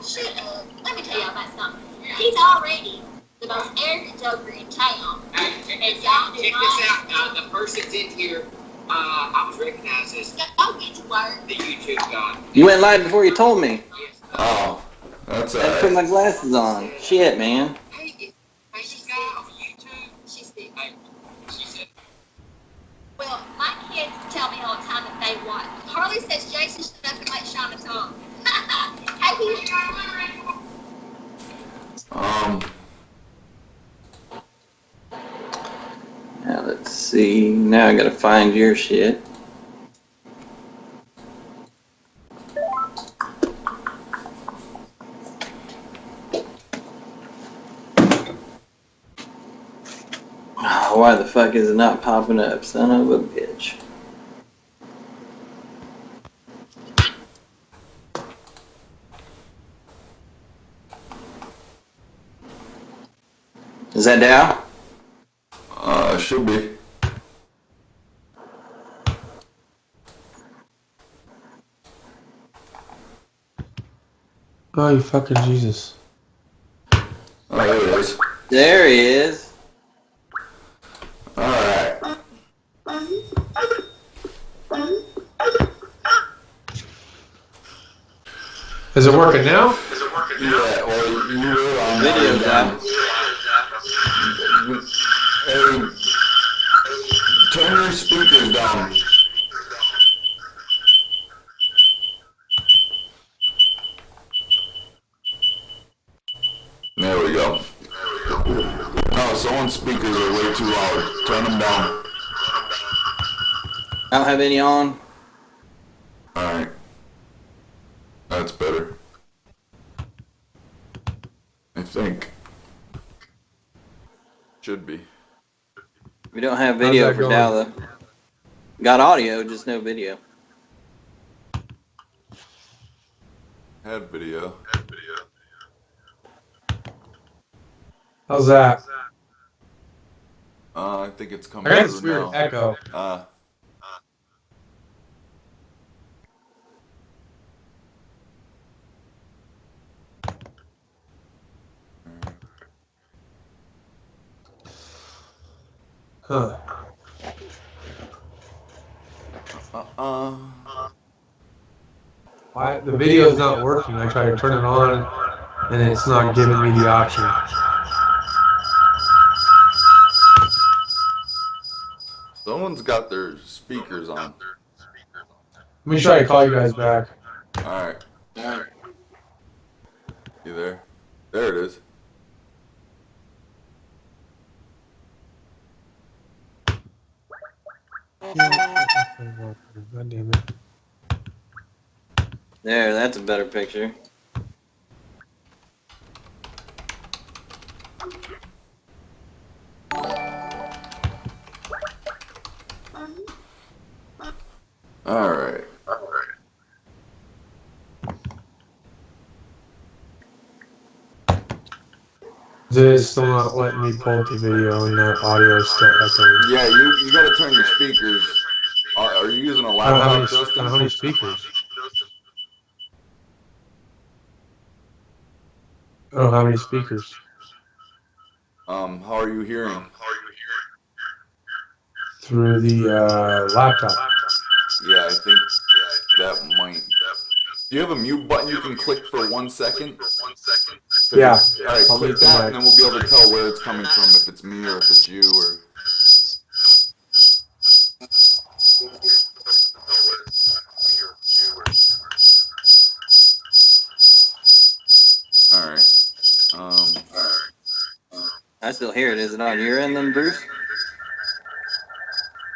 Shut up. Let me tell y'all about something. He's already the most arrogant joker in town. Hey, y'all check this out. The person's in here. I was recognized as Don't get to work. the YouTube guy. You went live before you told me. Yes. Oh, that's I had to put my glasses on. Shit, man. Hey, this guy on YouTube. She's sick. Hey, she said. Well, my kids tell me all the time that they watch. Harley says Jason's nothing like Shauna's tongue. Hey, he's Now let's see. Now I gotta find your shit. Oh, why the fuck is it not popping up? Son of a bitch. Is that Dow? Should be. Oh, you fucking Jesus. Oh, there it is. There he is. Alright. Is it working now? Yeah, well, you were on Video down. Hey, turn your speakers down. There we go. No, someone's speakers are way too loud. Turn them down. I don't have any on. Alright. That's better. I think. Should be. We don't have video that for going? Dow though. Got audio, just no video. Had video. How's that? I think it's I coming got this through weird now. echo. Huh. Why the video's not working? I try to turn it on, and it's not giving me the option. Someone's got their speakers on. Let me try to call you guys back. Alright. You there? There it is. God damn it. There, that's a better picture. Alright. It is still not letting me pull the video, and the audio is still echoing. Yeah, you gotta turn your speakers. Are you using a I don't have laptop, any, I Justin? don't have any speakers. I don't have any speakers. How are you hearing? Through the laptop. Yeah, I think that might. Do you have a mute button you can click for 1 second? Yeah. Alright, I'll click mute the that, mic. and then we'll be able to tell where it's coming from, if it's me or if it's you, or... Alright. I still hear it. Is it on your end then, Bruce?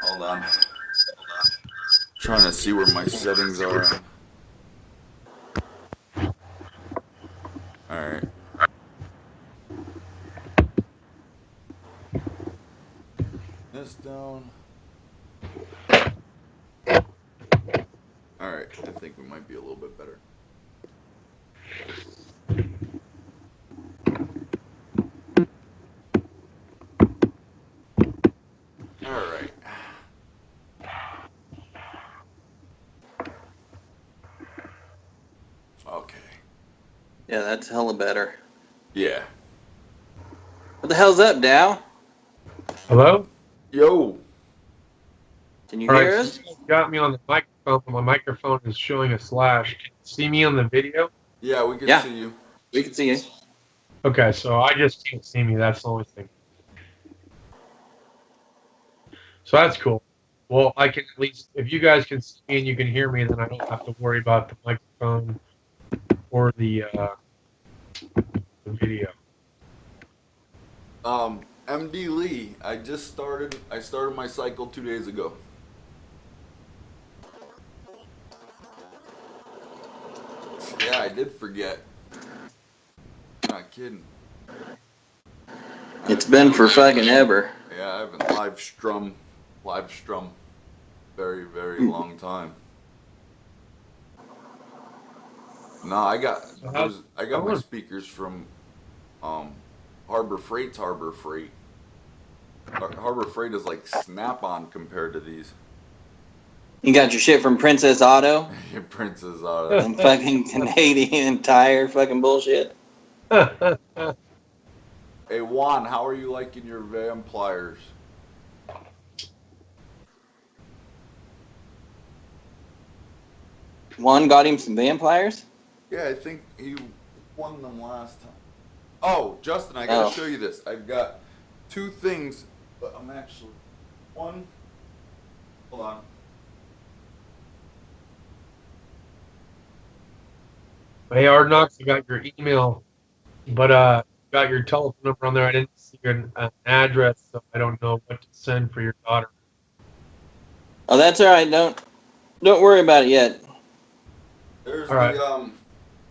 Hold on. Trying to see where my settings are. Alright. This down. Alright, I think we might be a little bit better. Alright. Okay. Yeah, that's hella better. Yeah. What the hell's up, Dow? Hello? Yo. Can you All right, hear so us? you got me on the microphone, but my microphone is showing a slash. Can you see me on the video? Yeah, we can Yeah. see you. We can see you. Okay, so I just can't see me. That's the only thing. So that's cool. Well, I can at least, if you guys can see me and you can hear me, then I don't have to worry about the microphone or the video. MD Lee, I started my cycle 2 days ago. Yeah, I did forget. I'm not kidding. It's been for fucking ever. Yeah, I haven't live strum very, very long time. No, I got my speakers from Harbor Freight's Harbor Freight. Harbor Freight is like Snap-on compared to these. You got your shit from Princess Auto Your Princess Auto. and fucking Canadian Tire fucking bullshit. Hey Juan, how are you liking your vampires? One got him some vampires? Yeah, I think he won them last time. Oh, Justin, I gotta show you this. I've got 2 things, but I'm actually one. Hold on. Hey, Hard Knocks, I got your email, but got your telephone number on there. I didn't see an address, so I don't know what to send for your daughter. Oh, that's all right. Don't worry about it yet. There's All right.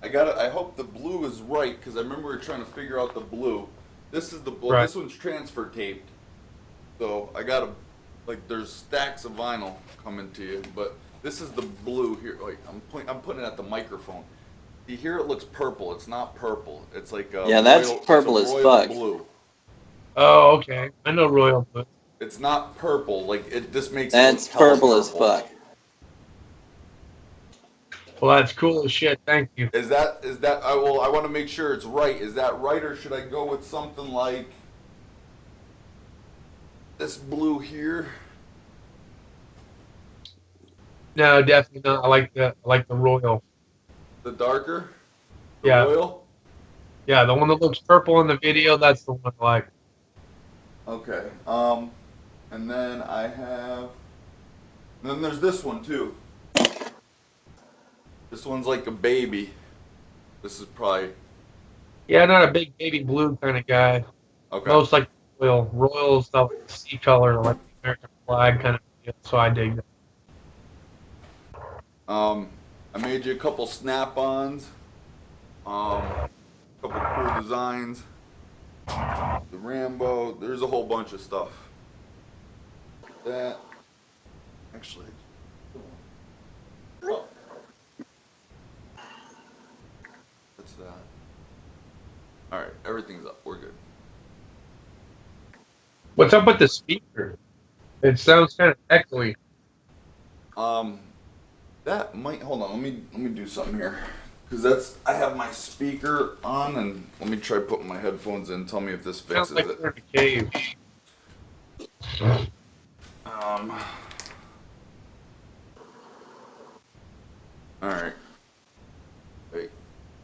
I hope the blue is right because I remember we were trying to figure out the blue. This is the blue. Right. This one's transfer taped, so I gotta there's stacks of vinyl coming to you, but this is the blue here. Like I'm putting it at the microphone. You hear it looks purple. It's not purple. It's like yeah, that's purple as fuck. Blue. Oh, okay. I know royal blue. It's not purple. Like this makes that's it look hella purple as fuck. Well, that's cool as shit. Thank you. Is that I want to make sure it's right. Is that right, or should I go with something like this blue here? No, definitely not. I like the royal. The darker? The Yeah. royal? Yeah, the one that looks purple in the video, that's the one I like. Okay. And then then there's this one too. This one's like a baby. This is probably. Yeah, not a big baby blue kind of guy. Okay. Most like royal. Royal's the sea color, like the American flag kind of deal, so I dig that. I made you a couple snap-ons. A couple cool designs. The Rambo. There's a whole bunch of stuff. That. Actually. Oh. What's that? Alright, everything's up. We're good. What's up with the speaker? It sounds kind of echoey. That might hold on. Let me do something here, because I have my speaker on, and let me try putting my headphones in. Tell me if this Sounds fixes like it. we're in a cave. All right. Wait.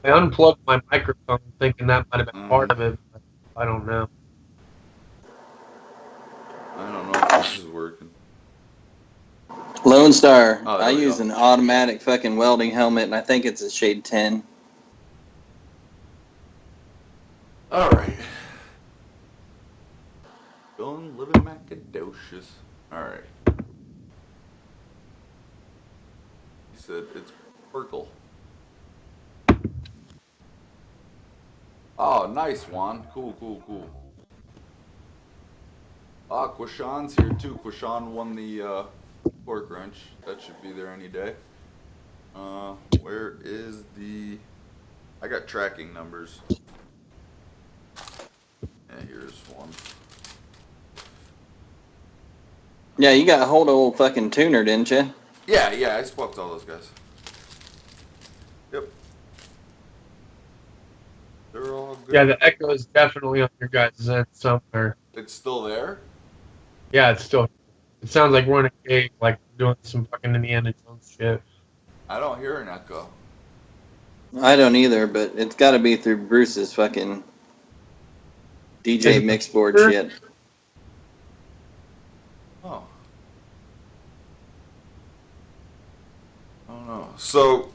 I unplugged my microphone, thinking that might have been part of it, but I don't know. I don't know if this is working. Lone Star. Oh, I there we use go. an automatic fucking welding helmet, and I think it's a shade 10. All right. Going living macadocious. All right. He said it's purple. Oh, nice, Juan. Cool. Ah, Quashan's here too. Quashan won the pork wrench. That should be there any day. Where is the? I got tracking numbers. Yeah, here's one. Yeah, you got a hold of old fucking tuner, didn't you? Yeah, I spoke to all those guys. Yep. Oh, good. Yeah, the echo is definitely on your guys' end somewhere. It's still there? Yeah, it's still. It sounds like we're in a cave, like doing some fucking Indiana Jones shit. I don't hear an echo. I don't either, but it's got to be through Bruce's fucking DJ Is it mixboard sure? shit. Oh. I don't know. So,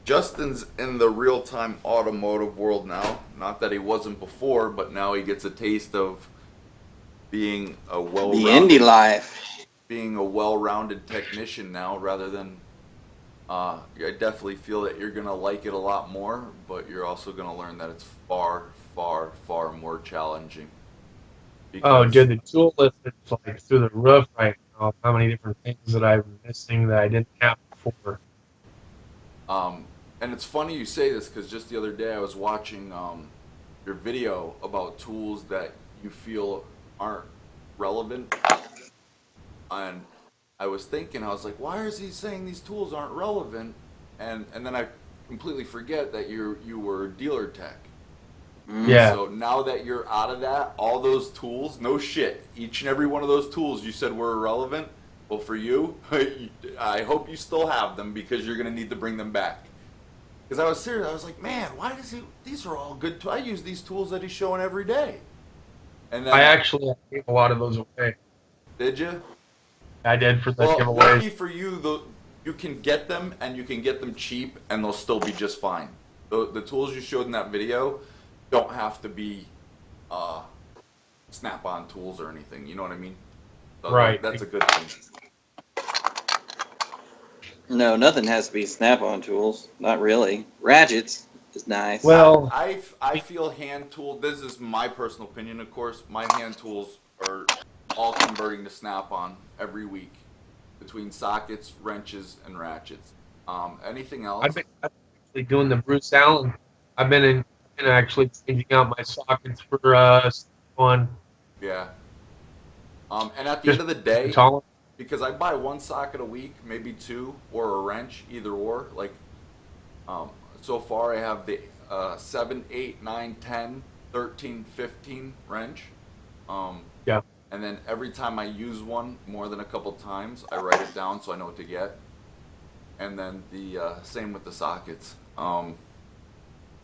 Justin's in the real-time automotive world now. Not that he wasn't before, but now he gets a taste of being a The well-rounded, indie life. being a well-rounded technician now, rather than. I definitely feel that you're gonna like it a lot more, but you're also gonna learn that it's far, far, far more challenging. Oh, Because, dude, the tool list is like through the roof right now. How many different things that I'm missing that I didn't have before? And it's funny you say this because just the other day I was watching your video about tools that you feel aren't relevant, and I was thinking, I was like, why is he saying these tools aren't relevant? And then I completely forget that you were a dealer tech. Yeah. So now that you're out of that, all those tools, no shit, each and every one of those tools you said were irrelevant. Well, for you, I hope you still have them because you're gonna need to bring them back. Because I was serious, I was like, man, why does he? These are all good. I use these tools that he's showing every day. And then I actually gave a lot of those away. did you? I did for the Well, giveaways. lucky for you, you can get them and you can get them cheap, and they'll still be just fine. The tools you showed in that video don't have to be Snap-on tools or anything. You know what I mean? So Right. That's a good thing. No, nothing has to be Snap-on tools. Not really. Ratchets is nice. Well, I feel hand tools. This is my personal opinion, of course. My hand tools are all converting to Snap-on every week between sockets, wrenches, and ratchets. Anything else? I've been actually doing the Bruce Allen. I've been actually changing out my sockets for one. Yeah. And at the end of the day, Tall. because I buy one socket a week, maybe two, or a wrench, either or. Like, so far I have the 7, 8, 9, 10, 13, 15 wrench. Yeah. And then every time I use one more than a couple times, I write it down so I know what to get. And then the same with the sockets.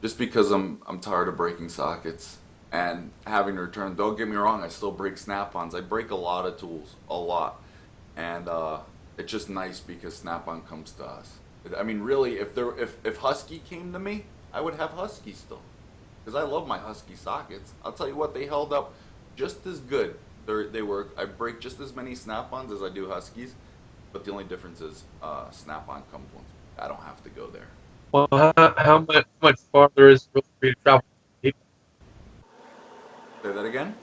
Just because I'm tired of breaking sockets and having to return. Don't get me wrong, I still break Snap-ons. I break a lot of tools, a lot. And it's just nice because Snap-on comes to us. I mean, really, if Husky came to me, I would have Husky still, because I love my Husky sockets. I'll tell you what, they held up just as good. They were. I break just as many Snap-ons as I do Huskies, but the only difference is Snap-on comes once. I don't have to go there. Well, how much farther is it for you to travel? Say that again.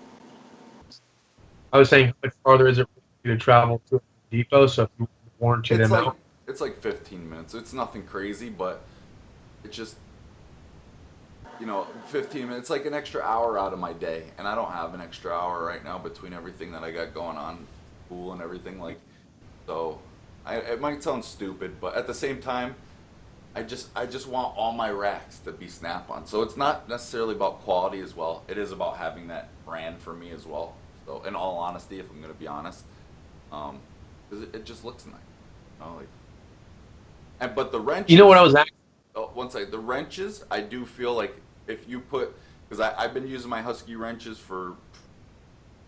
I was saying, how much farther is it for you to travel to a depot? So if you warranty them out. It's like 15 minutes. It's nothing crazy, but it's just, 15 minutes. It's like an extra hour out of my day, and I don't have an extra hour right now between everything that I got going on, school and everything. So it might sound stupid, but at the same time, I just want all my racks to be Snap-on. So it's not necessarily about quality as well. It is about having that brand for me as well. So in all honesty, if I'm gonna be honest, because it just looks nice. But the wrenches. You know what I was asking? Oh, one second. The wrenches, I do feel like if you put, because I've been using my Husky wrenches for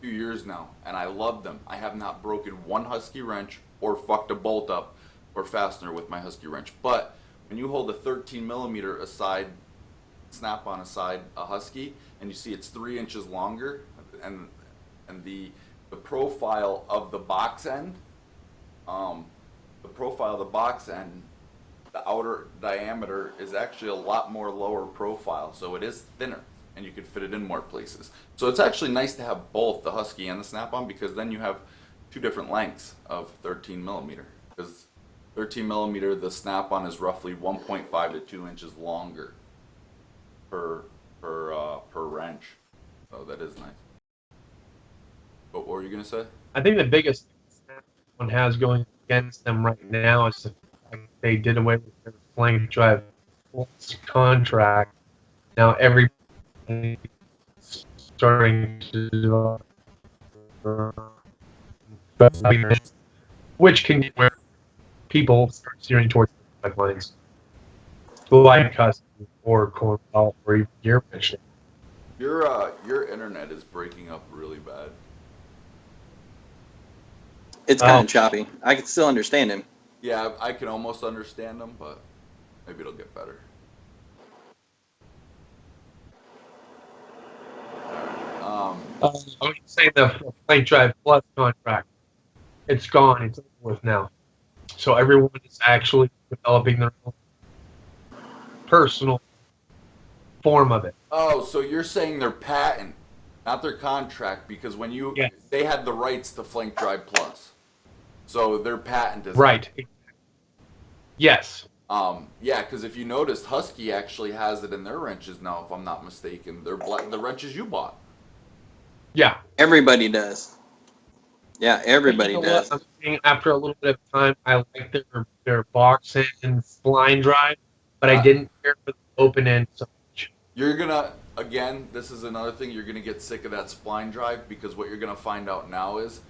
2 years now, and I love them. I have not broken one Husky wrench or fucked a bolt up or fastener with my Husky wrench. But when you hold a 13 millimeter aside, Snap-on aside a Husky, and you see it's 3 inches longer, and the profile of the box end, the outer diameter is actually a lot more lower profile, so it is thinner, and you can fit it in more places. So it's actually nice to have both the Husky and the Snap-on, because then you have two different lengths of 13 millimeter. Because 13 millimeter, the Snap-on is roughly 1.5 to 2 inches longer per wrench, so that is nice. What were you gonna say? I think the biggest thing Snap-on has going against them right now is the fact they did away with their flank drive contract. now everybody's starting to develop, which can get where people start steering towards pipelines, like custom or Cornwall or even gear wrenching. Your internet is breaking up really bad. It's kind of choppy. I can still understand him. Yeah, I can almost understand them, but maybe it'll get better. I'm saying the Flame Drive Plus contract, it's gone. It's over with now. So everyone is actually developing their own personal form of it. Oh, so you're saying their patent, not their contract, because when you Yes. they had the rights to Flame Drive Plus, so their patent is Right. Yes. Yeah, because if you noticed, Husky actually has it in their wrenches now, if I'm not mistaken. They're the wrenches you bought. Yeah. Everybody does. Yeah, everybody You know does. what? I'm saying after a little bit of time, I like their box and spline drive, but I didn't care for the open end so much. You're gonna, again, this is another thing, you're gonna get sick of that spline drive, because what you're gonna find out now is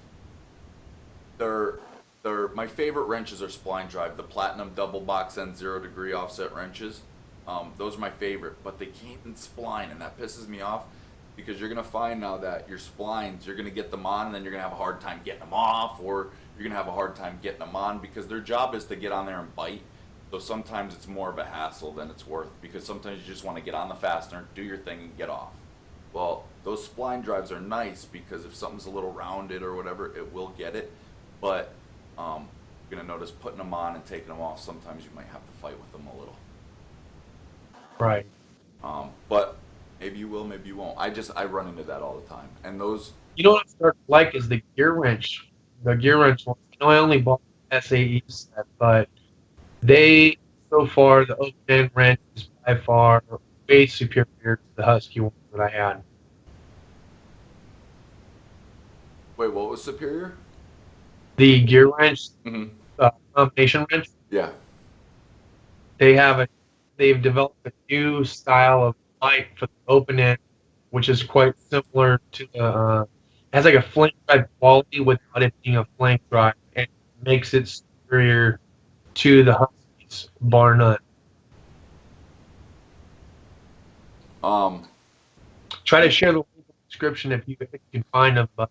my favorite wrenches are spline drive, the platinum double box end 0 degree offset wrenches. Those are my favorite, but they came in spline, and that pisses me off, because you're gonna find now that your splines, you're gonna get them on, and then you're gonna have a hard time getting them off, or you're gonna have a hard time getting them on, because their job is to get on there and bite. So sometimes it's more of a hassle than it's worth, because sometimes you just want to get on the fastener, do your thing, and get off. Well, those spline drives are nice, because if something's a little rounded or whatever, it will get it. But you're gonna notice putting them on and taking them off, sometimes you might have to fight with them a little. Right. But maybe you will, maybe you won't. I run into that all the time. And those, You know what I'm starting to like is the gear wrench. The gear wrench ones. I know I only bought the SAE set, but they, so far, the open end wrench is by far way superior to the Husky one that I had. wait, what was superior? The gear wrench, Mm-hmm. combination wrench, Yeah. they've developed a new style of light for the open end, which is quite similar to the, has like a flame drive quality without it being a flame drive, and makes it superior to the Huskies, bar none. Try to share the link in the description if you can find them, but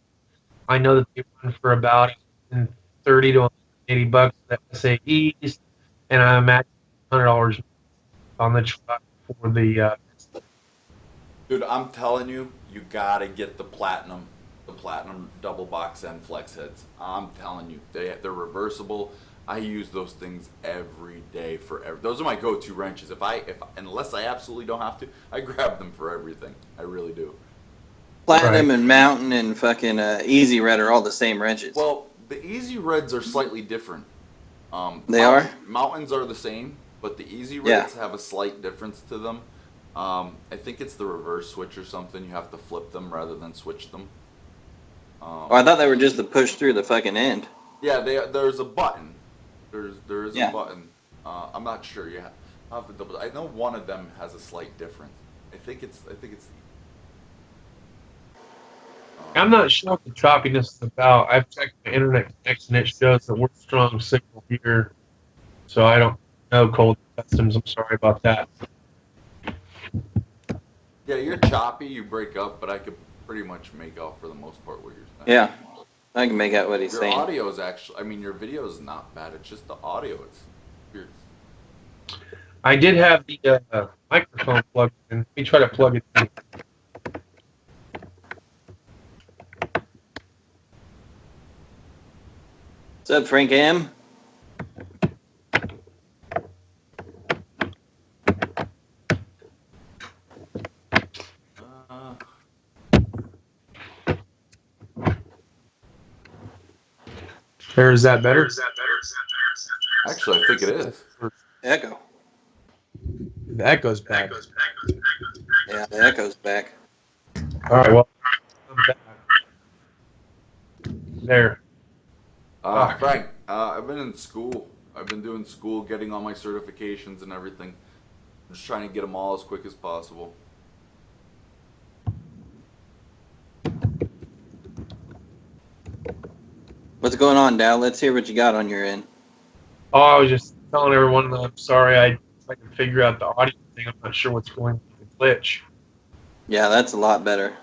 I know that they run for about $30 to $80 at SAEs, and I imagine $100 on the truck for the. Dude, I'm telling you, you gotta get the platinum double box end flex heads. I'm telling you, they're reversible. I use those things every day forever. Those are my go-to wrenches. Unless I absolutely don't have to, I grab them for everything. I really do. Platinum and Mountain and fucking Easy Red are all the same wrenches. Well, the Easy Reds are slightly different. They are? Mountains are the same, but the Easy Reds have a slight difference to them. I think it's the reverse switch or something. You have to flip them rather than switch them. Oh, I thought they were just to push through the fucking end. Yeah, there's a button. There is a button. I'm not sure. Yeah, I'll have to double. I know one of them has a slight difference. I think it's. I'm not sure what the choppiness is about. I've checked my internet connection. It shows that we're strong signal here, so I don't know Cold Customs. I'm sorry about that. Yeah, you're choppy. You break up, but I could pretty much make out for the most part what you're saying. Yeah, I can make out what he's Your saying. audio is actually. I mean, your video is not bad. It's just the audio. It's weird. I did have the microphone plugged in. Let me try to plug it in. What's up, Frank M? Is that better? Actually, I think it is. Echo. The echo's back. Yeah, the echo's back. All right, well, I'm back. There. Frank, I've been in school. I've been doing school, getting all my certifications and everything. I'm just trying to get them all as quick as possible. going on, Dow? Let's hear what you got on your end. Oh, I was just telling everyone that I'm sorry. I can figure out the audio thing. I'm not sure what's going on with the glitch. Yeah, that's a lot better.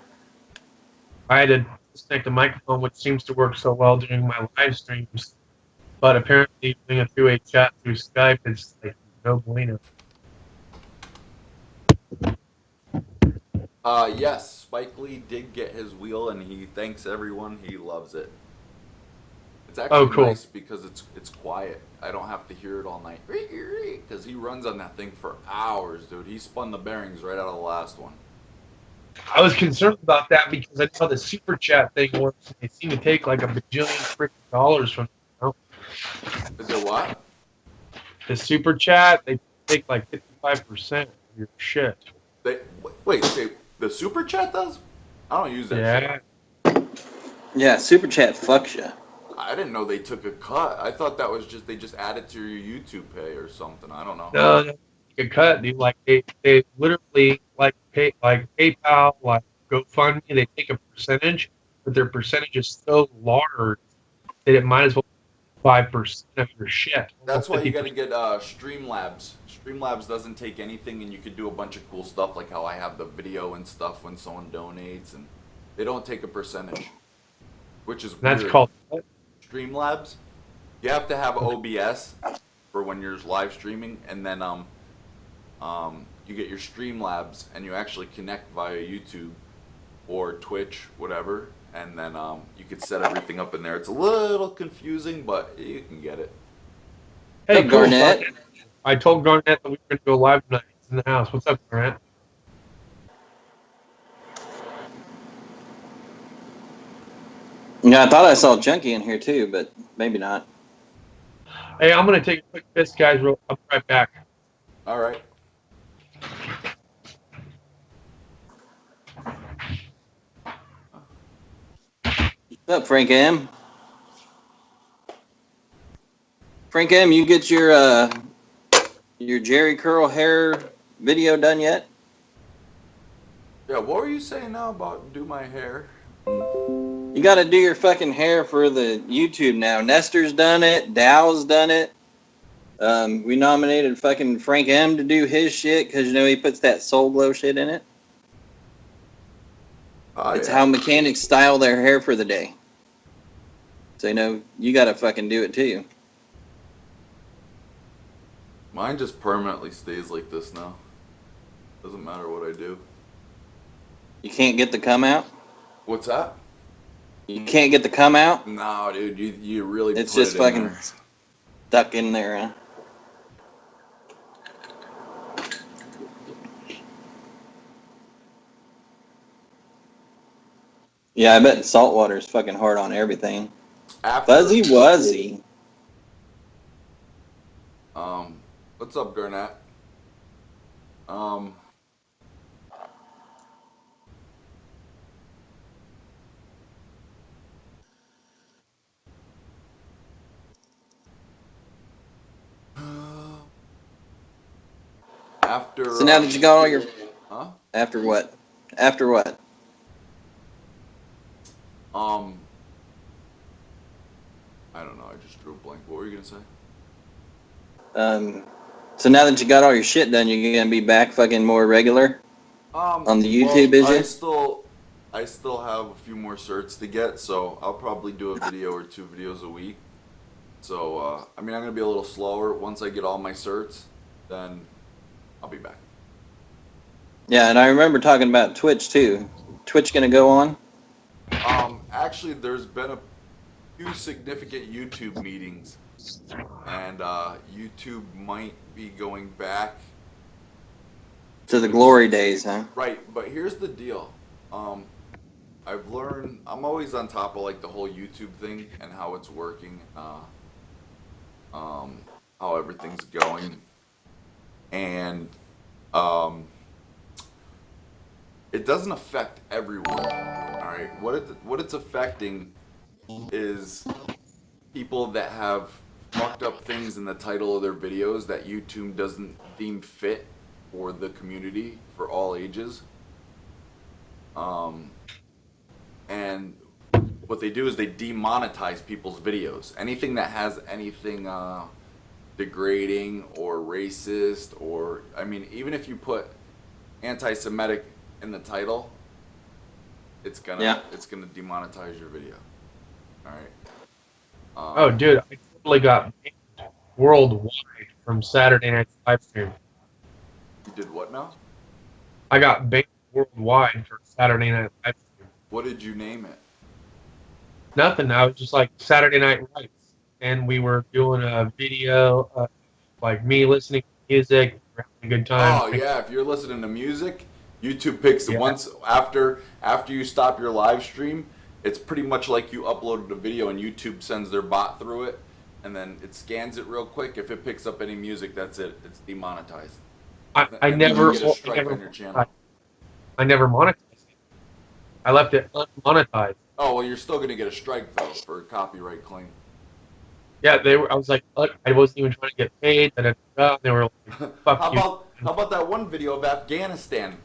I had to disconnect the microphone, which seems to work so well during my live streams. But apparently, doing a two-way chat through Skype is like no bueno. Yes, Spike Lee did get his wheel, and he thanks everyone. He loves it. It's actually cool. nice because it's quiet. I don't have to hear it all night. Because he runs on that thing for hours, dude. He spun the bearings right out of the last one. I was concerned about that because I saw the super chat thing works. They seem to take like a bajillion freaking dollars from The what? the super chat. They take like 55% of your shit. Wait, say the super chat does? I don't use that shit. Yeah, Super Chat fucks you. I didn't know they took a cut. I thought that was just they just added to your YouTube pay or something. I don't know. No, take a cut, dude. Like they literally like PayPal, like GoFundMe. They take a percentage, but their percentage is so large that it might as well be 5% of your shit. That's why you got to 50%. get Streamlabs. Streamlabs doesn't take anything, and you could do a bunch of cool stuff like how I have the video and stuff when someone donates, and they don't take a percentage, which is That's weird. called. Streamlabs. You have to have OBS for when you're live streaming, and then you get your Streamlabs, and you actually connect via YouTube or Twitch, whatever, and then you could set everything up in there. It's a little confusing, but you can get it. Hey, Hey, Garnett. I told Garnett that we were going to go live tonight. He's in the house. What's up, Garnett? Yeah, I thought I saw Junkie in here too, but maybe not. Hey, I'm going to take a quick piss, guys. I'll be right back. All right. What's up, Frank M? Frank M, you get your Jerry curl hair video done yet? Yeah, what were you saying now about do my hair? You got to do your fucking hair for the YouTube now. Nestor's done it. Dow's done it. We nominated fucking Frank M to do his shit because, you know, he puts that Soul Glow shit in it. It's how mechanics style their hair for the day. So, you know, you got to fucking do it too. Mine just permanently stays like this now. Doesn't matter what I do. You can't get the come out? What's that? You can't get the come out? No, dude, you really It's put just it in fucking there. stuck in there, huh? Yeah, I bet salt water is fucking hard on everything. Fuzzy Wuzzy. What's up, Garnett? After. So now that you got all your... Huh? After what? After what? I don't know. I just drew a blank. What were you gonna say? So now that you got all your shit done, you're gonna be back fucking more regular on the YouTube, well, is you? I still have a few more certs to get, so I'll probably do a video or 2 videos a week. So I mean, I'm gonna be a little slower. Once I get all my certs, then I'll be back. Yeah, and I remember talking about Twitch too. Twitch gonna go on? Actually, there's been a few significant YouTube meetings, and YouTube might be going back To the glory days, huh? Right, but here's the deal. I've learned, I'm always on top of like the whole YouTube thing and how it's working, how everything's going, and it doesn't affect everyone. All right, what it's affecting is people that have fucked up things in the title of their videos that YouTube doesn't deem fit for the community for all ages. And what they do is they demonetize people's videos. Anything that has anything degrading or racist, or I mean, even if you put anti-Semitic in the title, it's gonna demonetize your video. All right. Oh, dude, I totally got banned worldwide from Saturday Night's live stream. You did what now? I got banned worldwide for Saturday Night live stream. What did you name it? Nothing. I was just like Saturday Night Lights, and we were doing a video of like me listening to music, having a good time. Oh yeah, if you're listening to music, YouTube picks Yeah. once after you stop your live stream. It's pretty much like you uploaded a video and YouTube sends their bot through it, and then it scans it real quick. If it picks up any music, that's it. It's demonetized. I And then never, you get a strike on your channel. I never monetized it. I left it unmonetized. Oh well, you're still gonna get a strike though for a copyright claim. Yeah, they were. I was like, look, I wasn't even trying to get paid. And they were like, fuck How you. about that one video of Afghanistan?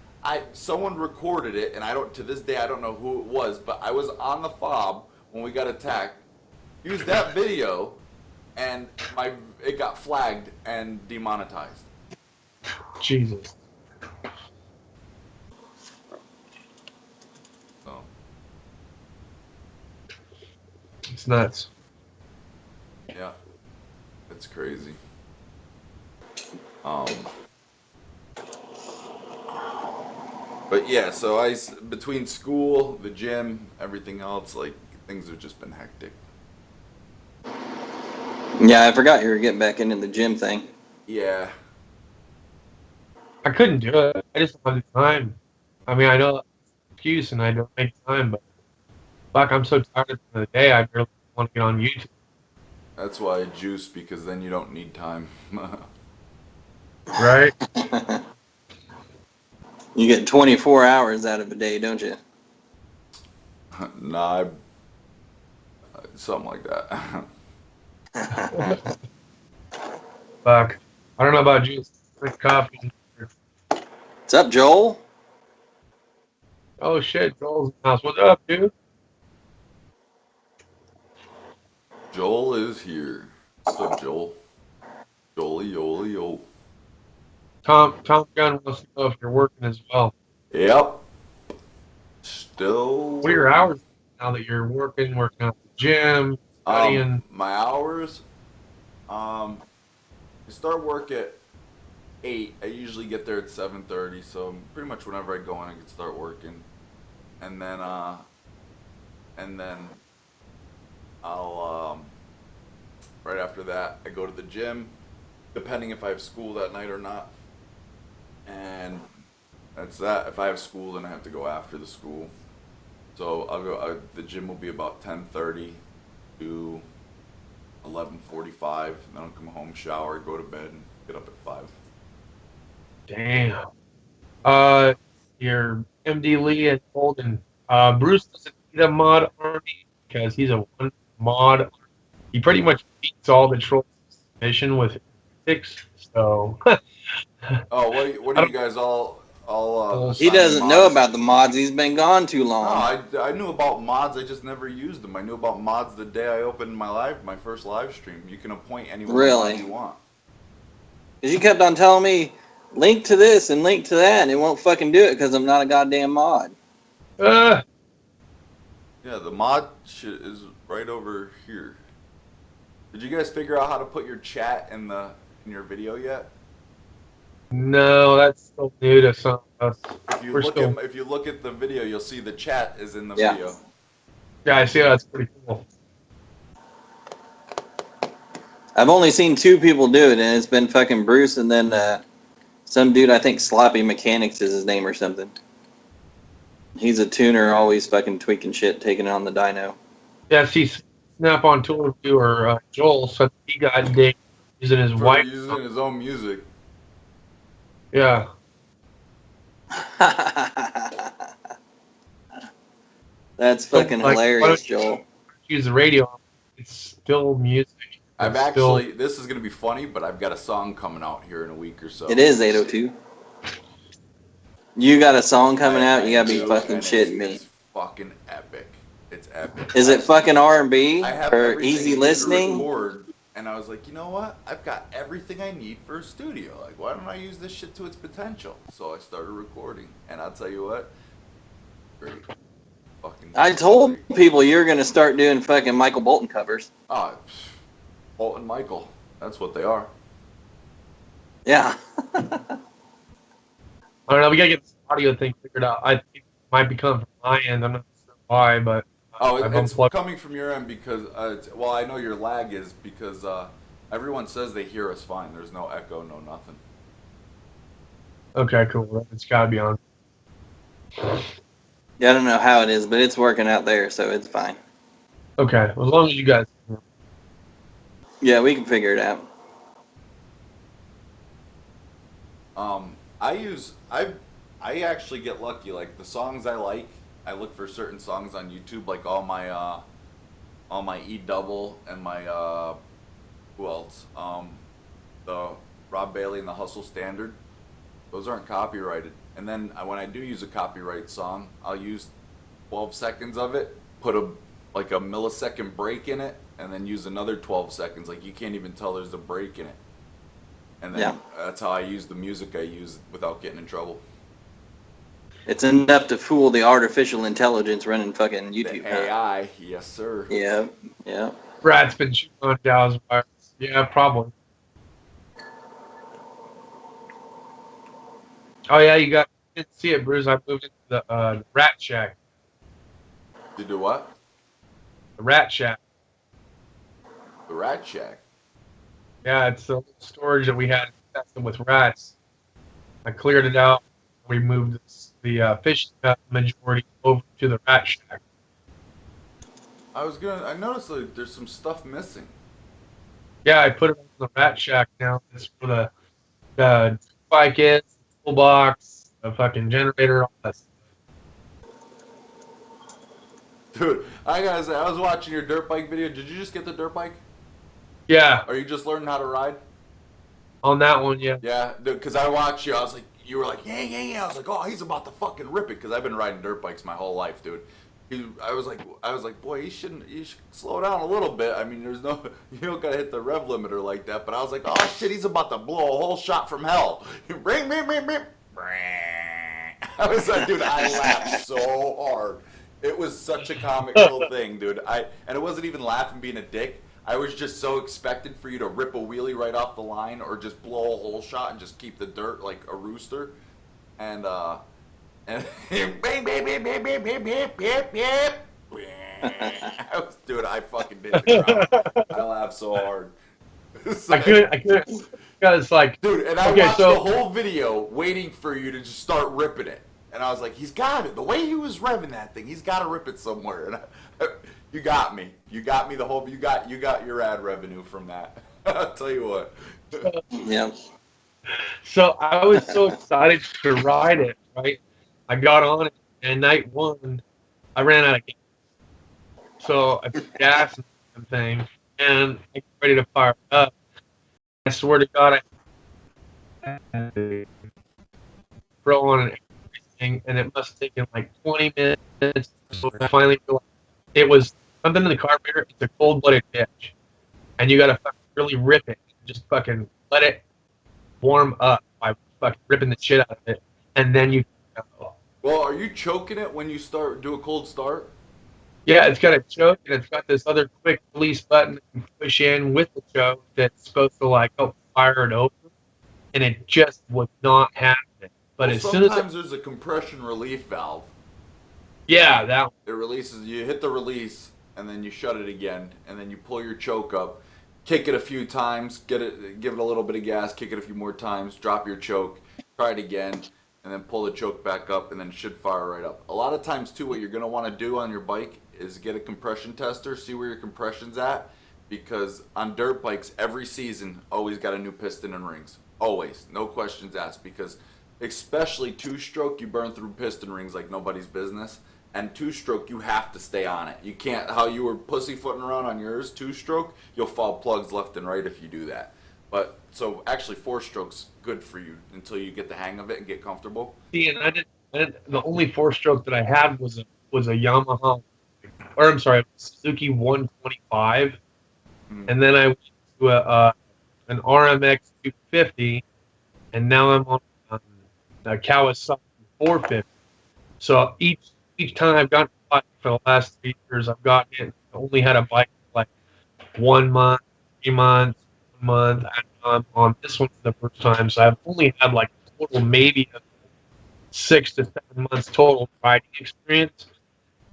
Someone recorded it, and to this day I don't know who it was, but I was on the fob when we got attacked. Used that video, and it got flagged and demonetized. Jesus. So It's nuts. yeah, it's crazy. But yeah, so between school, the gym, everything else, like things have just been hectic. Yeah, I forgot you were getting back into the gym thing. Yeah. I couldn't do it. I just don't have the time. I mean, I know that's an excuse and I don't make time, but fuck, I'm so tired at the end of the day, I barely want to get on YouTube. That's why I juice, because then you don't need time. Right? You get 24 hours out of a day, don't you? Nah, something like that. Fuck. I don't know about you. Drink coffee. What's up, Joel? Oh shit, Joel's in the house. What's up, dude? Joel is here. What's up, Joel? Jolie, Yoli, yo. Tom Gunn wants to know if you're working as well. Yep. Still. What are your hours now that you're working out at the gym, studying? My hours. I start work at 8. I usually get there at 7:30, so pretty much whenever I go in, I can start working, and then I'll right after that I go to the gym, depending if I have school that night or not, and that's that. If I have school, then I have to go after the school. So I'll go. The gym will be about 10:30 to 11:45. Then I'll come home, shower, go to bed, and get up at 5. Damn. Your MD Lee and Golden. Bruce doesn't need a mod army because he's a one mod. He pretty much beats all the trolls mission with 6. So. Oh, what are you guys all? He doesn't know about the mods. He's been gone too long. No, I knew about mods. I just never used them. I knew about mods the day I opened my first live stream. You can appoint anyone Really? you want. Because you kept on telling me, link to this and link to that, and it won't fucking do it because I'm not a goddamn mod. Yeah, the mod shit is right over here. Did you guys figure out how to put your chat in your video yet? No, that's still new to some of us. If you look at the video, you'll see the chat is in the Yeah. video. Yeah, I see. That's pretty cool. I've only seen 2 people do it, and it's been fucking Bruce and then some dude, I think Sloppy Mechanics is his name or something. He's a tuner, always fucking tweaking shit, taking it on the dyno. Yeah, see, Snap on Tool Review or Joel said he got dick using his wife. Using his own music. Yeah. That's fucking Like, hilarious, Joel. Use the radio. It's still music. This is gonna be funny, but I've got a song coming out here in a week or so. It is 8:02. You got a song coming out? You gotta be fucking shitting me. It's fucking epic. It's Is it fucking R&B I have or everything easy to listening? record, and I was like, you know what? I've got everything I need for a studio. Like, why don't I use this shit to its potential? So I started recording, and I'll tell you what, great. Fucking I told great. people you're gonna start doing fucking Michael Bolton covers. Oh, Bolton Michael. That's what they are. Yeah. I don't know. We gotta get this audio thing figured out. I think it might be coming from my end. I'm not sure why, but I've It's unplugged. coming from your end because, well, I know your lag is because everyone says they hear us fine. There's no echo, no nothing. Okay, cool. It's gotta be on. Yeah, I don't know how it is, but it's working out there, so it's fine. Okay, well, as long as you guys. Yeah, we can figure it out. I actually get lucky. Like the songs I like, I look for certain songs on YouTube, like all my E double and my who else? The Rob Bailey and the Hustle Standard. Those aren't copyrighted. And then when I do use a copyright song, I'll use 12 seconds of it, put a millisecond break in it, and then use another 12 seconds. Like you can't even tell there's a break in it. And then that's how I use the music I use without getting in trouble. It's enough to fool the artificial intelligence running fucking YouTube. The AI, yes sir. Yeah, yeah. Brad's been shooting on Dow's wires. Yeah, probably. Oh yeah, you didn't see it, Bruce. I moved into the Rat Shack. You do what? The Rat Shack. The Rat Shack. Yeah, it's the storage that we had infested with rats. I cleared it out. We moved the fish majority over to the Rat Shack. I noticed like there's some stuff missing. Yeah, I put it on the Rat Shack now. It's for the bike is, the toolbox, the fucking generator, all that stuff. Dude, I gotta say, I was watching your dirt bike video. Did you just get the dirt bike? Yeah, Are you just learning how to ride? on that one, yeah. Yeah, because I watched you. I was like, you were like, yeah. I was like, oh, he's about to fucking rip it because I've been riding dirt bikes my whole life, dude. I was like, boy, you should slow down a little bit. I mean, you don't gotta hit the rev limiter like that. But I was like, oh shit, he's about to blow a whole shot from hell. I was like, dude, I laughed so hard. It was such a comical thing, dude. And it wasn't even laughing being a dick. I was just so expected for you to rip a wheelie right off the line or just blow a whole shot and just keep the dirt like a rooster. And dude, I fucking did the crowd. I laughed so hard. I couldn't, because like, dude, and I watched the whole video waiting for you to just start ripping it. And I was like, he's got it. The way he was revving that thing, he's got to rip it somewhere. And you got me. You got me the whole. You got your ad revenue from that. I'll tell you what. Yeah. So I was so excited to ride it, right? I got on it, and night one, I ran out of gas. So I put gas in the thing, and I got ready to fire it up. I swear to God, I throw on an and it must have taken like 20 minutes. So I finally realized it was something in the carburetor. It's a cold-blooded bitch, and you gotta fucking really rip it. Just fucking let it warm up by fucking ripping the shit out of it, and then you. Well, are you choking it when you do a cold start? Yeah, it's got a choke, and it's got this other quick release button that you push in with the choke that's supposed to like help fire it open, and it just would not happen. But as soon as sometimes there's a compression relief valve. Yeah, that one. It releases. You hit the release, and then you shut it again, and then you pull your choke up, kick it a few times, give it a little bit of gas, kick it a few more times, drop your choke, try it again, and then pull the choke back up, and then it should fire right up. A lot of times too, what you're gonna want to do on your bike is get a compression tester, see where your compression's at, because on dirt bikes every season always got a new piston and rings, always, no questions asked, because especially two-stroke, you burn through piston rings like nobody's business. And two-stroke, you have to stay on it. You can't, how you were pussyfooting around on yours, two-stroke, you'll fall plugs left and right if you do that. But, so actually four-stroke's good for you until you get the hang of it and get comfortable. See, and I didn't the only four-stroke that I had was a Yamaha or I'm sorry, Suzuki 125, Mm. and then I went to an RMX 250, and now I'm on a Kawasaki 450. So each time I've gotten a bike for the last 3 years, I've gotten it. Only had a bike for like 1 month, 3 months, 1 month. And I'm on this one for the first time, so I've only had like total maybe 6 to 7 months total riding experience,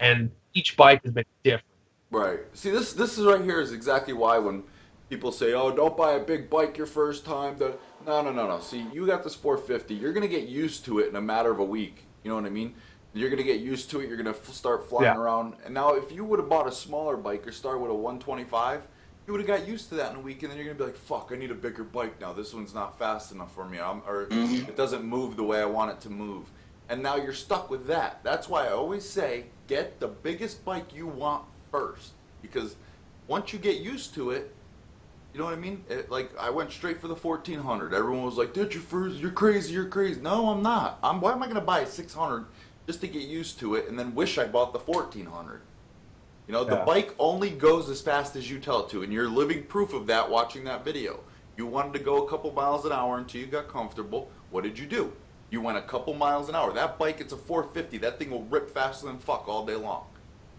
and each bike has been different. Right. See, this is right here is exactly why when people say, "Oh, don't buy a big bike your first time." No. See, you got this 450. You're gonna get used to it in a matter of a week. You know what I mean? You're gonna get used to it. You're gonna start flying Yeah. around. And now, if you would have bought a smaller bike or started with a 125, you would have got used to that in a week. And then you're gonna be like, "Fuck, I need a bigger bike now. This one's not fast enough for me, or it doesn't move the way I want it to move." And now you're stuck with that. That's why I always say, get the biggest bike you want first, because once you get used to it, you know what I mean? Like, I went straight for the 1400. Everyone was like, "Dude, you're crazy." No, I'm not. Why am I gonna buy a 600 just to get used to it and then wish I bought the 1400? You know, the Yeah. bike only goes as fast as you tell it to, and you're living proof of that watching that video. You wanted to go a couple miles an hour until you got comfortable. What did you do? You went a couple miles an hour. That bike, it's a 450. That thing will rip faster than fuck all day long.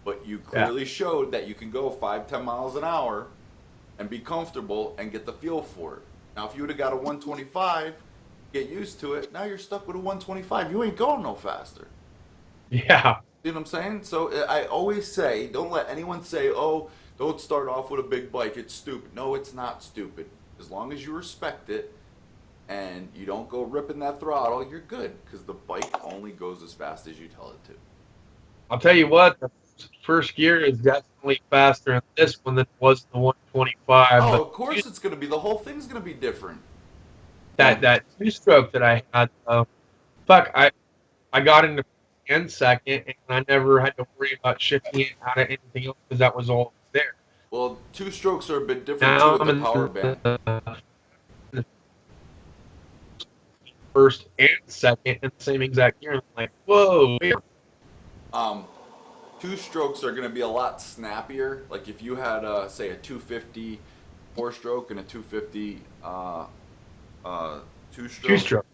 But you clearly showed that you can go 5-10 miles an hour and be comfortable and get the feel for it. Now, if you would have got a 125, get used to it, now you're stuck with a 125. You ain't going no faster. Yeah. You know what I'm saying? So I always say, don't let anyone say, "Oh, don't start off with a big bike. It's stupid." No, it's not stupid. As long as you respect it and you don't go ripping that throttle, you're good, because the bike only goes as fast as you tell it to. I'll tell you what, the first gear is definitely faster in this one than it was in the 125. Oh, But of course it's going to be. The whole thing's going to be different. that two-stroke that I had, fuck, I got into and second, and I never had to worry about shifting it out of anything else because that was all there. Well, two strokes are a bit different Now too I'm with in the power band. the first and second in the same exact gear. And I'm like, whoa. Two strokes are going to be a lot snappier. Like if you had, say, a 250 4-stroke and a 250 two-stroke. Two-stroke.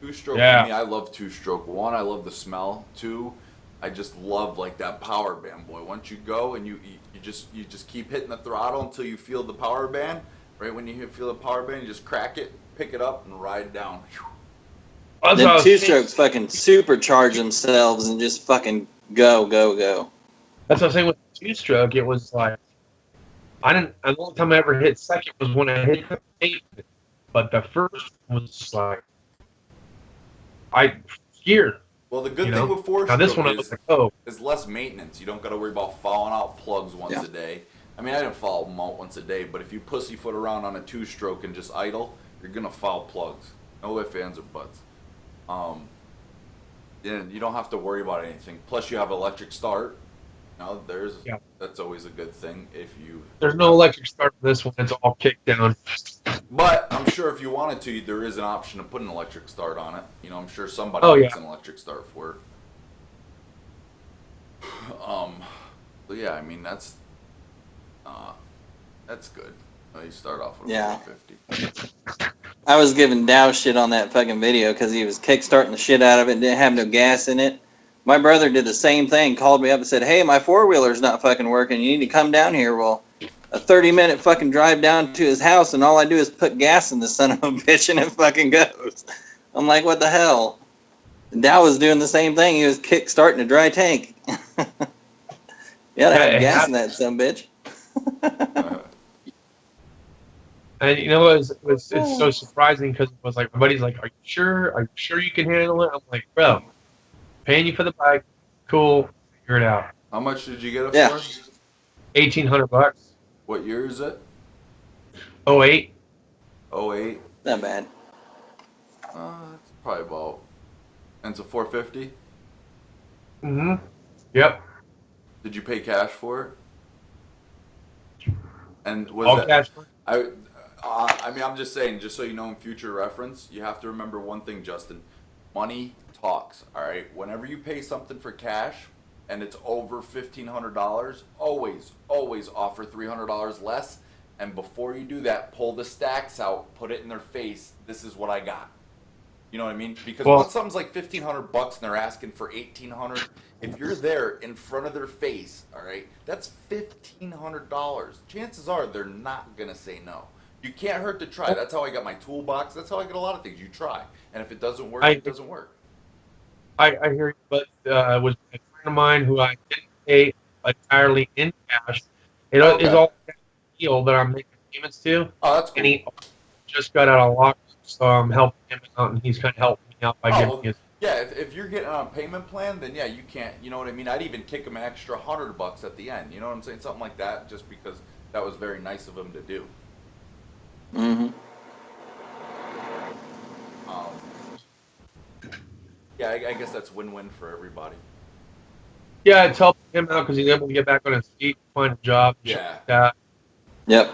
Two-stroke Yeah. to me, I love two-stroke. One, I love the smell. Two, I just love like that power band, boy. Once you go and you just keep hitting the throttle until you feel the power band. Right when you feel the power band, you just crack it, pick it up, and ride down. That's what I Then was two saying. strokes fucking supercharge themselves and just fucking go. That's what I was saying with the two-stroke. It was like, the only time I ever hit second was when I hit the pavement. But the first was like, gear. Well, the good You thing know? with 4-stroke Now this one I was like, oh, is less maintenance. You don't got to worry about fouling out plugs once Yeah. a day. I mean, I didn't foul them out once a day, but if you pussyfoot around on a two-stroke and just idle, you're gonna foul plugs. No ifs, ands, or buts. And you don't have to worry about anything. Plus, you have electric start. That's always a good thing if you. there's no electric start in this one. It's all kicked down. But I'm sure if you wanted to, there is an option to put an electric start on it. You know, I'm sure somebody Oh, makes yeah. an electric start for it. But yeah, I mean that's good. You start off with Yeah. 150. I was giving Dow shit on that fucking video because he was kickstarting the shit out of it and didn't have no gas in it. My brother did the same thing, called me up and said, "Hey, my four-wheeler's not fucking working. You need to come down here." Well, a 30-minute fucking drive down to his house, and all I do is put gas in the son of a bitch, and it fucking goes. I'm like, what the hell? And Dow was doing the same thing. He was kickstarting a dry tank. You gotta have gas in that son of a bitch. And you know, it's so surprising because it was like, my buddy's like, "Are you sure? Are you sure you can handle it?" I'm like, "Bro, paying you for the bike, cool, figure it out." How much did you get it Yeah. for? $1,800. What year is it? 08. 08. Not bad. It's probably about. And it's a 450. Mm-hmm. Yep. Did you pay cash for it? And was All that? cash. I mean, I'm just saying, just so you know, in future reference, you have to remember one thing, Justin. Money talks. All right. Whenever you pay something for cash, and it's over $1,500, always offer $300 less. And before you do that, pull the stacks out, put it in their face. This is what I got. You know what I mean? Because when something's like $1,500 and they're asking for $1,800, if you're there in front of their face, all right, that's $1,500. Chances are they're not gonna say no. You can't hurt to try. That's how I got my toolbox. That's how I get a lot of things. You try, and if it doesn't work, it doesn't work. I hear you, but it was a friend of mine who I didn't pay entirely in cash. It is all deal that I'm making payments to. Oh, that's cool. And he just got out of lock, so I'm helping him out, and he's kind of helping me out by giving his. Yeah, if you're getting on a payment plan, then yeah, you can't. You know what I mean? I'd even kick him an extra $100 at the end. You know what I'm saying? Something like that, just because that was very nice of him to do. Mm-hmm. Yeah, I guess that's win-win for everybody. Yeah, it's helping him out because he's able to get back on his feet, find a job. Yeah. Like that. Yep.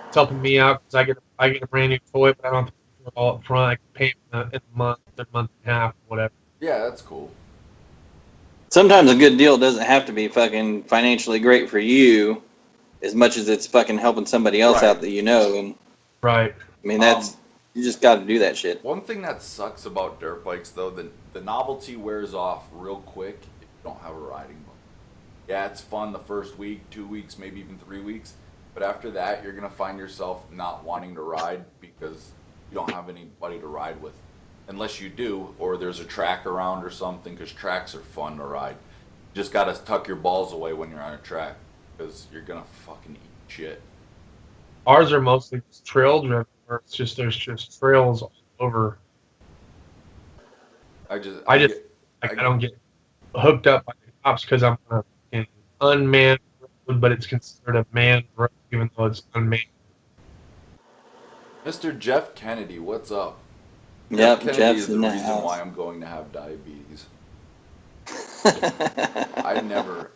It's helping me out because I get a brand new toy, but I don't have to pay it all up front. I can pay him in a month and a half, whatever. Yeah, that's cool. Sometimes a good deal doesn't have to be fucking financially great for you, as much as it's fucking helping somebody else out that you know. And right. I mean, that's you just got to do that shit. One thing that sucks about dirt bikes, though, the novelty wears off real quick if you don't have a riding book. Yeah, it's fun the first week, 2 weeks, maybe even 3 weeks. But after that, you're going to find yourself not wanting to ride because you don't have anybody to ride with. Unless you do, or there's a track around or something, because tracks are fun to ride. You just got to tuck your balls away when you're on a track because you're going to fucking eat shit. Ours are mostly just trail driven, where it's just there's just trails all over. I don't get hooked up by the cops because I'm on an unmanned road, but it's considered a manned road even though it's unmanned. Mr. Jeff Kennedy, what's up? Yep, Kennedy Jeff's is the in the reason house. why I'm going to have diabetes.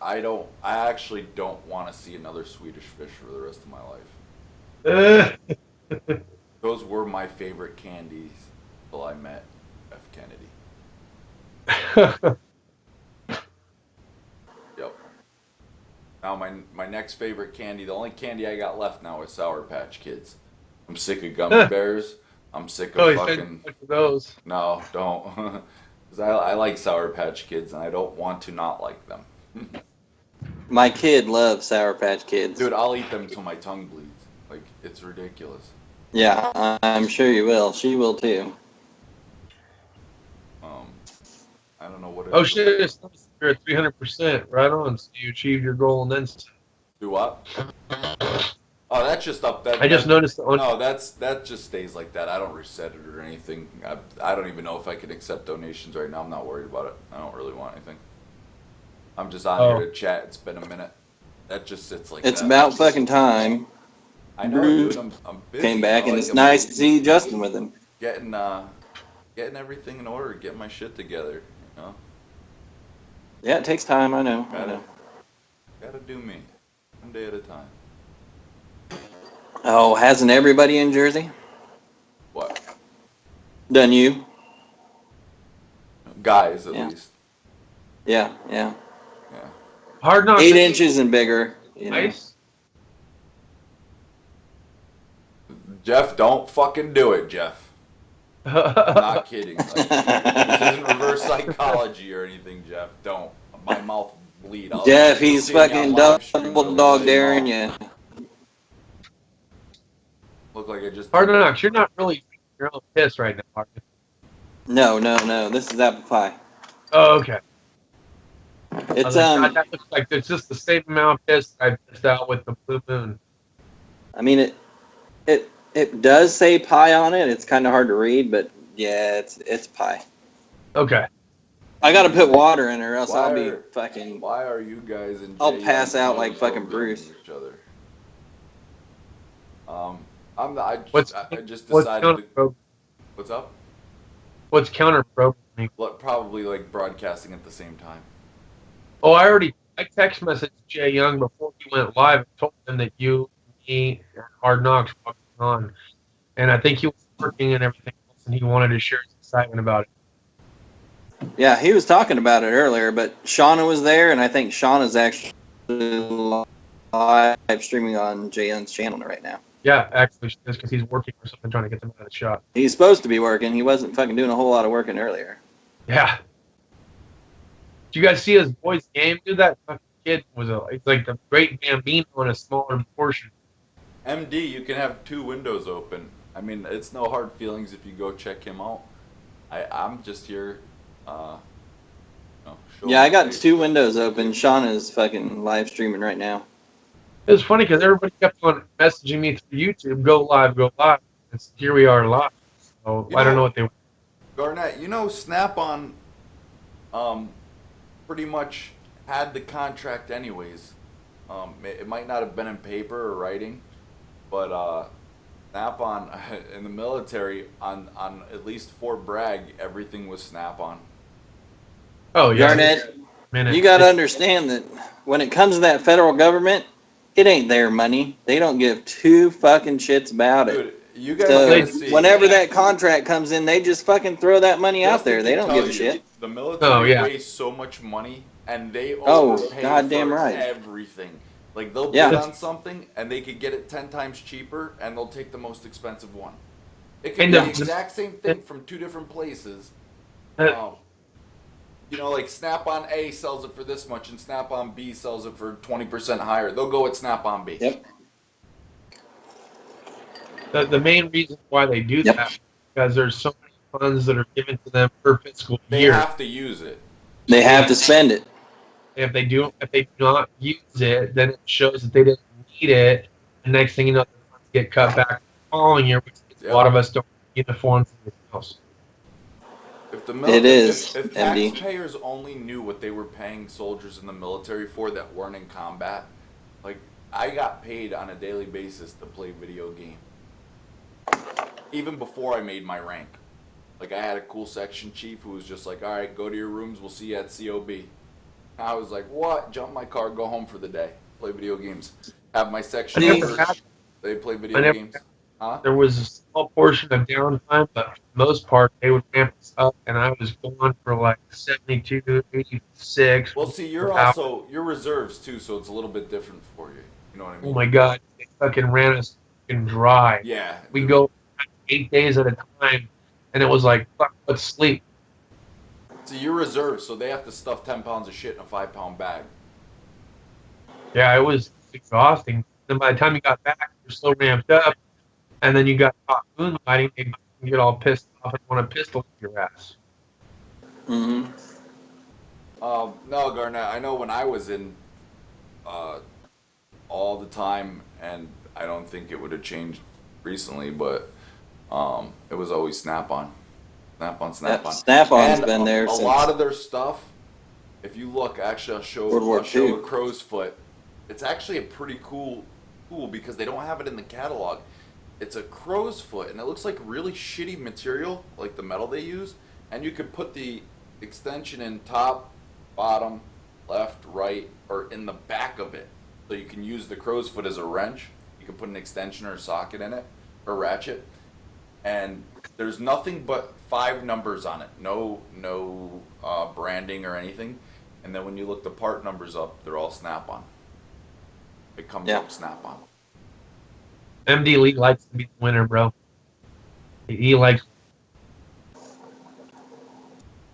I actually don't want to see another Swedish fish for the rest of my life. Those were my favorite candies until I met Jeff Kennedy. Yep. Now my next favorite candy, the only candy I got left now is Sour Patch Kids. I'm sick of gummy bears. I'm sick of fucking those. No, don't. Because I like Sour Patch Kids and I don't want to not like them. My kid loves Sour Patch Kids. Dude, I'll eat them until my tongue bleeds. Like, it's ridiculous. Yeah, I'm sure you will. She will too. I don't know what it is. Oh shit, you're at 300%. Right on. So you achieved your goal and then some. Do what? Oh, that's just up. I just noticed. No, that just stays like that. I don't reset it or anything. I don't even know if I can accept donations right now. I'm not worried about it. I don't really want anything. I'm just on here to chat. It's been a minute. That just sits like It's that. about fucking time. I know, dude. I'm busy. Came back, and Like, it's nice to see Justin with him. Getting everything in order, getting my shit together. You know. Yeah, it takes time. I know. Gotta do me. One day at a time. Oh, hasn't everybody in Jersey What? done you? Guys, at least. Yeah. Yeah. Hard Knocks. 8 inches and bigger. You know. Nice. Jeff, don't fucking do it, Jeff. I'm not kidding. Like, this isn't reverse psychology or anything, Jeff. Don't. My mouth will bleed. Jeff, he's fucking double dog daring you. Look like I just. Hard Knocks. You're not really your own piss right now, are you? No. This is apple pie. Oh, okay. It's God, that looks like it's just the same amount of piss I pissed out with the Blue Moon. I mean it does say pie on it. It's kind of hard to read, but yeah, it's pie. Okay. I gotta put water in her, else Why I'll be are- fucking. Why are you guys in? I'll pass out like fucking Bruce. Each other. I just What's decided. counter What's up? What's counter-programming? Probably like broadcasting at the same time. Oh, I text messaged Jay Young before he went live and told him that you, me, and Hard Knocks were on. And I think he was working and everything else, and he wanted to share his excitement about it. Yeah, he was talking about it earlier, but Shauna was there, and I think Shauna's actually live streaming on JN's channel right now. Yeah, actually, just because he's working or something, trying to get them out of the shot. He's supposed to be working. He wasn't fucking doing a whole lot of working earlier. Yeah. Did you guys see his boy's game, dude? That fucking kid was it's like the great Bambino in a smaller portion. MD, you can have 2 windows open. I mean, it's no hard feelings if you go check him out. I'm just here, Yeah, I got 2 windows open. Shauna's fucking live streaming right now. It was funny because everybody kept on messaging me through YouTube, go live, go live. Here we are live. So I don't know what they. Garnett, Snap-on pretty much had the contract anyways. It might not have been in paper or writing, but Snap-on in the military on at least Fort Bragg, everything was Snap-on. Oh yeah, Garnett, you got to understand that when it comes to that federal government, it ain't their money. They don't give 2 fucking shits about it. Dude, you guys So gotta see. whenever that contract comes in, they just fucking throw that money out there. They don't give a shit. The military wastes so much money, and they overpay goddamn for right. everything. Like, they'll bid Yeah. on something, and they could get it 10 times cheaper, and they'll take the most expensive one. It could be the exact same thing from 2 different places. Like Snap-on A sells it for this much, and Snap-on B sells it for 20% higher. They'll go with Snap-on B. Yep. The main reason why they do that is because there's so many funds that are given to them per fiscal year. They have to use it. They have to spend it. If they do not use it, then it shows that they didn't need it. The next thing you know, the funds get cut back the following year, which a lot of us don't get uniforms and everything else. If MD. taxpayers only knew what they were paying soldiers in the military for that weren't in combat, like, I got paid on a daily basis to play video games. Even before I made my rank. Like, I had a cool section chief who was just like, all right, go to your rooms, we'll see you at COB. I was like, what? Jump my car, go home for the day, play video games. Have my section members, they play video games. Huh? There was a small portion of downtime, but for the most part, they would ramp us up, and I was gone for like 72, 86. Well, see, you're reserves too, so it's a little bit different for you. You know what I mean? Oh my God, they fucking ran us fucking dry. Yeah. We go 8 days at a time, and it was like, fuck, let's sleep. See, you're reserves, so they have to stuff 10 pounds of shit in a 5-pound bag. Yeah, it was exhausting. Then by the time you got back, you're so ramped up, and then you got caught moonlighting, and you get all pissed off and want a pistol in your ass. Mm-hmm. No, Garnett, I know when I was in all the time, and I don't think it would have changed recently, but it was always Snap-on. Snap-on. Snap-on's been there since a lot of their stuff. If you look, actually, I'll show a crow's foot. It's actually a pretty cool tool because they don't have it in the catalog. It's a crow's foot, and it looks like really shitty material, like the metal they use. And you could put the extension in top, bottom, left, right, or in the back of it. So you can use the crow's foot as a wrench. You can put an extension or a socket in it, or ratchet. And there's nothing but 5 numbers on it. No branding or anything. And then when you look the part numbers up, they're all Snap-on. It comes up Snap-on. MD Lee likes to be the winner, bro. He likes.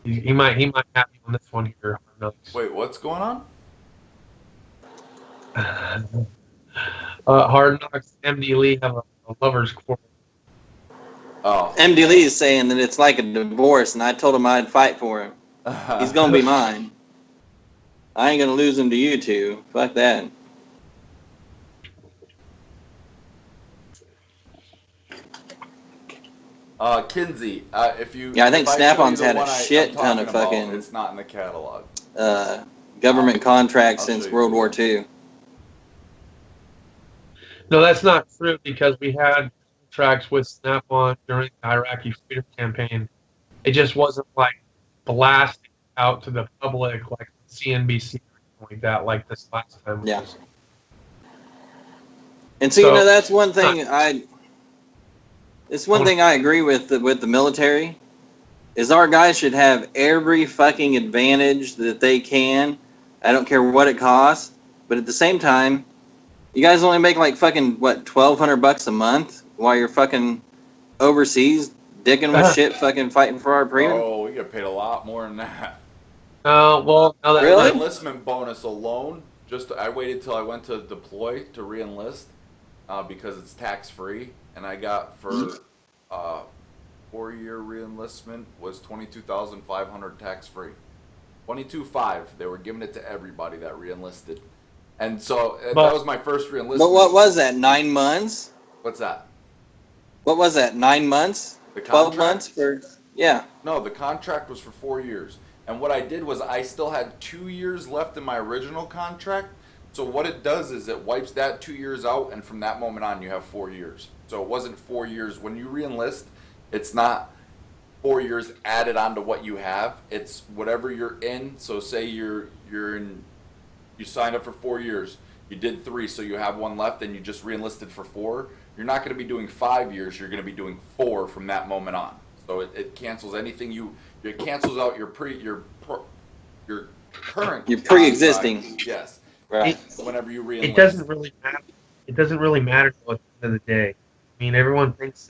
He might have me on this one here. Wait, what's going on? Hard Knocks, MD Lee have a lover's quarrel. Oh. MD Lee is saying that it's like a divorce, and I told him I'd fight for him. He's gonna be mine. I ain't gonna lose him to you two. Fuck that. Kinsey, if you I think Snap-on's had a I'm shit ton talking of about, fucking it's not in the catalog. Government contracts I'll since show you. World War II. No, that's not true because we had contracts with Snap-on during the Iraqi freedom campaign. It just wasn't like blasting out to the public like CNBC or like that, like this last time. Yeah. And so, that's one thing It's one thing I agree with the military. is our guys should have every fucking advantage that they can. I don't care what it costs, but at the same time, you guys only make like fucking what, $1,200 a month while you're fucking overseas dicking with shit, fucking fighting for our freedom. Oh, we get paid a lot more than that. Well, no, that, Really? The enlistment bonus alone, I waited till I went to deploy to re-enlist because it's tax-free, and I got for 4-year re-enlistment was $22,500 tax-free. 22.5. They were giving it to everybody that re-enlisted, and so that was my first re-enlistment. But what was that? 9 months? What's that? What was that? 9 months? The 12 contract? months for? Yeah. No, the contract was for 4 years. And what I did was I still had 2 years left in my original contract. So what it does is it wipes that 2 years out, and from that moment on, you have 4 years. So it wasn't 4 years. When you re-enlist, it's not 4 years added onto what you have. It's whatever you're in. So say you signed up for 4 years. You did 3, so you have 1 left, and you just re-enlisted for 4. You're not going to be doing 5 years. You're going to be doing 4 from that moment on. So it cancels anything it cancels out your current. Your pre-existing. Contract. Yes. Right. Whenever you re-enlist. it doesn't really matter. It doesn't really matter though at the end of the day. I mean, everyone thinks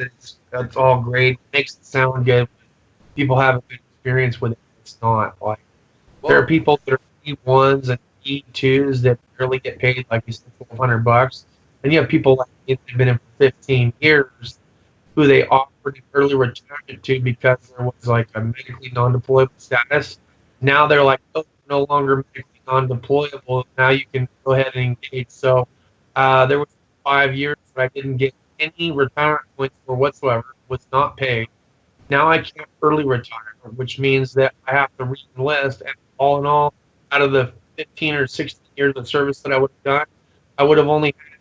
that's all great, makes it sound good. People have a good experience with it. It's not. Like, there are people that are E1s and E2s that barely get paid, like you said, $1,200. And you have people like me that have been in for 15 years who they offered an early retirement to because there was like a medically non-deployable status. Now they're like, oh, no longer medically non-deployable. Now you can go ahead and engage. So there was 5 years that I didn't get any retirement points for whatsoever, was not paid. Now I can't early retire, which means that I have to re-enlist. And all in all, out of the 15 or 16 years of service that I would have done, I would have only had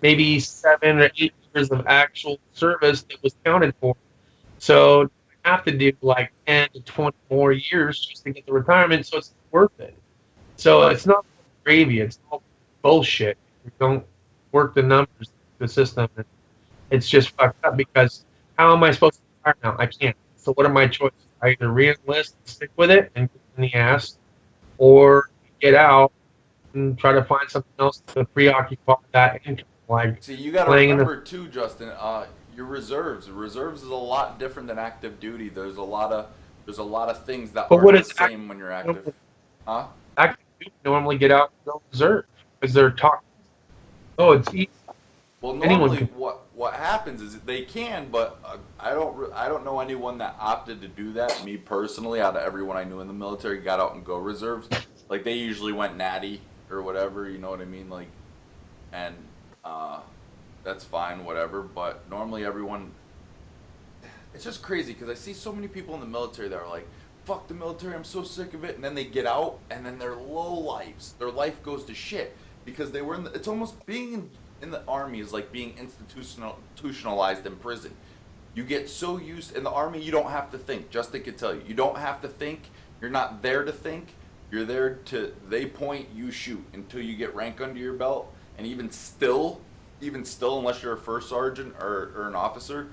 maybe 7 or 8 years of actual service that was counted for. So I have to do like 10 to 20 more years just to get the retirement, so it's worth it. So it's not gravy, it's all bullshit. You don't work the numbers, the system. It's just fucked up because how am I supposed to retire now? I can't. So what are my choices? I either re-enlist and stick with it and get in the ass, or get out and try to find something else to preoccupy that income. Like, see, you got to remember too, Justin. Your reserves. Reserves is a lot different than active duty. There's a lot of things that aren't the same when you're active. Huh? Active duty normally get out and go reserve because they're talking. Oh, it's easy. Well, normally what happens is they can, but I don't know anyone that opted to do that. Me personally, out of everyone I knew in the military, got out and go reserves. Like, they usually went natty or whatever. You know what I mean? Like, and that's fine, whatever. But normally everyone, it's just crazy because I see so many people in the military that are like, fuck the military, I'm so sick of it. And then they get out and then their life goes to shit because they were it's almost being in the army is like being institutionalized in prison. You get so used, in the army you don't have to think. Justin could tell you, you don't have to think. You're not there to think. You're there to, they point, you shoot until you get rank under your belt. And even still, unless you're a first sergeant or an officer,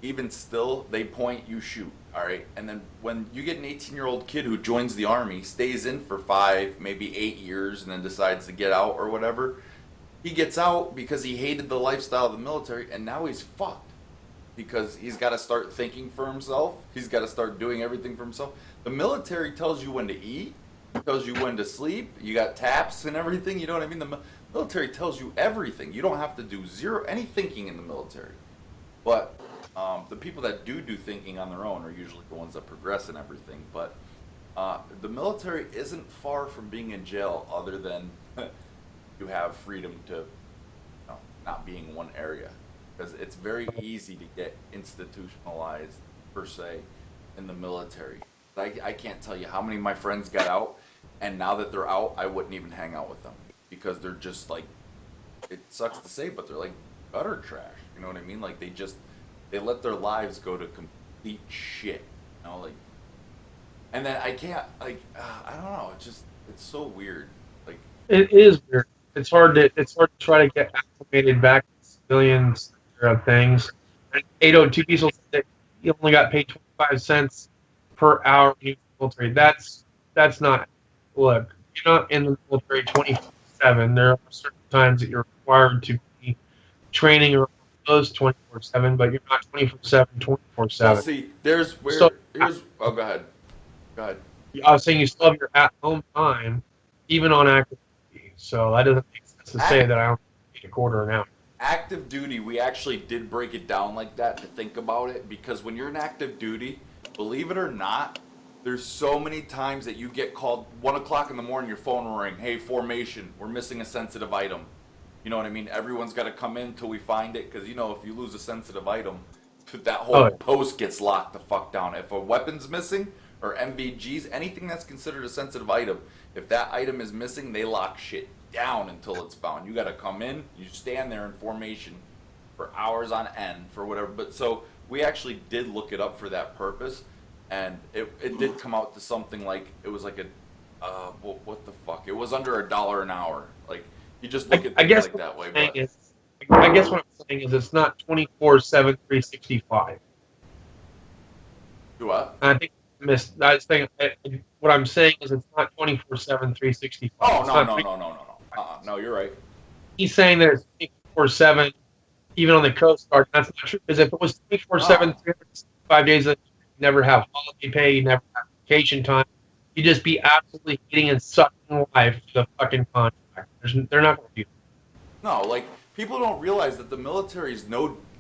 even still, they point, you shoot, all right? And then when you get an 18-year-old kid who joins the army, stays in for 5, maybe 8 years, and then decides to get out or whatever, he gets out because he hated the lifestyle of the military, and now he's fucked because he's got to start thinking for himself. He's got to start doing everything for himself. The military tells you when to eat, tells you when to sleep. You got taps and everything, you know what I mean? The military tells you everything. You don't have to do any thinking in the military. But the people that do thinking on their own are usually the ones that progress in everything. But the military isn't far from being in jail, other than you have freedom to not be in one area. Because it's very easy to get institutionalized, per se, in the military. I can't tell you how many of my friends got out, and now that they're out, I wouldn't even hang out with them. Because they're just like, it sucks to say, but they're like gutter trash. You know what I mean? Like, they let their lives go to complete shit. You know, like, and then I can't, like, I don't know. It's so weird. Like, it is weird. It's hard to try to get acclimated back to civilians of things. And 802 people said that he only got paid 25 cents per hour in the military. That's not. Look, you're not in the military 24/7. There are certain times that you're required to be training or close 24/7, but you're not 24/7, Well, 24/7. see, So oh, go ahead. Go ahead. I was saying you still have your at-home time, even on active duty. So that doesn't make sense to say that I don't need a quarter an hour. Active duty, we actually did break it down like that to think about it, because when you're in active duty, believe it or not, there's so many times that you get called 1 o'clock in the morning, your phone will ring, hey, formation, we're missing a sensitive item. You know what I mean? Everyone's got to come in till we find it, because, you know, if you lose a sensitive item, that whole post gets locked the fuck down. If a weapon's missing, or MVGs, anything that's considered a sensitive item, if that item is missing, they lock shit down until it's found. You got to come in, you stand there in formation for hours on end for whatever. But so we actually did look it up for that purpose, and it did come out to something like, it was like a what the fuck? It was under $1 an hour. Like, you just look at things like that way. But I guess what I'm saying is it's not 24/7, 365. Do what? I think I was saying what I'm saying is it's not 24/7, 365. Oh no. No, you're right. He's saying that it's 24/7, even on the Coast Guard. That's not true. Because if it was 24/7, 365 days, you never have holiday pay, you never have vacation time. You'd just be absolutely eating and sucking life for the fucking contract. They're not going to do that. No, like, people don't realize that the military is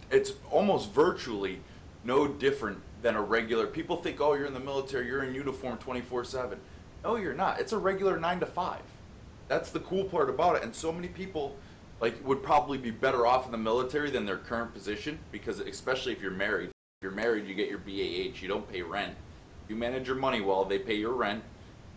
it's almost virtually no different than a regular. People think, oh, you're in the military, you're in uniform 24/7. No, you're not. It's a regular 9 to 5. That's the cool part about it. And so many people, like, would probably be better off in the military than their current position, because especially if you're married. If you're married, you get your BAH. You don't pay rent. You manage your money well. They pay your rent.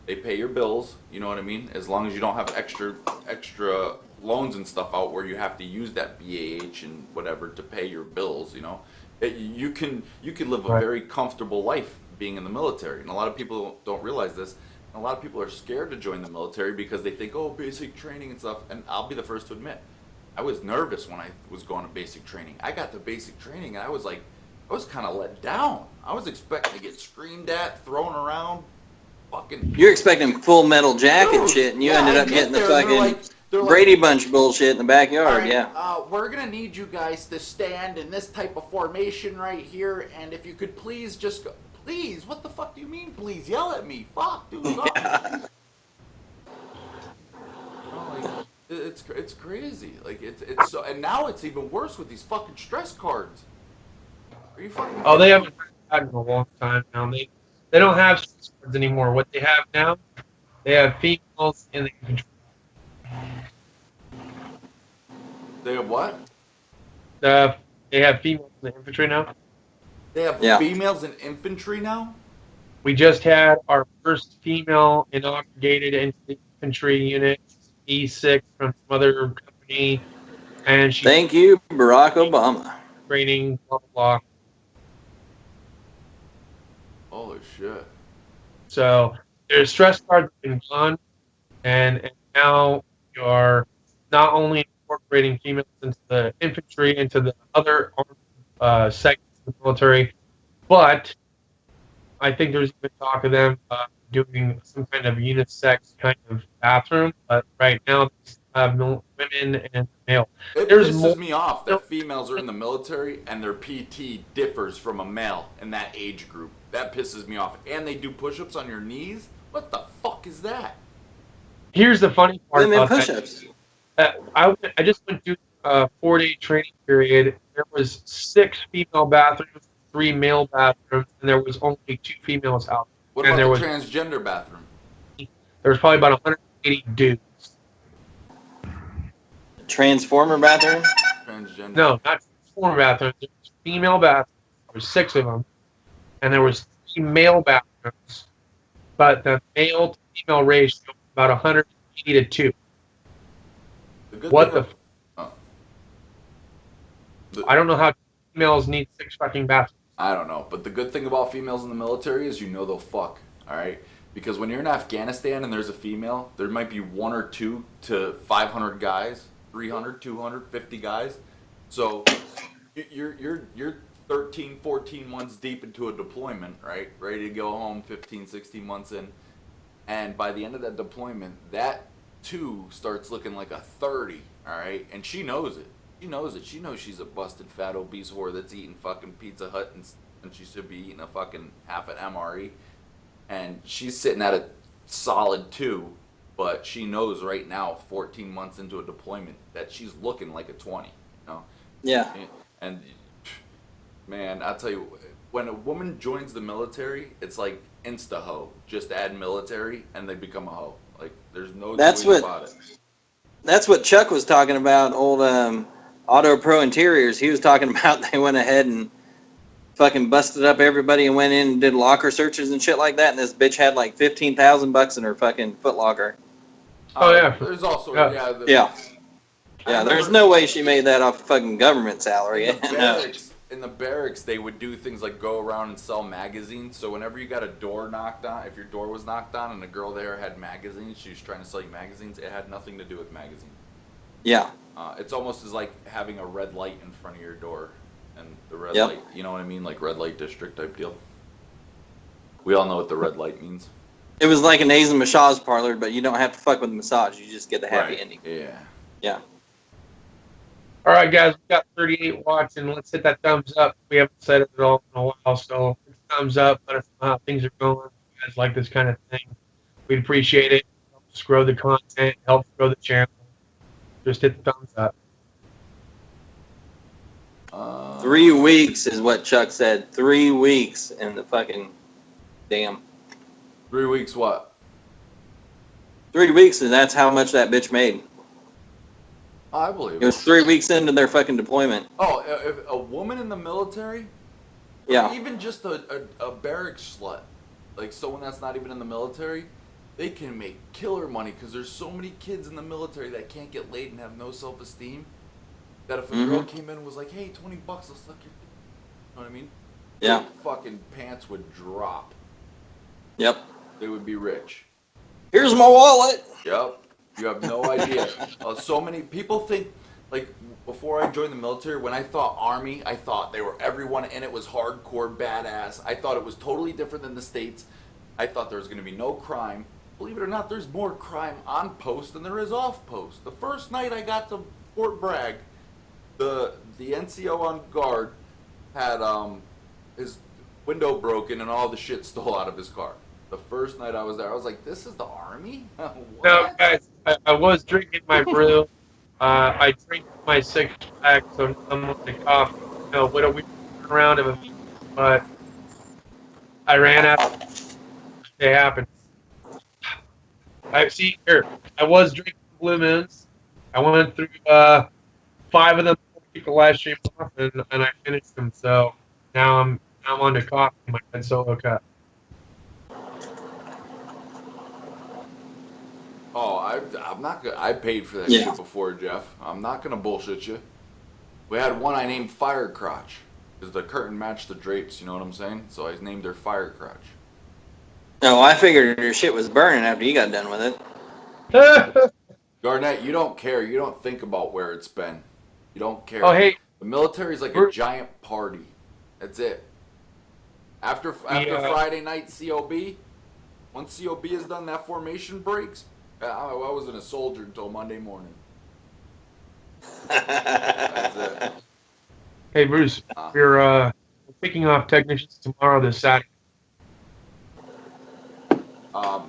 They pay your bills. You know what I mean? As long as you don't have extra loans and stuff out where you have to use that BAH and whatever to pay your bills. You know, you can live a very comfortable life being in the military. And a lot of people don't realize this. And a lot of people are scared to join the military because they think, oh, basic training and stuff. And I'll be the first to admit, I was nervous when I was going to basic training. I got to basic training and I was kind of let down. I was expecting to get screamed at, thrown around. You're expecting Full Metal Jacket shit, and you ended up getting the fucking Brady Bunch bullshit in the backyard. Right, yeah. We're gonna need you guys to stand in this type of formation right here, and if you could please just go. Please, what the fuck do you mean? Please yell at me. Fuck, dude. Yeah. Oh, like, it's crazy. Like it's so, and now it's even worse with these fucking stress cards. Are you fucking? Oh, they haven't had in a long time now. They don't have stress cards anymore. What they have now, they have females in the infantry. They have what? They have females in the infantry now. They have females in infantry now? We just had our first female inaugurated into the infantry unit, E6 from some other company, and she. Thank you, Barack Obama. Training, blah blah blah. Holy shit. So their stress cards have been gone, and now you're not only incorporating females into the infantry, into the other armed segments of the military, but I think there's even talk of them doing some kind of unisex kind of bathroom. But right now, they have women and male. It pisses me off that females are in the military and their PT differs from a male in that age group. That pisses me off. And they do push-ups on your knees? What the fuck is that? Here's the funny part about push-ups. I just went through a 4-day training period. There was 6 female bathrooms, 3 male bathrooms, and there was only 2 females out. What and about there the was, transgender bathroom? There was probably about 180 dudes. Transformer bathroom? Transgender. No, not transformer bathrooms. There was female bathrooms. There was 6 of them, and there was 3 male bathrooms. But the male to female ratio was about 180 to 2. What the? I don't know how females need 6 fucking bathrooms. I don't know, but the good thing about females in the military is they'll fuck, all right? Because when you're in Afghanistan and there's a female, there might be 1 or 2 to 500 guys, 300, 250 guys. So you're 13, 14 months deep into a deployment, right? Ready to go home 15, 16 months in. And by the end of that deployment, that 2 starts looking like a 30, all right? And she knows it. She knows it. She knows she's a busted, fat, obese whore that's eating fucking Pizza Hut and she should be eating a fucking half an MRE. And she's sitting at a solid 2, but she knows right now, 14 months into a deployment, that she's looking like a 20, you know? Yeah. And man, I'll tell you, when a woman joins the military, it's like insta-ho. Just add military and they become a hoe. Like, there's no two ways about it. That's what Chuck was talking about, old Auto Pro Interiors. He was talking about they went ahead and fucking busted up everybody and went in and did locker searches and shit like that, and this bitch had like $15,000 in her fucking Foot Locker. Oh, yeah. There's also, Yeah, there's no way she made that off fucking government salary. In the barracks, they would do things like go around and sell magazines. So whenever you got a door knocked on, if your door was knocked on and a girl there had magazines, she was trying to sell you magazines, it had nothing to do with magazines. Yeah. It's almost as like having a red light in front of your door. And the red Yep. light, you know what I mean? Like red light district type deal. We all know what the red light means. It was like an Asian massage parlor, but you don't have to fuck with the massage. You just get the happy ending. Yeah. Yeah. All right, guys, we got 38 watts, and let's hit that thumbs up. We haven't said it at all in a while, so thumbs up. Let us know how things are going. If you guys like this kind of thing, we'd appreciate it. Helps grow the content, helps grow the channel. Just hit the thumbs up. 3 weeks is what Chuck said. 3 weeks in the fucking damn. 3 weeks what? 3 weeks, and that's how much that bitch made. I believe It was 3 weeks into their fucking deployment. Oh, if a woman in the military, Yeah. or even just a barracks slut, like someone that's not even in the military, they can make killer money because there's so many kids in the military that can't get laid and have no self-esteem. That if a girl came in and was like, hey, $20, I'll suck your dick. You know what I mean? Yeah. Their fucking pants would drop. Yep. They would be rich. Here's my wallet. Yep. You have no idea. So many people think, like, before I joined the military, when I thought Army, I thought they were everyone in it was hardcore badass. I thought it was totally different than the States. I thought there was going to be no crime. Believe it or not, there's more crime on post than there is off post. The first night I got to Fort Bragg, the NCO on guard had his window broken and all the shit stole out of his car. The first night I was there, I was like, this is the Army? No, guys, I was drinking my brew. I drank my 6-pack, so I'm on the coffee. You know, what a weird round of it, but I ran out. It happens. I see here. I was drinking Blue Moons. I went through 5 of them to the last stream off, and I finished them. So now I'm on to coffee, my red solo cup. Oh, I'm not gonna. I paid for that shit before, Jeff. I'm not gonna bullshit you. We had one I named Fire Crotch because the curtain matched the drapes. You know what I'm saying? So I named her Fire Crotch. No, I figured your shit was burning after you got done with it. Garnett, you don't care. You don't think about where it's been. You don't care. Oh, hey. The military is like a giant party. That's it. After Friday night COB, once COB is done, that formation breaks. I wasn't a soldier until Monday morning. That's it. Hey, Bruce, we're picking off technicians tomorrow this Saturday.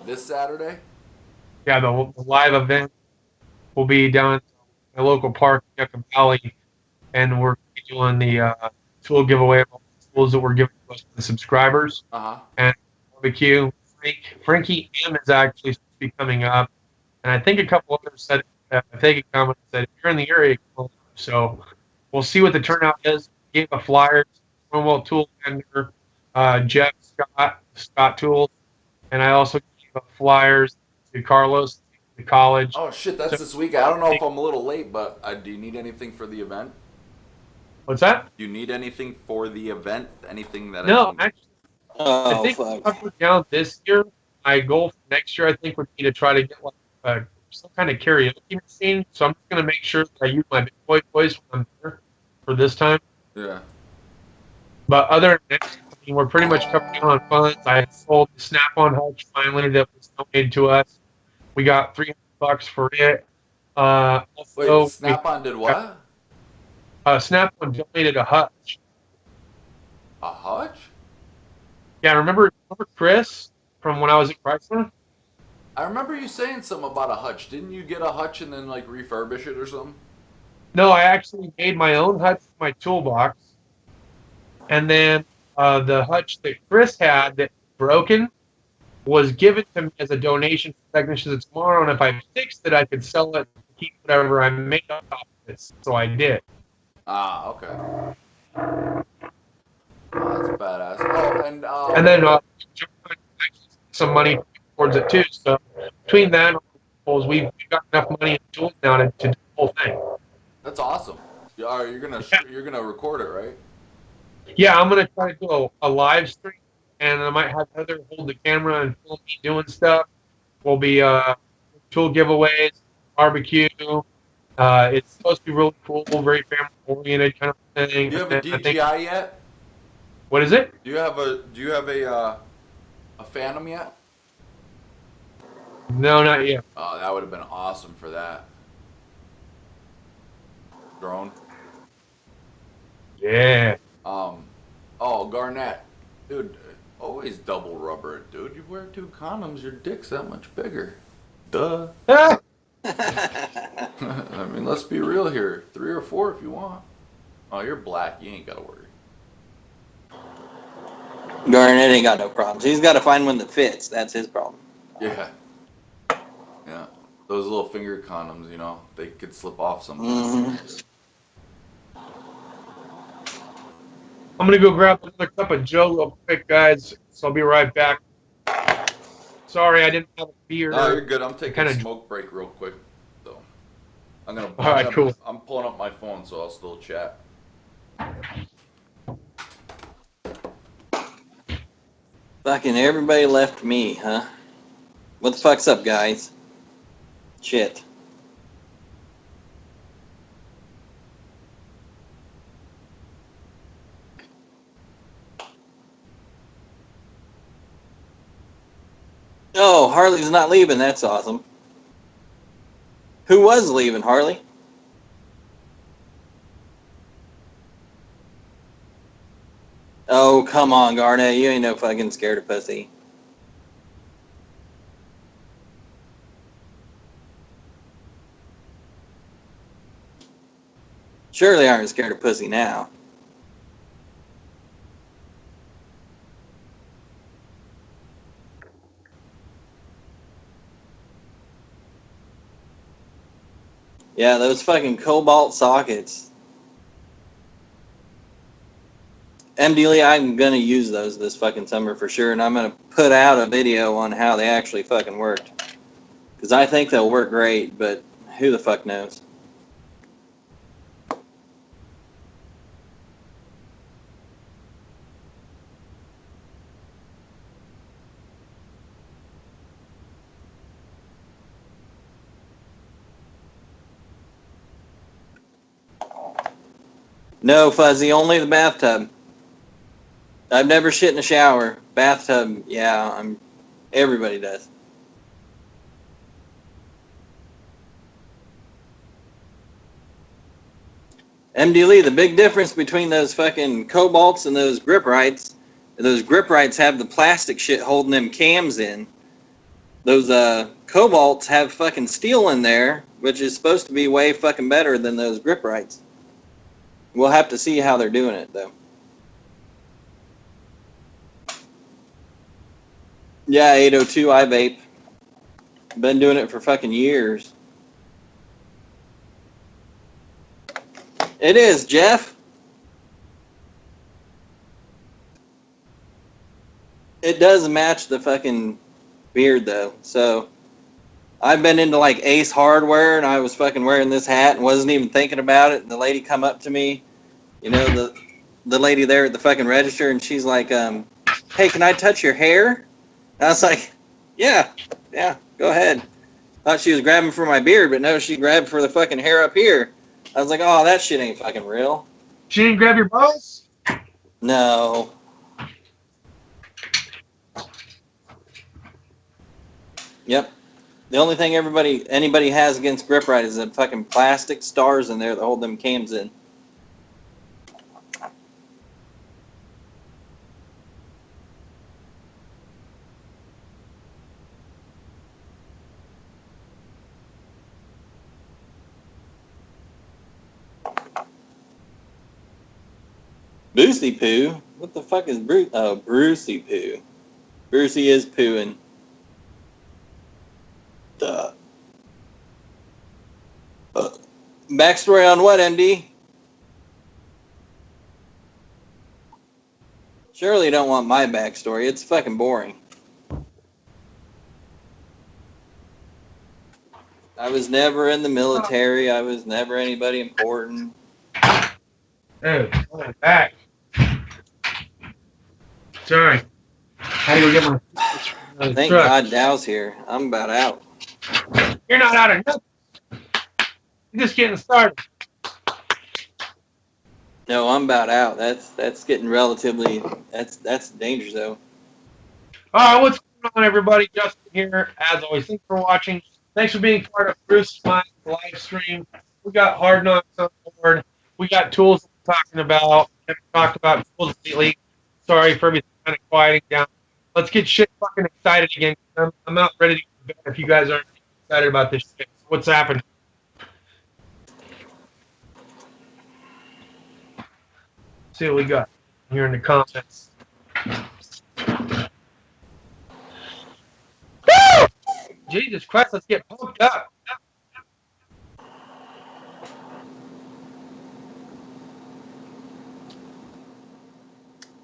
This Saturday? Yeah, the live event will be down at the local park in Yucca Valley, and we're doing the tool giveaway of all the tools that we're giving to us, the subscribers. And barbecue. Frankie M is actually supposed to be coming up, and I think a couple others said, if they could come, and said, if you're in the area, come on. So we'll see what the turnout is. Gave a flyer to Cromwell Tool Vendor, Jeff Scott Tools, and I also gave flyers to Carlos, to college. Oh shit, that's this week. I don't know if I'm a little late, but do you need anything for the event? What's that? Do you need anything for the event? Anything that No, I actually, I think down this year. My goal for next year, I think, would be to try to get like some kind of karaoke machine. So I'm just gonna make sure that I use my big boy voice when I'm there for this time. Yeah. But other than that, I mean, we're pretty much covering on funds. I sold the Snap-on hutch finally that was donated to us. We got $300 for it. Wait, Also, Snap-on did what? Snap-on donated a hutch. A hutch? Yeah, remember Chris from when I was at Chrysler? I remember you saying something about a hutch. Didn't you get a hutch and then like refurbish it or something? No, I actually made my own hutch for my toolbox. And then the hutch that Chris had that was broken was given to me as a donation for Technicians of Tomorrow. And if I fixed it, I could sell it and keep whatever I made off of it. So I did. Ah, okay. Oh, that's badass. Oh, And then John some money towards it too. So between that and all the we've got enough money and tools now to do the whole thing. that's awesome. You're gonna record it, right? Yeah, I'm gonna try to do a live stream, and I might have Heather hold the camera and film me doing stuff. We'll be tool giveaways, barbecue. It's supposed to be really cool, very family oriented kind of thing. Do you have a DJI yet? What is it? Do you have a Phantom yet? No, not yet. Oh, that would have been awesome for that. Drone. Yeah. Oh, Garnett. Dude, always double rubber it, dude. You wear 2 condoms, your dick's that much bigger. Duh. Ah! I mean, let's be real here. 3 or 4 if you want. Oh, you're black. You ain't gotta worry. Garnett ain't got no problems. He's got to find one that fits. That's his problem. Yeah. Yeah. Those little finger condoms, you know, they could slip off sometimes. I'm gonna go grab another cup of Joe real quick, guys. So I'll be right back. Sorry, I didn't have a beer. No, you're good. I'm taking a Kinda- smoke break real quick. So I'm gonna. All right, cool. I'm pulling up my phone, so I'll still chat. Fucking everybody left me, huh? What the fuck's up, guys? Shit. Oh, Harley's not leaving. That's awesome. Who was leaving, Harley? Oh, come on, Garnett. You ain't no fucking scared of pussy. Surely aren't scared of pussy now. Yeah, those fucking cobalt sockets. MD Lee, I'm going to use those this fucking summer for sure, and I'm going to put out a video on how they actually fucking worked. Because I think they'll work great, but who the fuck knows? No, Fuzzy, only the bathtub. I've never shit in a shower. Bathtub, yeah, everybody does. MD Lee, the big difference between those fucking cobalts and those grip rights have the plastic shit holding them cams in. Those cobalts have fucking steel in there, which is supposed to be way fucking better than those grip rights. We'll have to see how they're doing it, though. Yeah, 802, I vape. Been doing it for fucking years. It is, Jeff. It does match the fucking beard, though. So, I've been into, like, Ace Hardware, and I was fucking wearing this hat and wasn't even thinking about it. And the lady come up to me, you know, the lady there at the fucking register, and she's like, hey, can I touch your hair? And I was like, yeah, go ahead. Thought she was grabbing for my beard, but no, she grabbed for the fucking hair up here. I was like, oh, that shit ain't fucking real. She didn't grab your balls? No. Yep. The only thing anybody has against grip right is the fucking plastic stars in there that hold them cams in. Brucey Poo? What the fuck is Bruce? Oh, Brucey Poo. Brucey is pooing. Duh. Backstory on what, MD? Surely you don't want my backstory. It's fucking boring. I was never in the military. I was never anybody important. Hey, I'm back. Sorry. How do you get my Thank truck? God Dow's here. I'm about out. You're not out of nothing. You're just getting started. No, I'm about out. That's getting relatively. That's danger zone. All right, what's going on, everybody? Justin here. As always, thanks for watching. Thanks for being part of Bruce's live stream. We got hard knocks on board. We got tools that we're talking about. We haven't talked about tools lately. Sorry for everything kind of quieting down. Let's get shit fucking excited again. I'm not ready to go to bed if you guys aren't excited about this shit. What's happened? See what we got here in the comments. Jesus Christ, let's get pumped up.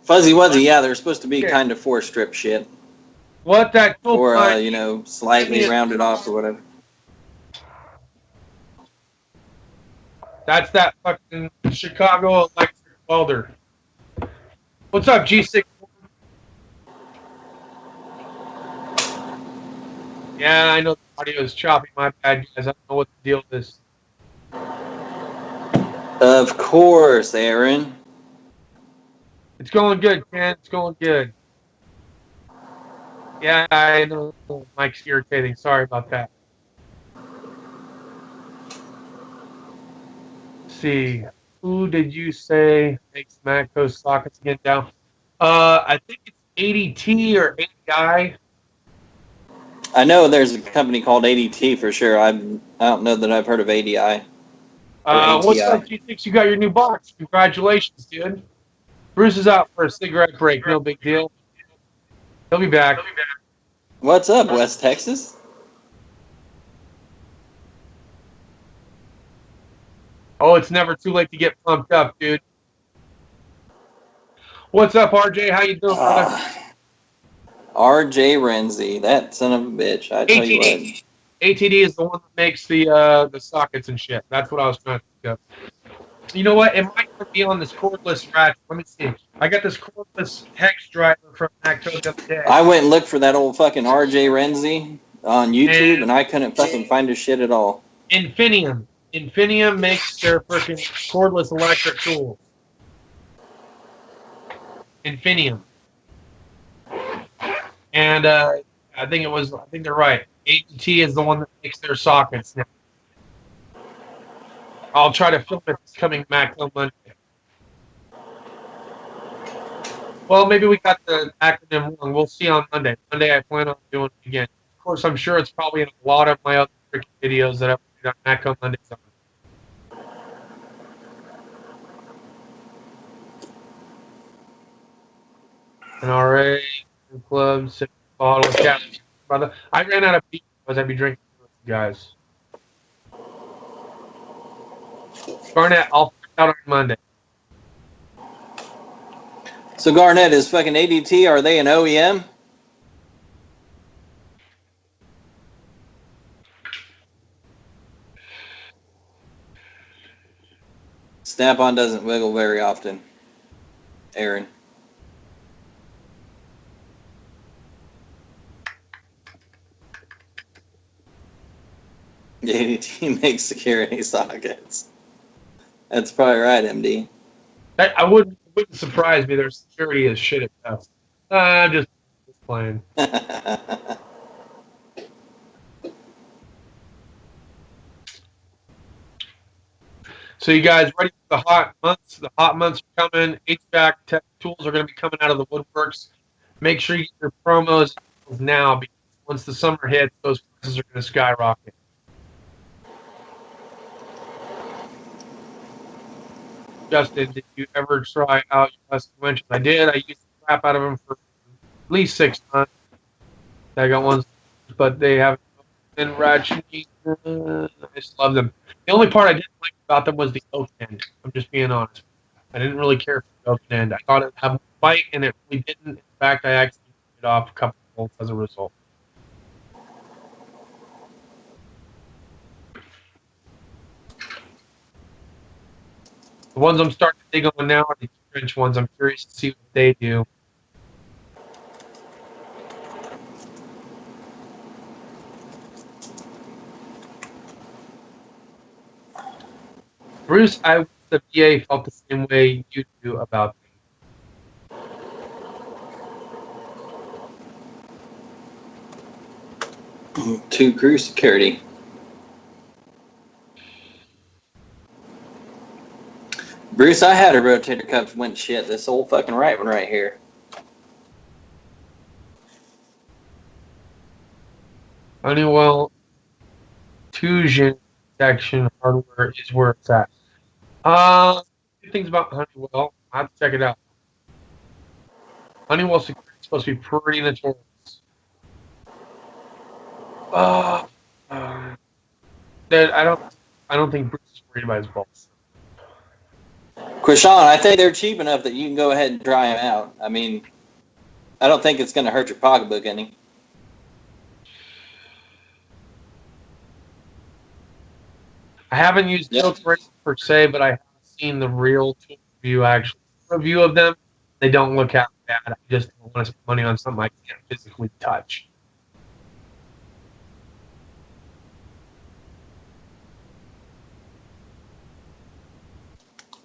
Fuzzy Wuzzy, yeah, they're supposed to be kind of 4-strip shit. What that cool Or, you know, slightly rounded off or whatever. That's that fucking Chicago electric welder. What's up, G6? Yeah, I know the audio is choppy. My bad, guys. I don't know what the deal is. Of course, Aaron. It's going good, Ken. It's going good. Yeah, I know Mike's irritating. Sorry about that. Let's see. Who did you say makes Matco sockets again down? I think it's ADT or ADI. I know there's a company called ADT for sure. I don't know that I've heard of ADI. What's up, G6? You got your new box. Congratulations, dude. Bruce is out for a cigarette break. No big deal. He'll be back. What's up, West Texas? Oh, it's never too late to get pumped up, dude. What's up, RJ? How you doing, brother? RJ Renzi, that son of a bitch. I tell you what. ATD is the one that makes the sockets and shit. That's what I was trying to think of. You know what? It might be on this cordless ratchet. Let me see. I got this cordless hex driver from Acto the other day. I went and looked for that old fucking RJ Renzi on YouTube, and I couldn't fucking find his shit at all. Infinium. Infinium makes their freaking cordless electric tools. Infinium. And I think they're right. AT is the one that makes their sockets now. I'll try to film it this coming back on Monday. Well, maybe we got the acronym wrong. We'll see on Monday. Monday I plan on doing it again. Of course, I'm sure it's probably in a lot of my other freaking videos that I've done back on Monday. NRA, club, six bottles, yeah. Brother, I ran out of beer because I'd be drinking with you guys. Garnett, I'll find out on Monday. So Garnett, is fucking ADT, are they an OEM? Snap-on doesn't wiggle very often, Aaron. ADT makes security sockets. That's probably right, MD. I wouldn't wouldn't surprise me. Their security is shit at best. I'm just playing. So you guys ready for the hot months? The hot months are coming. HVAC tech tools are going to be coming out of the woodworks. Make sure you get your promos now, because once the summer hits, those prices are going to skyrocket. Justin, did you ever try out US conventions? I did. I used the crap out of them for at least 6 months. I got ones, but they haven't been ratchet. I just love them. The only part I didn't like about them was the open end. I'm just being honest. I didn't really care for the open end. I thought it would have more bite, and it really didn't. In fact, I actually took it off a couple of bolts as a result. The ones I'm starting to dig on now are the 2-inch ones. I'm curious to see what they do. Bruce, I wish the VA felt the same way you do about me. 2 crew security. Bruce, I had a rotator cuff went shit. This old fucking right one right here. Honeywell fusion protection hardware is where it's at. Good things about Honeywell. I have to check it out. Honeywell security is supposed to be pretty notorious. That I don't think Bruce is worried about his bolts. Quishan, I think they're cheap enough that you can go ahead and try them out. I mean, I don't think it's going to hurt your pocketbook any. I haven't used Tiltrace per se, but I have seen the real tool review of them. They don't look half bad. I just don't want to spend money on something I can't physically touch.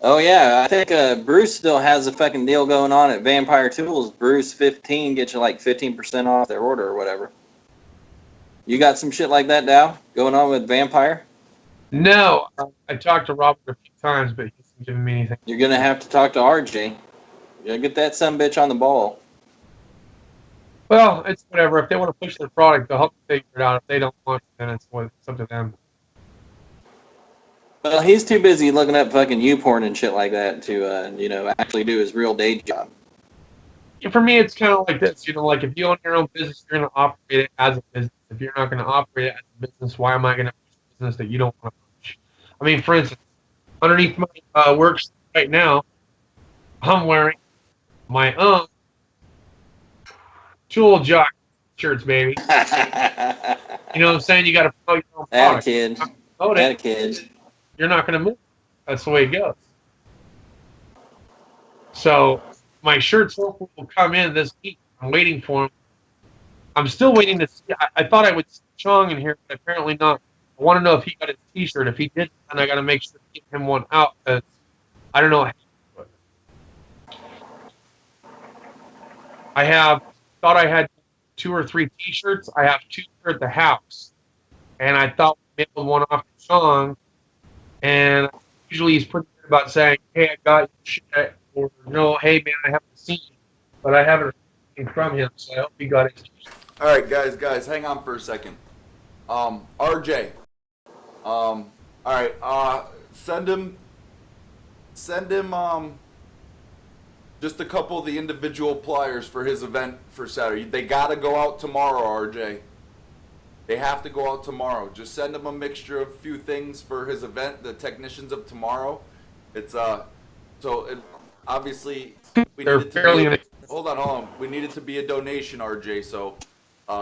Oh yeah, I think Bruce still has a fucking deal going on at Vampire Tools. Bruce 15 gets you like 15% off their order or whatever. You got some shit like that, Dow, going on with Vampire? No, I talked to Robert a few times, but he hasn't given me anything. You're gonna have to talk to RJ. You gotta get that sumbitch on the ball. Well, it's whatever. If they want to push their product, they'll help you figure it out. If they don't want it, then it's up to them. Well, he's too busy looking up fucking YouPorn and shit like that to, you know, actually do his real day job. Yeah, for me, it's kind of like this. You know, like if you own your own business, you're going to operate it as a business. If you're not going to operate it as a business, why am I going to push a business that you don't want to push? I mean, for instance, underneath my work right now, I'm wearing my own Tool Jock shirts, baby. You know what I'm saying? You got to promote your own product. That kid. You're not going to move. That's the way it goes. So my shirts will come in this week. I'm waiting for them. I'm still waiting to see. I thought I would see Chong in here, but apparently not. I want to know if he got his T-shirt. If he did, then I got to make sure to get him one out, because I don't know how to do it. I thought I had 2 or 3 T-shirts. I have 2 here at the house, and I thought we mailed one off to Chong. And usually he's pretty good about saying, "Hey, I got your shit," or "No, hey man, I haven't seen you," but I haven't heard anything from him, so I hope he got it. All right, guys, hang on for a second. RJ. All right. Send him. Just a couple of the individual pliers for his event for Saturday. They gotta go out tomorrow, RJ. They have to go out tomorrow. Just send him a mixture of a few things for his event, the technicians of tomorrow. It's obviously we needed to be, hold on. We need it to be a donation, RJ. So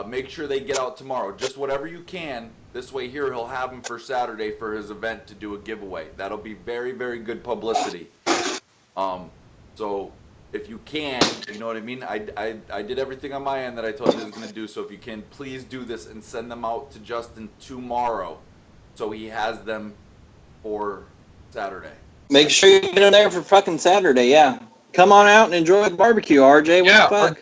make sure they get out tomorrow. Just whatever you can. This way here he'll have them for Saturday for his event to do a giveaway. That'll be very, very good publicity. So if you can, you know what I mean? I did everything on my end that I told you I was going to do, so if you can, please do this and send them out to Justin tomorrow so he has them for Saturday. Make sure you get them there for fucking Saturday, yeah. come on out and enjoy the barbecue, RJ. What Yeah, the fuck?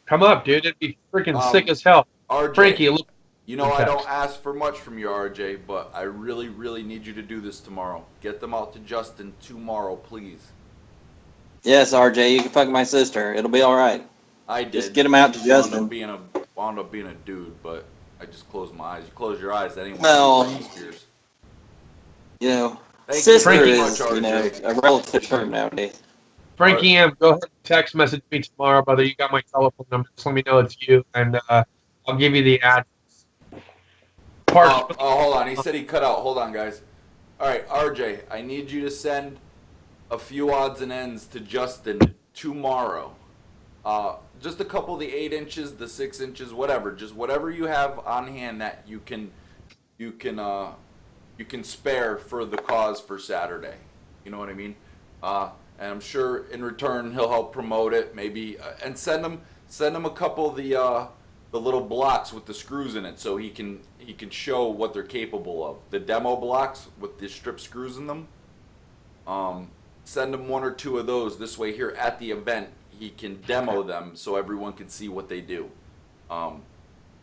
come up, dude. It'd be freaking sick Um, as hell. RJ, Frankie, look. you know I don't ask for much from you, RJ, but I really, really need you to do this tomorrow. Get them out to Justin tomorrow, please. Yes, RJ, you can fuck my sister. It'll be all right. I did. Just get them out to Justin. Wound up being a dude, but I just closed my eyes. You close your eyes, anyone. Well, can be Britney Spears. You know, Thank you sister very is, much, you know, RJ. a relative term nowadays. Frankie M, go ahead and text message me tomorrow, brother. You got my telephone number. Just let me know it's you, and I'll give you the address. Oh, hold on. He said he cut out. Hold on, guys. All right, RJ, I need you to send a few odds and ends to Justin tomorrow. Just a couple of the 8 inches, the 6 inches, whatever. Just whatever you have on hand that you can spare for the cause for Saturday. You know what I mean? And I'm sure in return he'll help promote it. Maybe and send him a couple of the little blocks with the screws in it, so he can show what they're capable of. The demo blocks with the strip screws in them. Send him 1 or 2 of those. This way, here at the event, he can demo them so everyone can see what they do. You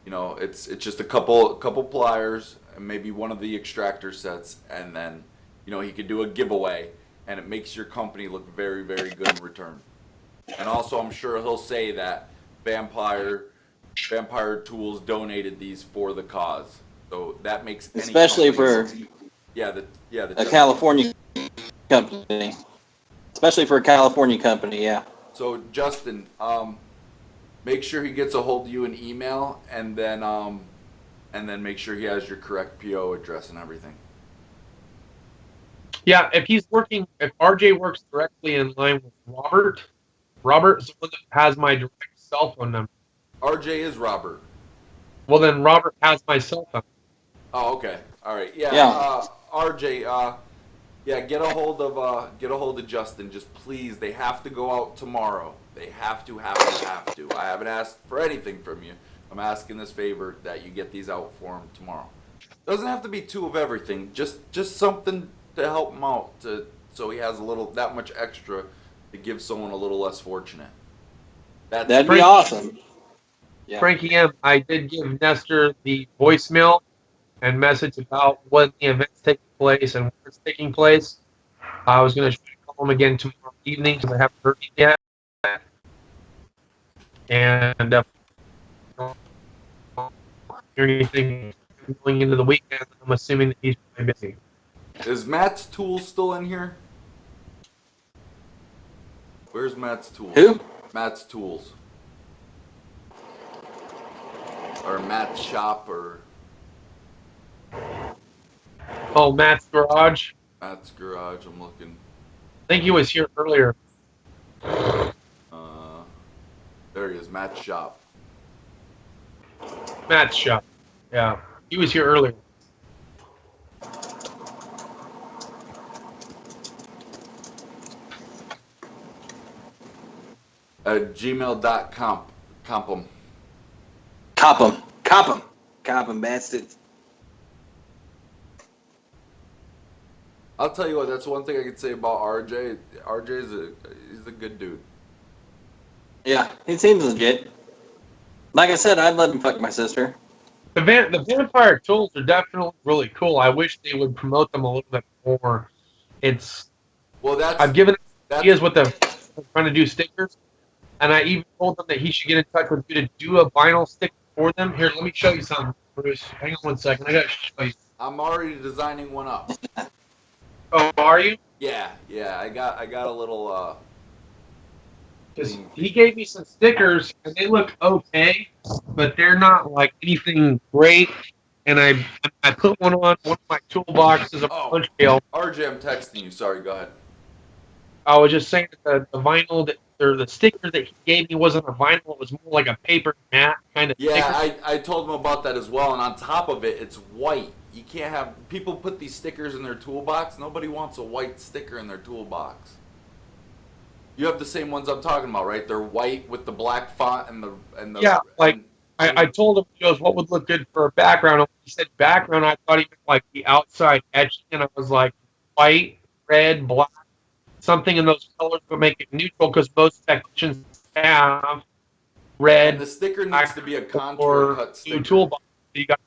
know, it's just a couple pliers and maybe one of the extractor sets, and then you know he could do a giveaway, and it makes your company look very, very good in return. And also, I'm sure he'll say that Vampire Tools donated these for the cause, so that makes any Especially for the a California company. Especially for a California company, yeah. So Justin, make sure he gets a hold of you in email, and then make sure he has your correct PO address and everything. Yeah, if RJ works directly in line with Robert's the one that has my direct cell phone number. RJ is Robert. Well, then Robert has my cell phone. Oh, okay. All right. Yeah. Yeah. RJ. Yeah. Get a hold of Justin. Just please. They have to go out tomorrow. They have to. I haven't asked for anything from you. I'm asking this favor that you get these out for him tomorrow. Doesn't have to be 2 of everything. Just something to help him out, so he has that much extra to give someone a little less fortunate. That'd be awesome. Yeah. Frankie M, I did give Nestor the voicemail and message about when the event's taking place and where it's taking place. I was going to call him again tomorrow evening because I haven't heard it yet. And anything going into the weekend, I'm assuming that he's really busy. Is Matt's tools still in here? Where's Matt's tools? Who? Matt's tools. Or Matt's shop, or Oh, Matt's garage. Matt's garage. I'm looking. I think he was here earlier. There he is, Matt's shop. Matt's shop. Yeah, he was here earlier. Gmail.com. Comp 'em. Cop 'em, bastards. I'll tell you what. That's one thing I could say about RJ. He's a good dude. Yeah, he seems legit. Like I said, I'd let him fuck my sister. The vampire tools are definitely really cool. I wish they would promote them a little bit more. I've given ideas what they're trying to do stickers, and I even told them that he should get in touch with you to do a vinyl sticker for them. Here, let me show you something, Bruce. Hang on 1 second. I gotta show you. I'm already designing one up. Oh, are you? Yeah. I got a little. Because he gave me some stickers, and they look okay, but they're not like anything great. And I put one on one of my toolboxes of punch scale. RJ, I'm texting you. Sorry, go ahead. I was just saying that the vinyl the sticker that he gave me wasn't a vinyl; it was more like a paper matte kind of Yeah, sticker. I told him about that as well. And on top of it, it's white. You can't have people put these stickers in their toolbox. Nobody wants a white sticker in their toolbox. You have the same ones I'm talking about, right? They're white with the black font and the Yeah, like I told him, he goes, what would look good for a background? And when he said background, I thought he meant like the outside etching, and I was like, white, red, black. something in those colors would make it neutral, because most technicians have red And the sticker needs to be a contour or cut blue sticker. toolbox. You got,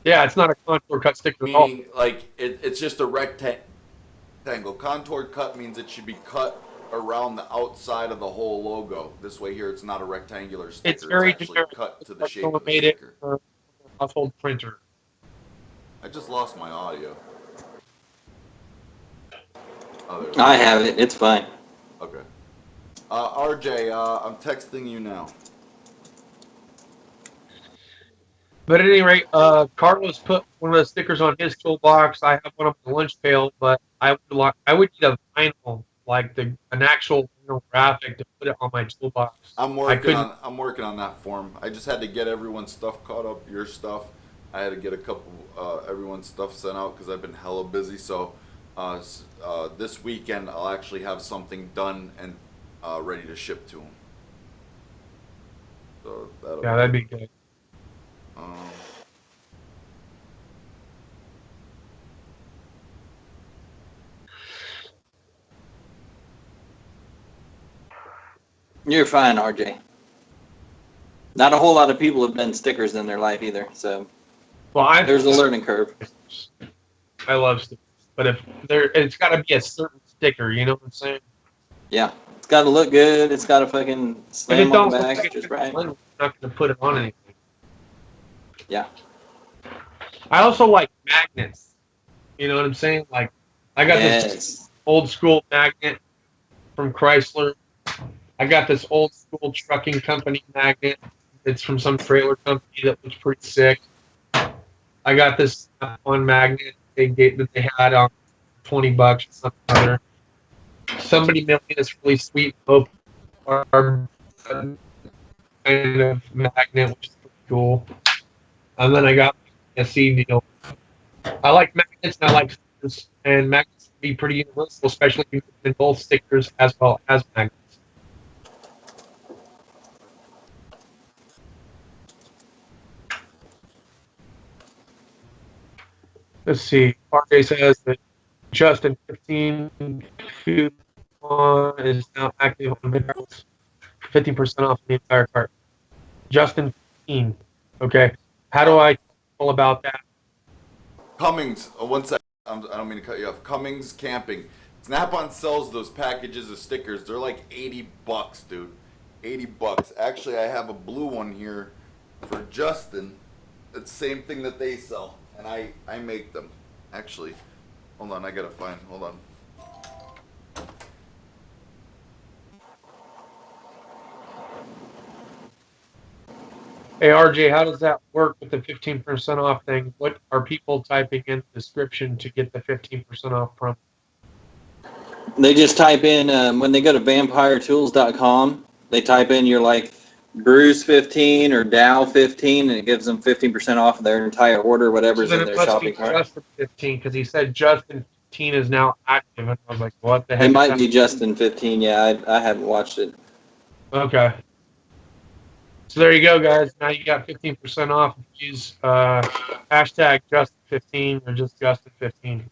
yeah, it's not a contour cut sticker at all. Meaning, like, it's just a rectangle. Contour cut means it should be cut around the outside of the whole logo. This way here, it's not a rectangular sticker. It's very actually generic. cut to the Like shape someone of the made it sticker. for a household printer. I just lost my audio. Oh, there we go. I have it. It's fine. Okay. RJ, I'm texting you now. But at any rate, Carlos put one of the stickers on his toolbox. I have one on the lunch pail, but I would need a vinyl, like an actual vinyl graphic, to put it on my toolbox. I'm working on that form. I just had to get everyone's stuff caught up. Your stuff. I had to get a couple everyone's stuff sent out because I've been hella busy. So this weekend I'll actually have something done and ready to ship to them. So That'd be good. You're fine, RJ. Not a whole lot of people have done stickers in their life either, so Well, there's a learning curve. I love stickers, but it's got to be a certain sticker. You know what I'm saying? Yeah, it's got to look good. It's got to fucking If it slam don't on the look back like just it's right. I'm not going to put it on anything. Yeah. I also like magnets. You know what I'm saying? Like, I got this old school magnet from Chrysler. I got this old school trucking company magnet. It's from some trailer company that looks pretty sick. I got this one magnet that they had on $20 or something other. Somebody mailed me this really sweet kind of magnet, which is pretty cool. And then I got a seed needle. I like magnets and I like stickers, and magnets can be pretty universal, especially in both stickers as well as magnets. Let's see. RJ says that Justin 15 coupon is now active on Midhouse. 15% off the entire cart. Justin 15. Okay. How do I tell about that? Cummings, one sec. I don't mean to cut you off. Cummings Camping. Snap-on sells those packages of stickers. They're like $80, dude. $80. Actually, I have a blue one here for Justin. It's the same thing that they sell, and I make them. Actually, hold on. I gotta find. Hold on. Hey, RJ, how does that work with the 15% off thing? What are people typing in the description to get the 15% off promo? They just type in, when they go to vampiretools.com, they type in your like Bruce 15 or Dow 15, and it gives them 15% off of their entire order, whatever's in their shopping cart. Justin 15, because he said Justin 15 is now active, and I was like, what the heck? It might be Justin 15, yeah, I haven't watched it. Okay. So there you go, guys. Now you got 15% off. Use hashtag Justin15 or just Justin15.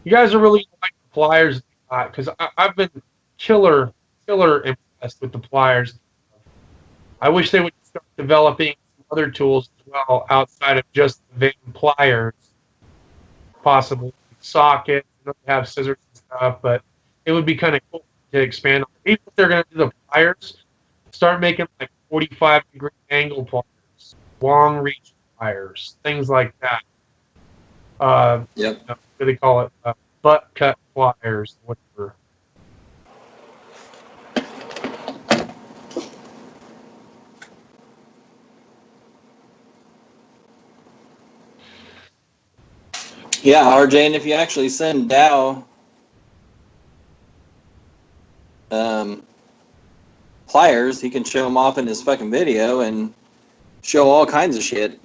You guys are really like the pliers, because I've been killer impressed with the pliers. I wish they would start developing other tools as well outside of just the Vim pliers, possibly sockets. They have scissors and stuff, but it would be kind of cool to expand on. Even if they're going to do the pliers, start making like 45-degree angle pliers, long reach pliers, things like that. Yep. What do they call it? Butt cut pliers, whatever. Yeah, RJ, and if you actually send Dow pliers, he can show them off in his fucking video and show all kinds of shit.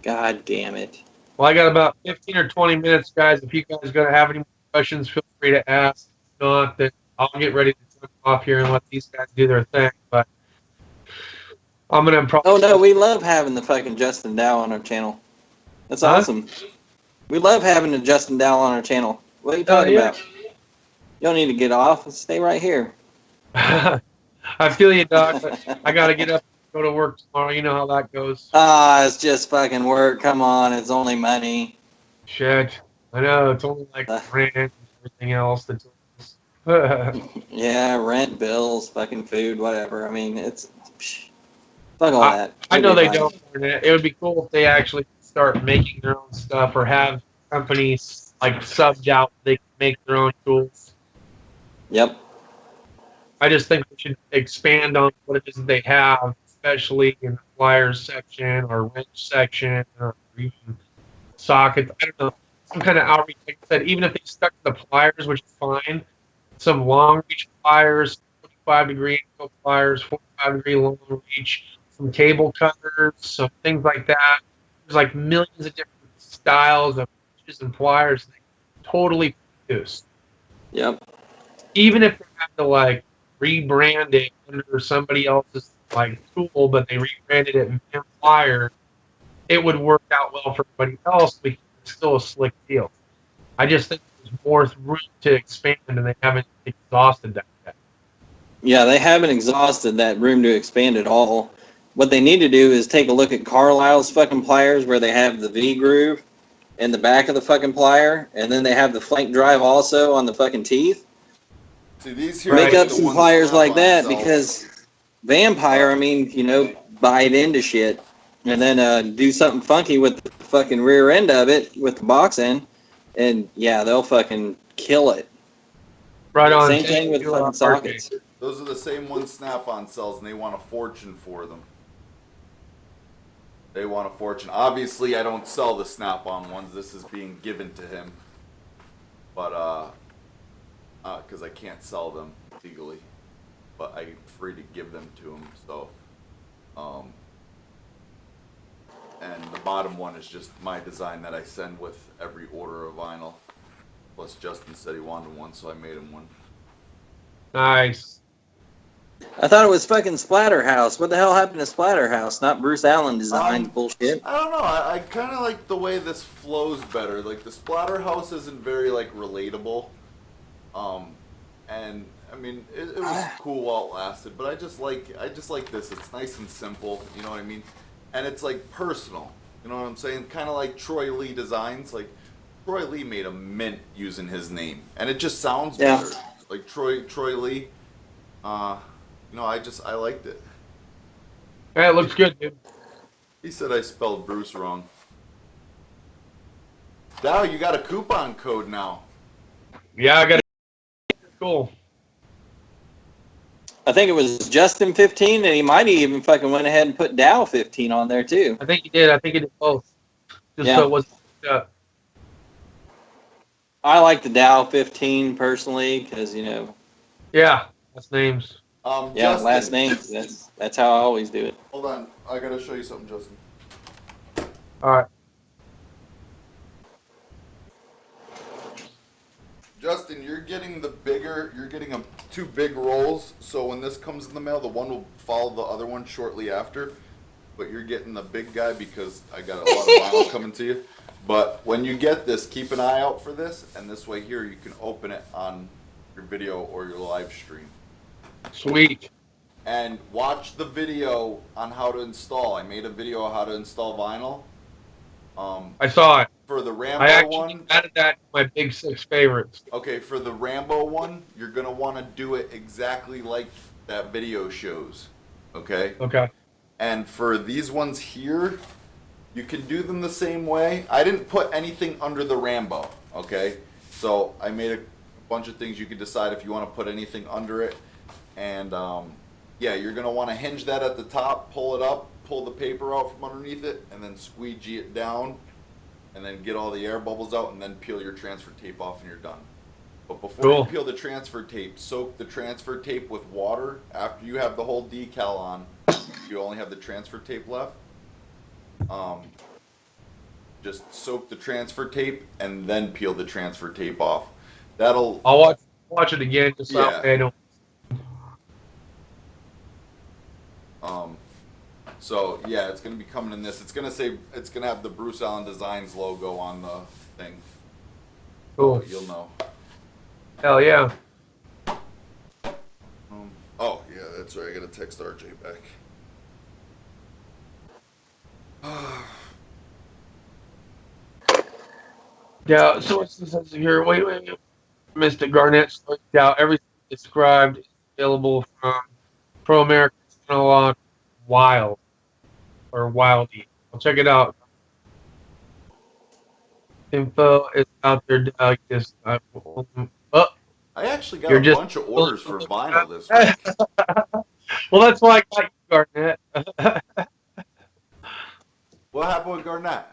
God damn it. Well, I got about 15 or 20 minutes, guys. If you guys going to have any more questions, feel free to ask. If not, then I'll get ready to turn off here and let these guys do their thing. But I'm gonna probably. Oh no, we love having the fucking Justin Dow on our channel. That's Huh? awesome. We love having the Justin Dow on our channel. What are you talking yeah. about? You don't need to get off. Stay right here. I feel you, dog. But I gotta get up, and go to work tomorrow. You know how that goes. Ah, it's just fucking work. Come on, it's only money. Shit. I know it's only like rent and everything else that's. Yeah, rent, bills, fucking food, whatever. I mean, it's fuck all that. I know It'll be they fine. don't. It would be cool if they actually start making their own stuff, or have companies like subbed out. They can make their own tools. Yep. I just think we should expand on what it is that they have, especially in the pliers section or wrench section or even sockets. I don't know, some kind of outreach. Like I said, even if they stuck to the pliers, which is fine, some long reach pliers, 45-degree angle pliers, 45-degree long reach, some cable cutters, some things like that. There's like millions of different styles of wrenches and pliers they totally produce. Yep. Even if they have to like rebrand it under somebody else's like tool, but they rebranded it in plier, it would work out well for everybody else because it's still a slick deal. I just think there's more room to expand, and they haven't exhausted that yet. Yeah, they haven't exhausted that room to expand at all. What they need to do is take a look at Carlisle's fucking pliers where they have the V groove in the back of the fucking plier, and then they have the flank drive also on the fucking teeth. See, these here Make are up the some ones pliers like Snap-on that sells. because Vampire, I mean, you know, bite into shit. And then do something funky with the fucking rear end of it with the box end, and yeah, they'll fucking kill it. Right on. Same thing with fucking sockets. Those are the same ones Snap-on sells, and they want a fortune for them. They want a fortune. Obviously, I don't sell the Snap-on ones. This is being given to him. But, because I can't sell them legally. But I'm free to give them to him, so. And the bottom one is just my design that I send with every order of vinyl. Plus, Justin said he wanted one, so I made him one. Nice. I thought it was fucking Splatterhouse. What the hell happened to Splatterhouse? Not Bruce Allen designs bullshit. I don't know. I kind of like the way this flows better. Like the Splatterhouse isn't very like relatable. And I mean it was cool while it lasted, but I just like this. It's nice and simple. You know what I mean? And it's like personal. You know what I'm saying? Kind of like Troy Lee designs. Like Troy Lee made a mint using his name, and it just sounds better. Like Troy Lee. You know, I liked it. Yeah, it looks good, dude. He said I spelled Bruce wrong. Dow, you got a coupon code now. Yeah, I got it. Cool. I think it was Justin 15, and he might have even fucking went ahead and put Dow 15 on there too. I think he did. I think he did both. Just Yeah. so it wasn't up. I like the Dow 15 personally because, you know, Yeah, that's names. yeah, Justin, last names. That's how I always do it. Hold on, I gotta show you something, Justin. All right. Justin, you're getting two big rolls, so when this comes in the mail, the one will follow the other one shortly after. But you're getting the big guy because I got a lot of vinyl coming to you. But when you get this, keep an eye out for this, and this way here you can open it on your video or your live stream. Sweet. And watch the video on how to install. I made a video on how to install vinyl. I saw it. For the Rambo I actually one, added that to my big 6 favorites. okay, for the Rambo one, you're gonna want to do it exactly like that video shows. Okay. Okay. And for these ones here, you can do them the same way. I didn't put anything under the Rambo. Okay. So I made a bunch of things. You can decide if you want to put anything under it. And yeah, you're gonna want to hinge that at the top, pull it up, pull the paper out from underneath it, and then squeegee it down, and then get all the air bubbles out, and then peel your transfer tape off, and you're done. But before you peel the transfer tape, soak the transfer tape with water. After you have the whole decal on, you only have the transfer tape left. Just soak the transfer tape and then peel the transfer tape off. That'll. I'll watch it again just so Yeah. I don't. So yeah, it's gonna be coming in this. It's gonna have the Bruce Allen Designs logo on the thing. Cool. So you'll know. Hell yeah. Oh yeah, that's right. I gotta text RJ back. Yeah, so what's this says here? Wait. Mr. Garnett slows down. Everything described is available from Pro American Analog Wild or Wildy. I'll check it out. Info is out there. Doug. Just oh, I actually got You're a just- bunch of orders for vinyl this week. well, that's why I got you, Garnett. What happened with Garnett?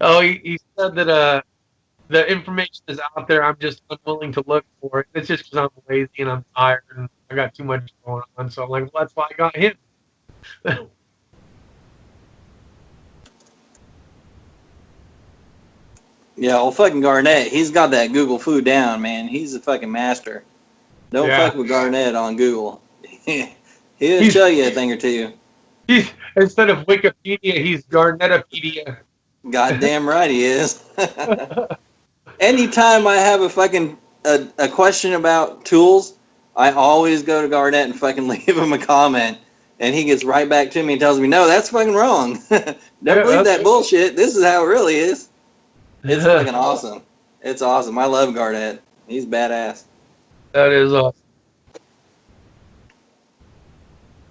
Oh, he said that the information is out there. I'm just unwilling to look for it. It's just because I'm lazy and I'm tired and I got too much going on. So I'm like, well, that's why I got him. Yeah, well, fucking Garnett, he's got that Google foo down, man. He's a fucking master. Don't Yeah. fuck with Garnett on Google. He'll He's- show you a thing or two. He's instead of Wikipedia, he's Garnetopedia. Goddamn right he is. Anytime I have a fucking a question about tools, I always go to Garnett and fucking leave him a comment, and he gets right back to me and tells me, "No, that's fucking wrong. Don't believe that bullshit. This is how it really is." It's fucking awesome. It's awesome. I love Garnett. He's badass. That is awesome.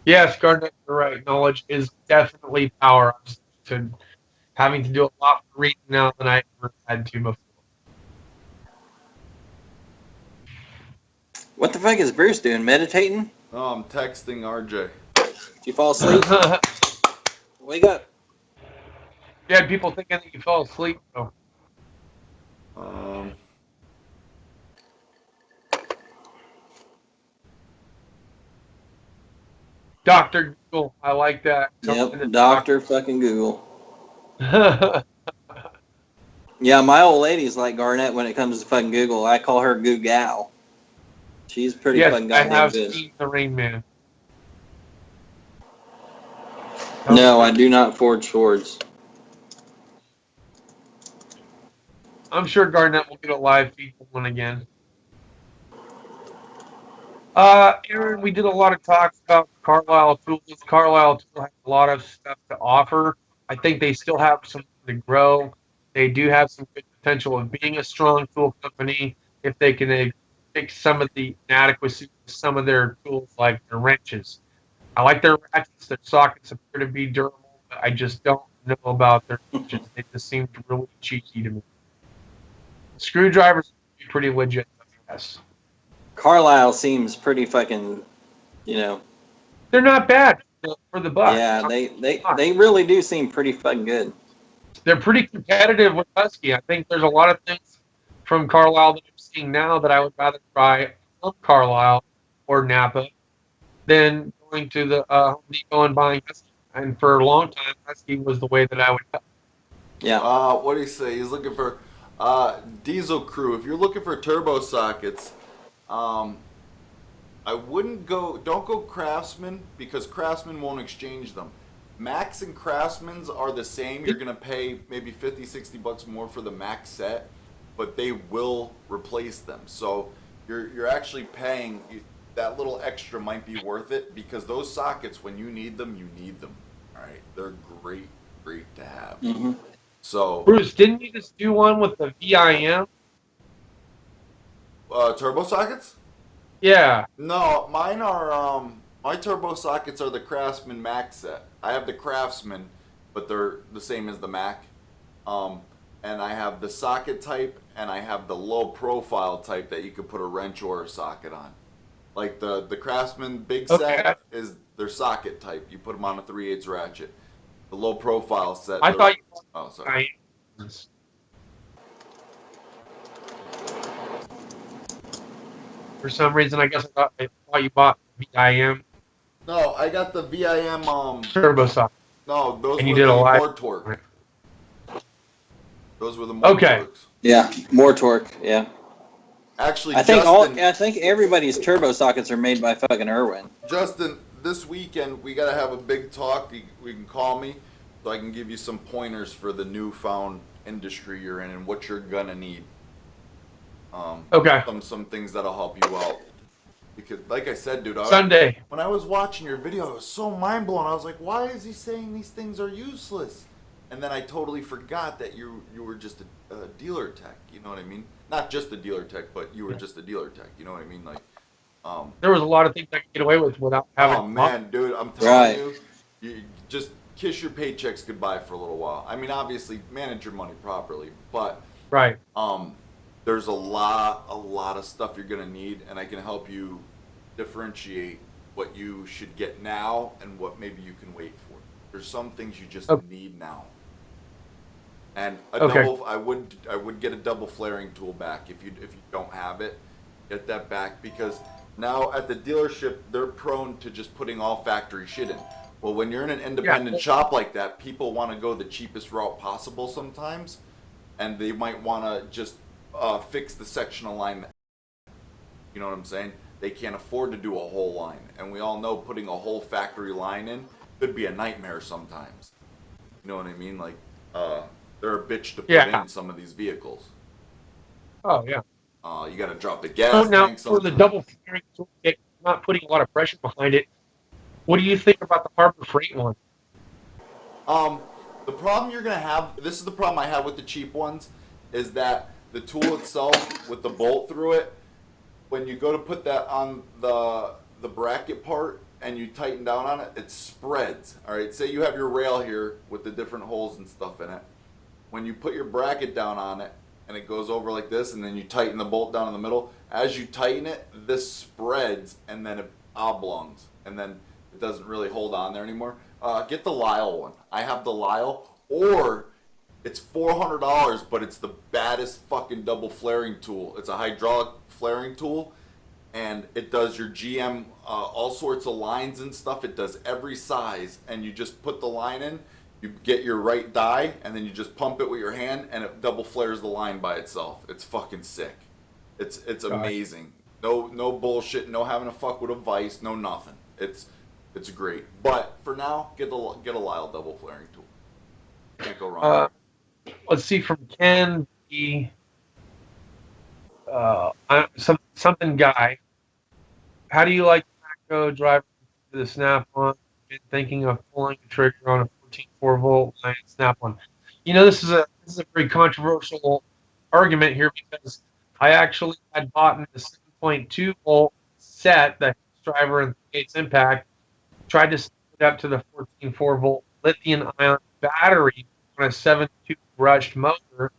Yes, Garnett, you're right. Knowledge is definitely power. I'm just having to do a lot more reading now than I ever had to before. What the fuck is Bruce doing? Meditating? No, I'm texting RJ. Did you fall asleep? Wake up. Yeah, people thinking that you fell asleep. So. Dr. Google, I like that. Yep, Dr. fucking Google. Yeah, my old lady's like Garnett when it comes to fucking Google. I call her Goo Gal. She's pretty Yes, fucking I goddamn have good. seen the Rain Man. No, I do not forge swords. I'm sure Garnett will get a live feed one again. Aaron, we did a lot of talks about Carlisle Tools. Carlisle Tools has a lot of stuff to offer. I think they still have some to grow. They do have some good potential of being a strong tool company if they can fix some of the inadequacies of some of their tools, like their wrenches. I like their ratchets. Their sockets appear to be durable, but I just don't know about their wrenches. They just seem really cheeky to me. Screwdrivers are pretty legit, I guess. Carlisle seems pretty fucking, you know. They're not bad for the buck. Yeah, they really do seem pretty fucking good. They're pretty competitive with Husky. I think there's a lot of things from Carlisle that I'm seeing now that I would rather try from Carlisle or Napa than going to the Home Depot and buying Husky. And for a long time, Husky was the way that I would go. Yeah. What do you say? He's looking for Diesel Crew. If you're looking for turbo sockets, I wouldn't don't go Craftsman, because Craftsman won't exchange them. Max and Craftsman's are the same. You're going to pay maybe 50, 60 bucks more for the Max set, but they will replace them. So you're actually paying, that little extra might be worth it, because those sockets, when you need them, you need them. All right. They're great to have. Mm-hmm. So Bruce, didn't you just do one with the VIM? turbo sockets? Yeah. No, mine are my turbo sockets are the Craftsman Mac set. I have the Craftsman, but they're the same as the Mac. And I have the socket type, and I have the low profile type that you could put a wrench or a socket on. Like the Craftsman big set is their socket type. You put them on a 3/8 ratchet. The low profile set. I thought you. Oh, sorry. For some reason, I guess I thought you bought VIM No, I got the VIM. turbo socket. No, those And you were did a the live- more torque. Those were the more Okay. torques. Yeah, more torque. Yeah. Actually, I think Justin, I think everybody's turbo sockets are made by fucking Irwin. Justin, this weekend we gotta have a big talk. We can call me, so I can give you some pointers for the newfound industry you're in and what you're gonna need. Okay. Some things that'll help you out. Because, like I said, dude, Sunday. when I was watching your video, I was so mind blown. I was like, why is he saying these things are useless? And then I totally forgot that you were just a dealer tech. You know what I mean? Not just a dealer tech, but you were just a dealer tech. You know what I mean? Like, there was a lot of things I could get away with without having. oh man, dude, I'm telling you, just kiss your paychecks goodbye for a little while. I mean, obviously, manage your money properly, but Right. there's a lot of stuff you're gonna need, and I can help you differentiate what you should get now and what maybe you can wait for. There's some things you just need now. And I would get a double flaring tool back if you don't have it. Get that back, because now at the dealership they're prone to just putting all factory shit in. Well, when you're in an independent shop like that, people want to go the cheapest route possible sometimes, and they might want to just fix the section alignment. You know what I'm saying? They can't afford to do a whole line, and we all know putting a whole factory line in could be a nightmare sometimes. You know what I mean? Like, they're a bitch to put in some of these vehicles. Oh yeah. You got to drop the gas So now tank for the sometimes. double flaring tool, not putting a lot of pressure behind it. What do you think about the Harbor Freight one? The problem you're gonna have, this is the problem I have with the cheap ones, is that the tool itself with the bolt through it, when you go to put that on the bracket part and you tighten down on it, it spreads. All right, say you have your rail here with the different holes and stuff in it. When you put your bracket down on it and it goes over like this, and then you tighten the bolt down in the middle, as you tighten it, this spreads and then it oblongs, and then it doesn't really hold on there anymore. Get the Lyle one. I have the Lyle, or it's $400, but it's the baddest fucking double flaring tool. It's a hydraulic flaring tool, and it does your GM, all sorts of lines and stuff. It does every size, and you just put the line in, you get your right die, and then you just pump it with your hand, and it double flares the line by itself. It's fucking sick. It's amazing. No bullshit. No having to fuck with a vise. No nothing. It's great. But for now, get a Lyle double flaring tool. Can't go wrong. Let's see, from Ken B. Something guy. How do you like Macro driver to the Snap-on? Been thinking of pulling the trigger on a 14.4 volt line Snap-on. You know, this is a very controversial argument here, because I actually had bought a 7.2 volt set, the driver and Gates Impact, tried to set it up to the 14.4 volt lithium ion battery on a 7.2 brushed motor,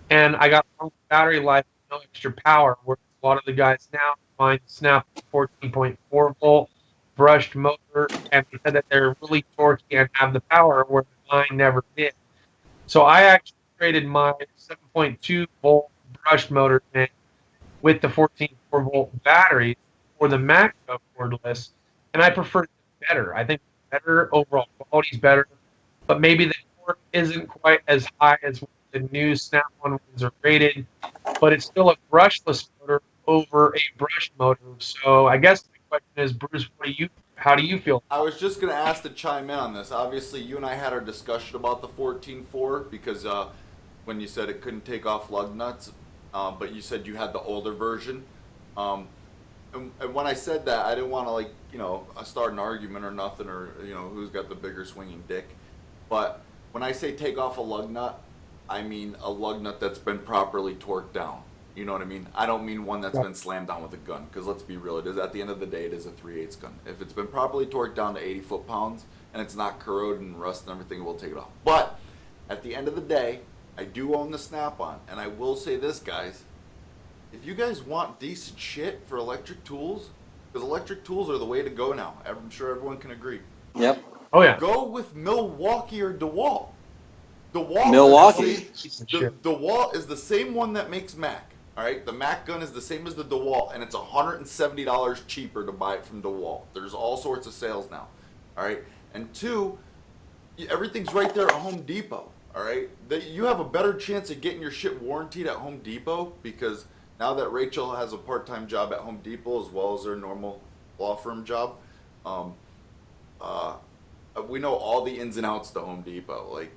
and I got long battery life, no extra power, where a lot of the guys now find Snap 14.4 volt brushed motor, and they said that they're really torquey and have the power, where mine never did. So I actually traded my 7.2 volt brushed motor in with the 14.4 volt battery for the Macro cordless, and I prefer it better. I think better, overall quality is better, but maybe the torque isn't quite as high as the new Snap-on ones are rated, but it's still a brushless motor over a brushed motor. So I guess the question is, Bruce, how do you feel? I was just going to ask to chime in on this. Obviously, you and I had our discussion about the 14.4 because when you said it couldn't take off lug nuts, but you said you had the older version. And when I said that, I didn't want to start an argument or nothing, or who's got the bigger swinging dick. But when I say take off a lug nut, I mean a lug nut that's been properly torqued down. You know what I mean? I don't mean one that's been slammed down with a gun, because let's be real, it is, at the end of the day, it is a 3/8 gun. If it's been properly torqued down to 80 foot-pounds and it's not corroded and rust and everything, we'll take it off. But at the end of the day, I do own the Snap-on, and I will say this, guys. If you guys want decent shit for electric tools, because electric tools are the way to go now. I'm sure everyone can agree. Yep. Oh yeah. Go with Milwaukee or DeWalt. DeWalt Milwaukee. DeWalt is the same one that makes Mac. All right, the Mac gun is the same as the DeWalt, and it's $170 cheaper to buy it from DeWalt. There's all sorts of sales now. All right, and two, everything's right there at Home Depot. All right, you have a better chance of getting your shit warranted at Home Depot, because now that Rachel has a part-time job at Home Depot as well as her normal law firm job, we know all the ins and outs to Home Depot. Like,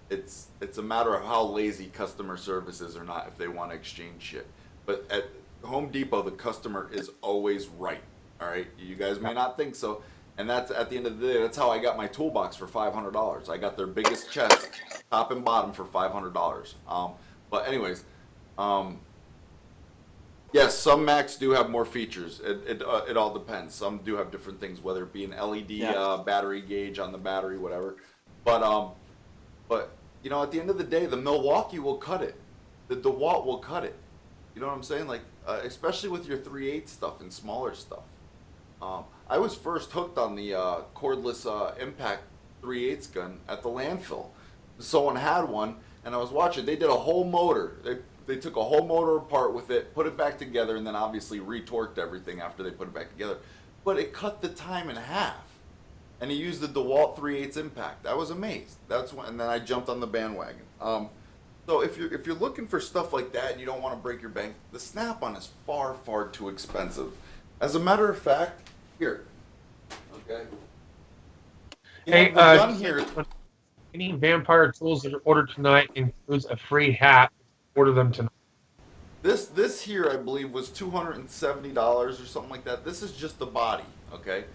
it's a matter of how lazy customer service is or not if they want to exchange shit. But at Home Depot, the customer is always right. All right, you guys may not think so, and that's at the end of the day. That's how I got my toolbox for $500. I got their biggest chest, top and bottom, for $500. But anyways, yes, some Macs do have more features. It all depends. Some do have different things, whether it be an LED battery gauge on the battery, whatever. But you know, at the end of the day, the Milwaukee will cut it. The DeWalt will cut it. You know what I'm saying? Like, especially with your 3/8 stuff and smaller stuff. I was first hooked on the cordless impact 3/8 gun at the landfill. Someone had one, and I was watching. They did a whole motor. They took a whole motor apart with it, put it back together, and then obviously retorqued everything after they put it back together. But it cut the time in half. And he used the DeWalt 3/8 impact. I was amazed. That's when, and then I jumped on the bandwagon. So if you're looking for stuff like that and you don't want to break your bank, the Snap-on is far, far too expensive. As a matter of fact, here, okay. Hey, the gun here. Any Vampire tools that are ordered tonight includes a free hat. Order them tonight. This here, I believe, was $270 or something like that. This is just the body, okay?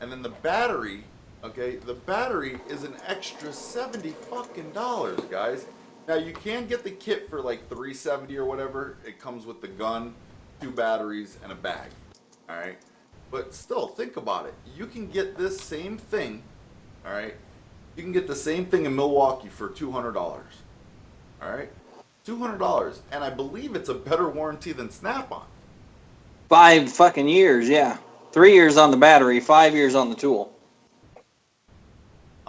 And then the battery, okay? The battery is an extra $70 fucking dollars, guys. Now you can get the kit for like $370 or whatever. It comes with the gun, 2 batteries, and a bag. All right, but still, think about it. You can get this same thing. All right, you can get the same thing in Milwaukee for $200. All right, $200, and I believe it's a better warranty than Snap-on. 5 fucking years, yeah. 3 years on the battery, 5 years on the tool.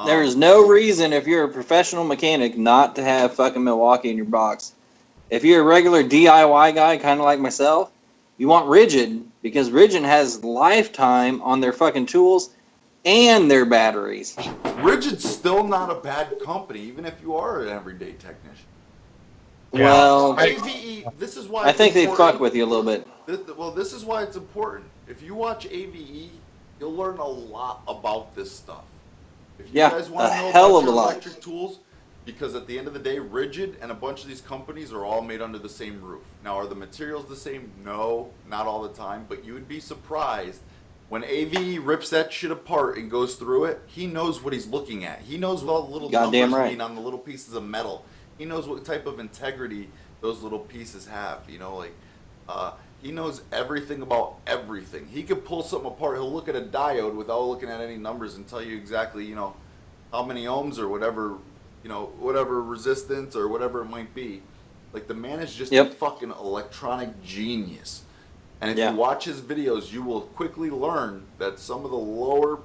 There is no reason, if you're a professional mechanic, not to have fucking Milwaukee in your box. If you're a regular DIY guy, kind of like myself, you want Rigid, because Rigid has lifetime on their fucking tools and their batteries. Rigid's still not a bad company, even if you are an everyday technician. Yeah. Well, AVE, this is why I think they important. fuck with you a little bit. Well, this is why it's important. If you watch AVE, you'll learn a lot about this stuff. If you guys want to know about your electric tools, because at the end of the day, Rigid and a bunch of these companies are all made under the same roof. Now, are the materials the same? No, not all the time, but you would be surprised. When AVE rips that shit apart and goes through it, he knows what he's looking at. He knows what all the little numbers mean on the little pieces of metal. He knows what type of integrity those little pieces have. You know, like, he knows everything about everything. He could pull something apart. He'll look at a diode without looking at any numbers and tell you exactly, you know, how many ohms or whatever, you know, whatever resistance or whatever it might be. Like, the man is just a fucking electronic genius. And if you watch his videos, you will quickly learn that some of the lower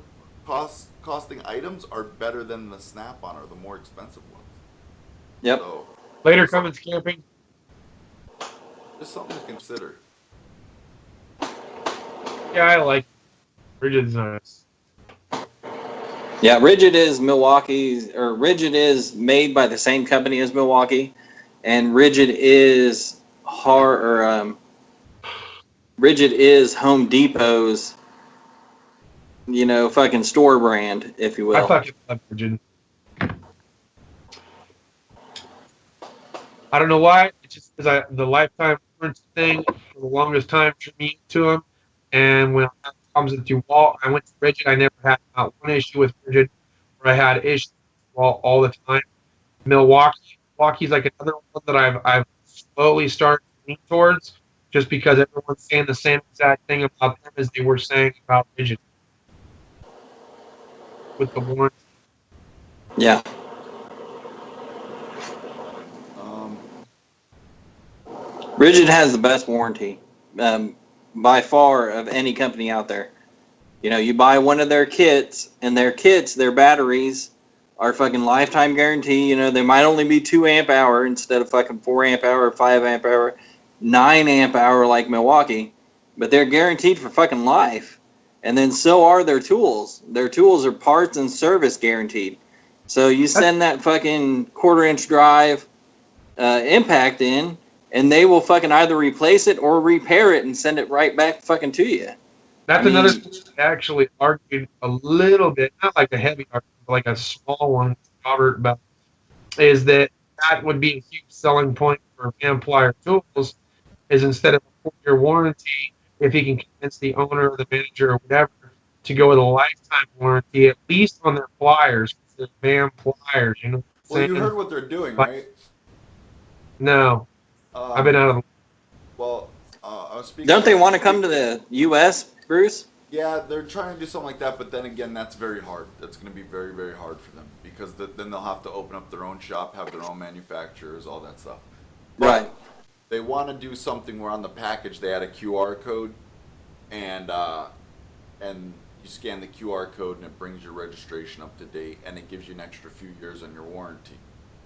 costing items are better than the Snap-on or the more expensive ones. Yep. So, Later Cummins camping. just something to consider. Yeah, I like Rigid's nice. Yeah, Rigid is Milwaukee's, or Rigid is made by the same company as Milwaukee, and Rigid is Rigid is Home Depot's, you know, fucking store brand, if you will. I fucking love Rigid. I don't know why. It's just because the lifetime warranty thing for the longest time drew me to them. And when I comes with DeWalt, I went to Rigid. I never had not one issue with Rigid, where I had issues with DeWalt all the time. Milwaukee's like another one that I've slowly started to lean towards, just because everyone's saying the same exact thing about them as they were saying about Rigid with the warranty. Yeah. Rigid has the best warranty. By far of any company out there. You know, you buy one of their kits, and their batteries are fucking lifetime guarantee. You know, they might only be 2 amp hour instead of fucking 4 amp hour, 5 amp hour, 9 amp hour like Milwaukee, but they're guaranteed for fucking life. And then so are their tools. Their tools are parts and service guaranteed. So you send that fucking 1/4-inch drive impact in, and they will fucking either replace it or repair it and send it right back fucking to you. That's I mean- another thing I actually argued a little bit, not like a heavy argument, but like a small one, Robert, about is that would be a huge selling point for Vampire Tools, is instead of a 4-year warranty, if he can convince the owner or the manager or whatever to go with a lifetime warranty, at least on their pliers, their Vam pliers, you know what I'm Well, saying? you heard what they're doing, Like- right? No, I've been out of the. Well, I was speaking. Don't they want to come to the U.S., Bruce? Yeah, they're trying to do something like that, but then again, that's very hard. That's going to be very, very hard for them because then they'll have to open up their own shop, have their own manufacturers, all that stuff. Right. They want to do something where on the package they add a QR code, and you scan the QR code and it brings your registration up to date, and it gives you an extra few years on your warranty.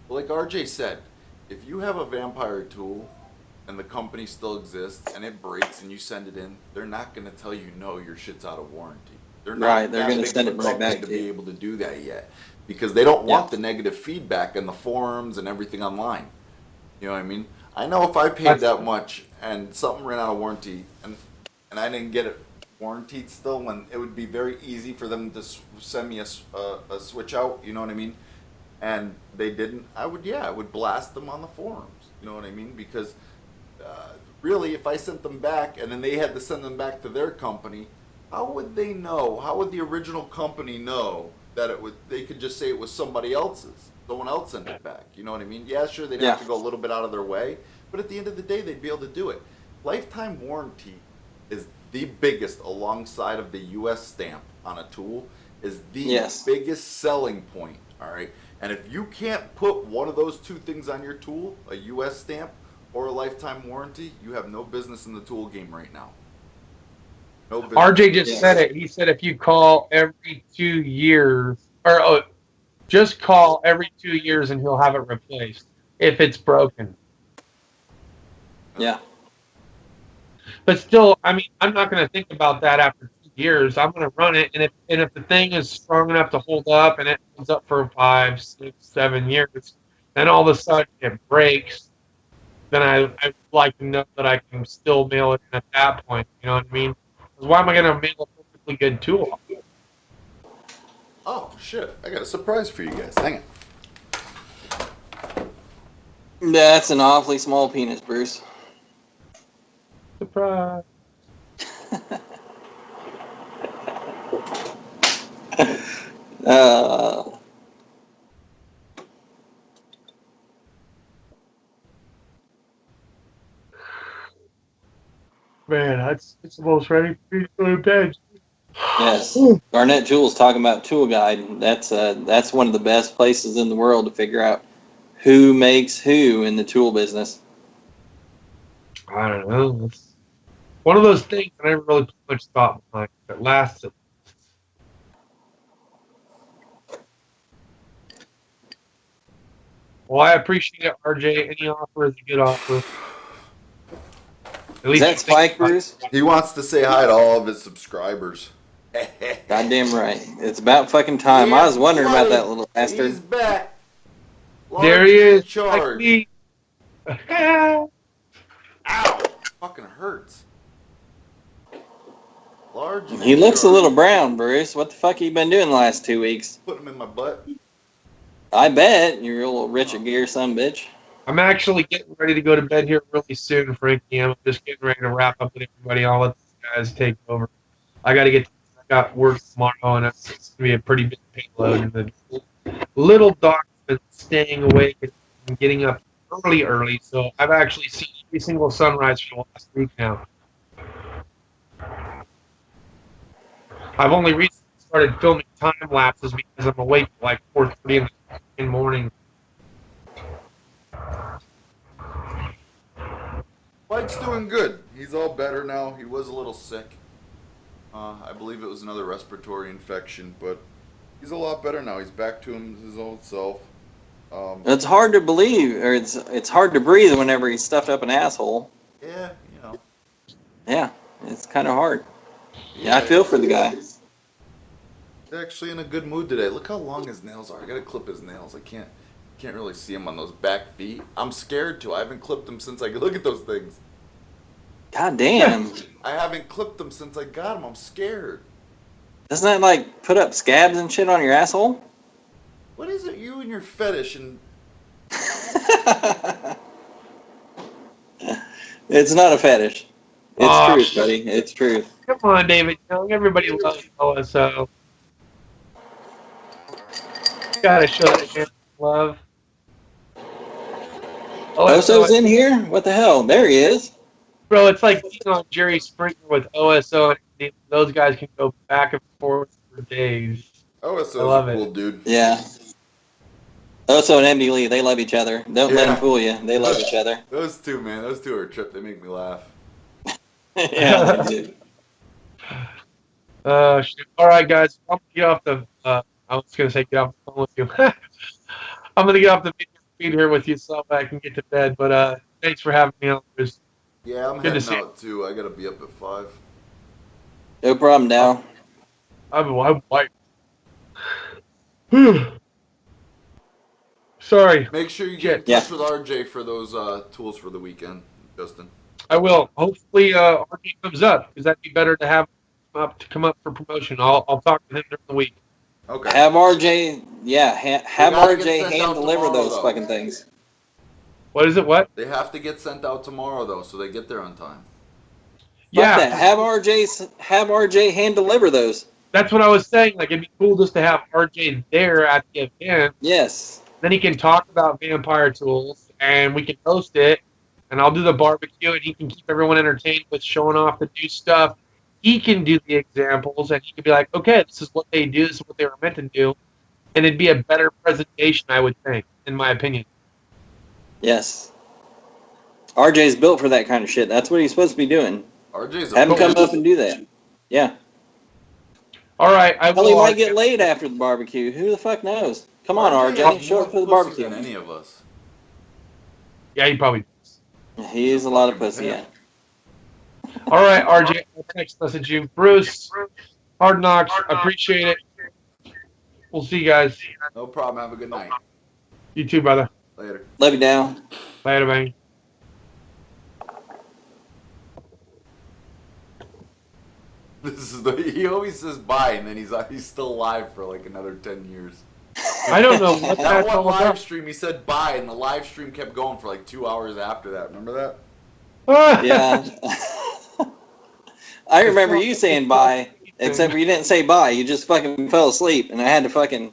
But like RJ said, if you have a Vampire tool and the company still exists and it breaks and you send it in, they're not going to tell you no, your shit's out of warranty. They're not Right, they're that gonna big send of a it right company back to to be you. able to do that yet because they don't want the negative feedback in the forums and everything online. You know what I mean? I know if I paid that much and something ran out of warranty and I didn't get it warranted still, when it would be very easy for them to send me a switch out, you know what I mean? And they didn't, I would blast them on the forums, you know what I mean? Because really, if I sent them back and then they had to send them back to their company, how would they know? How would the original company know that they could just say it was somebody else's? Someone else sent it back, you know what I mean? Yeah, sure, they'd have to go a little bit out of their way, but at the end of the day, they'd be able to do it. Lifetime warranty is the biggest, alongside of the U.S. stamp on a tool, is the biggest selling point, all right? And if you can't put one of those two things on your tool, a U.S. stamp or a lifetime warranty, you have no business in the tool game right now. No business. RJ just said it. He said if you call every 2 years, or just call every 2 years and he'll have it replaced if it's broken. Yeah. But still, I mean, I'm not going to think about that after 2 years. I'm going to run it, and if the thing is strong enough to hold up and it holds up for 5, 6, 7 years, then all of a sudden it breaks, then I'd like to know that I can still mail it in at that point. You know what I mean? Because why am I going to mail a perfectly good tool? Oh, shit. I got a surprise for you guys. Hang on. That's an awfully small penis, Bruce. Surprise. Man, it's almost ready for me to go to bed. Yes. Garnett Jewell's talking about Tool Guide. That's one of the best places in the world to figure out who makes who in the tool business. I don't know. It's one of those things I never really put much thought behind. It lasts. Well, I appreciate it, RJ. Any offer is a good offer. At Is that you think Spike, about it. Bruce? He wants to say hi to all of his subscribers. Goddamn right. It's about fucking time. I was wondering about that little bastard. He's back. There he Large in is. charge. Like me. Ow! Fucking hurts. Large. and He in looks a charge. little brown, Bruce. What the fuck you been doing the last 2 weeks? Put him in my butt. I bet you're a little Richard Gere son bitch. I'm actually getting ready to go to bed here really soon, Frankie. I'm just getting ready to wrap up with everybody. I'll let these guys take over. I got work tomorrow, and it's going to be a pretty big payload. And the little dog's been staying awake and getting up early, so I've actually seen every single sunrise for the last week now. I've only recently started filming time lapses because I'm awake at like 4:30 in the morning. Mike's doing good. He's all better now. He was a little sick. I believe it was another respiratory infection, but he's a lot better now. He's back to his old self. It's hard to believe, or it's hard to breathe whenever he's stuffed up an asshole. Yeah, you know. Yeah, it's kind of hard. Yeah, I feel for the guy. He's actually in a good mood today. Look how long his nails are. I gotta clip his nails. I can't really see him on those back feet. I'm scared to. I haven't clipped them since I could look at those things. God damn. I haven't clipped them since I got them. I'm scared. Doesn't that like put up scabs and shit on your asshole? What is it, you and your fetish? And It's not a fetish. It's Aw. truth, buddy. It's truth. Come on, David Young. Everybody loves OSO. Gotta show that man love. Oso's in here? What the hell? There he is. Bro, it's like being on Jerry Springer with OSO, and those guys can go back and forth for days. OSO's I love a cool it. dude. Yeah. Oso and MD Lee, they love each other. Don't let them Yeah. fool you. They love each other. Those two, man. Those two are a trip. They make me laugh. Yeah, they do. Shit. All right, guys. I'm gonna get off the. I was gonna say get off the phone with you. I'm gonna get off the video feed here with you so I can get to bed. But thanks for having me on. It was Yeah, I'm Good to heading see out too. I gotta be up at 5. No problem, Dow. I'm white. Sorry. Make sure you get in Yeah. touch with RJ for those tools for the weekend, Justin. I will. Hopefully, RJ comes up because that'd be better to have him up to come up for promotion. I'll talk to him during the week. Okay. Have RJ, yeah, have gotta get RJ sent hand out deliver tomorrow, those though. fucking things. What is it? What? They have to get sent out tomorrow though, so they get there on time. Yeah. Yeah, That. Have RJ hand deliver those. that's what I was saying. Like, it'd be cool just to have RJ there at the event. Yes. Then he can talk about vampire tools, and we can host it. And I'll do the barbecue, and he can keep everyone entertained with showing off the new stuff. He can do the examples, and he can be like, okay, this is what they do. This is what they were meant to do. And it'd be a better presentation, I would think, in my opinion. Yes. RJ's built for that kind of shit. That's what he's supposed to be doing. RJ's a Have him come pro. up and do that. Yeah. All right, I Hell, he will. might get laid after the barbecue. Who the fuck knows? Come on, RJ RJ. has Show more up for the pussy barbecue. than any of us. Yeah, he probably does. He is a lot of pussy, yeah. All right, RJ, I'll text message you. Bruce, Hard Knocks, appreciate it. We'll see you guys. No problem. Have a good night. You too, brother. Later. Love you down. Later, man. This is he always says bye, and then he's still alive for like another 10 years. I don't know what That that's one all live about. stream, he said bye, and the live stream kept going for like 2 hours after that. Remember that? Yeah. I remember you saying bye, except for you didn't say bye. You just fucking fell asleep, and I had to fucking...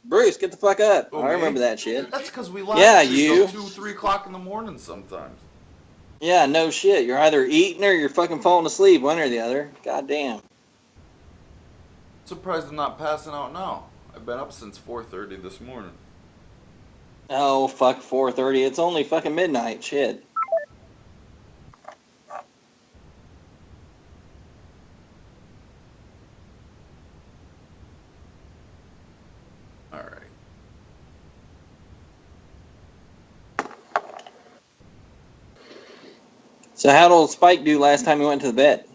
Bruce, get the fuck up. Oh, I remember me? that shit. That's because we live Yeah, stream you. till 2, 3 o'clock in the morning sometimes. Yeah, no shit. You're either eating or you're fucking falling asleep, one or the other. God damn. Surprised I'm not passing out now. I've been up since 4:30 this morning. Oh, fuck 4:30. It's only fucking midnight. Shit. All right. So how'd old Spike do last time he went to the vet?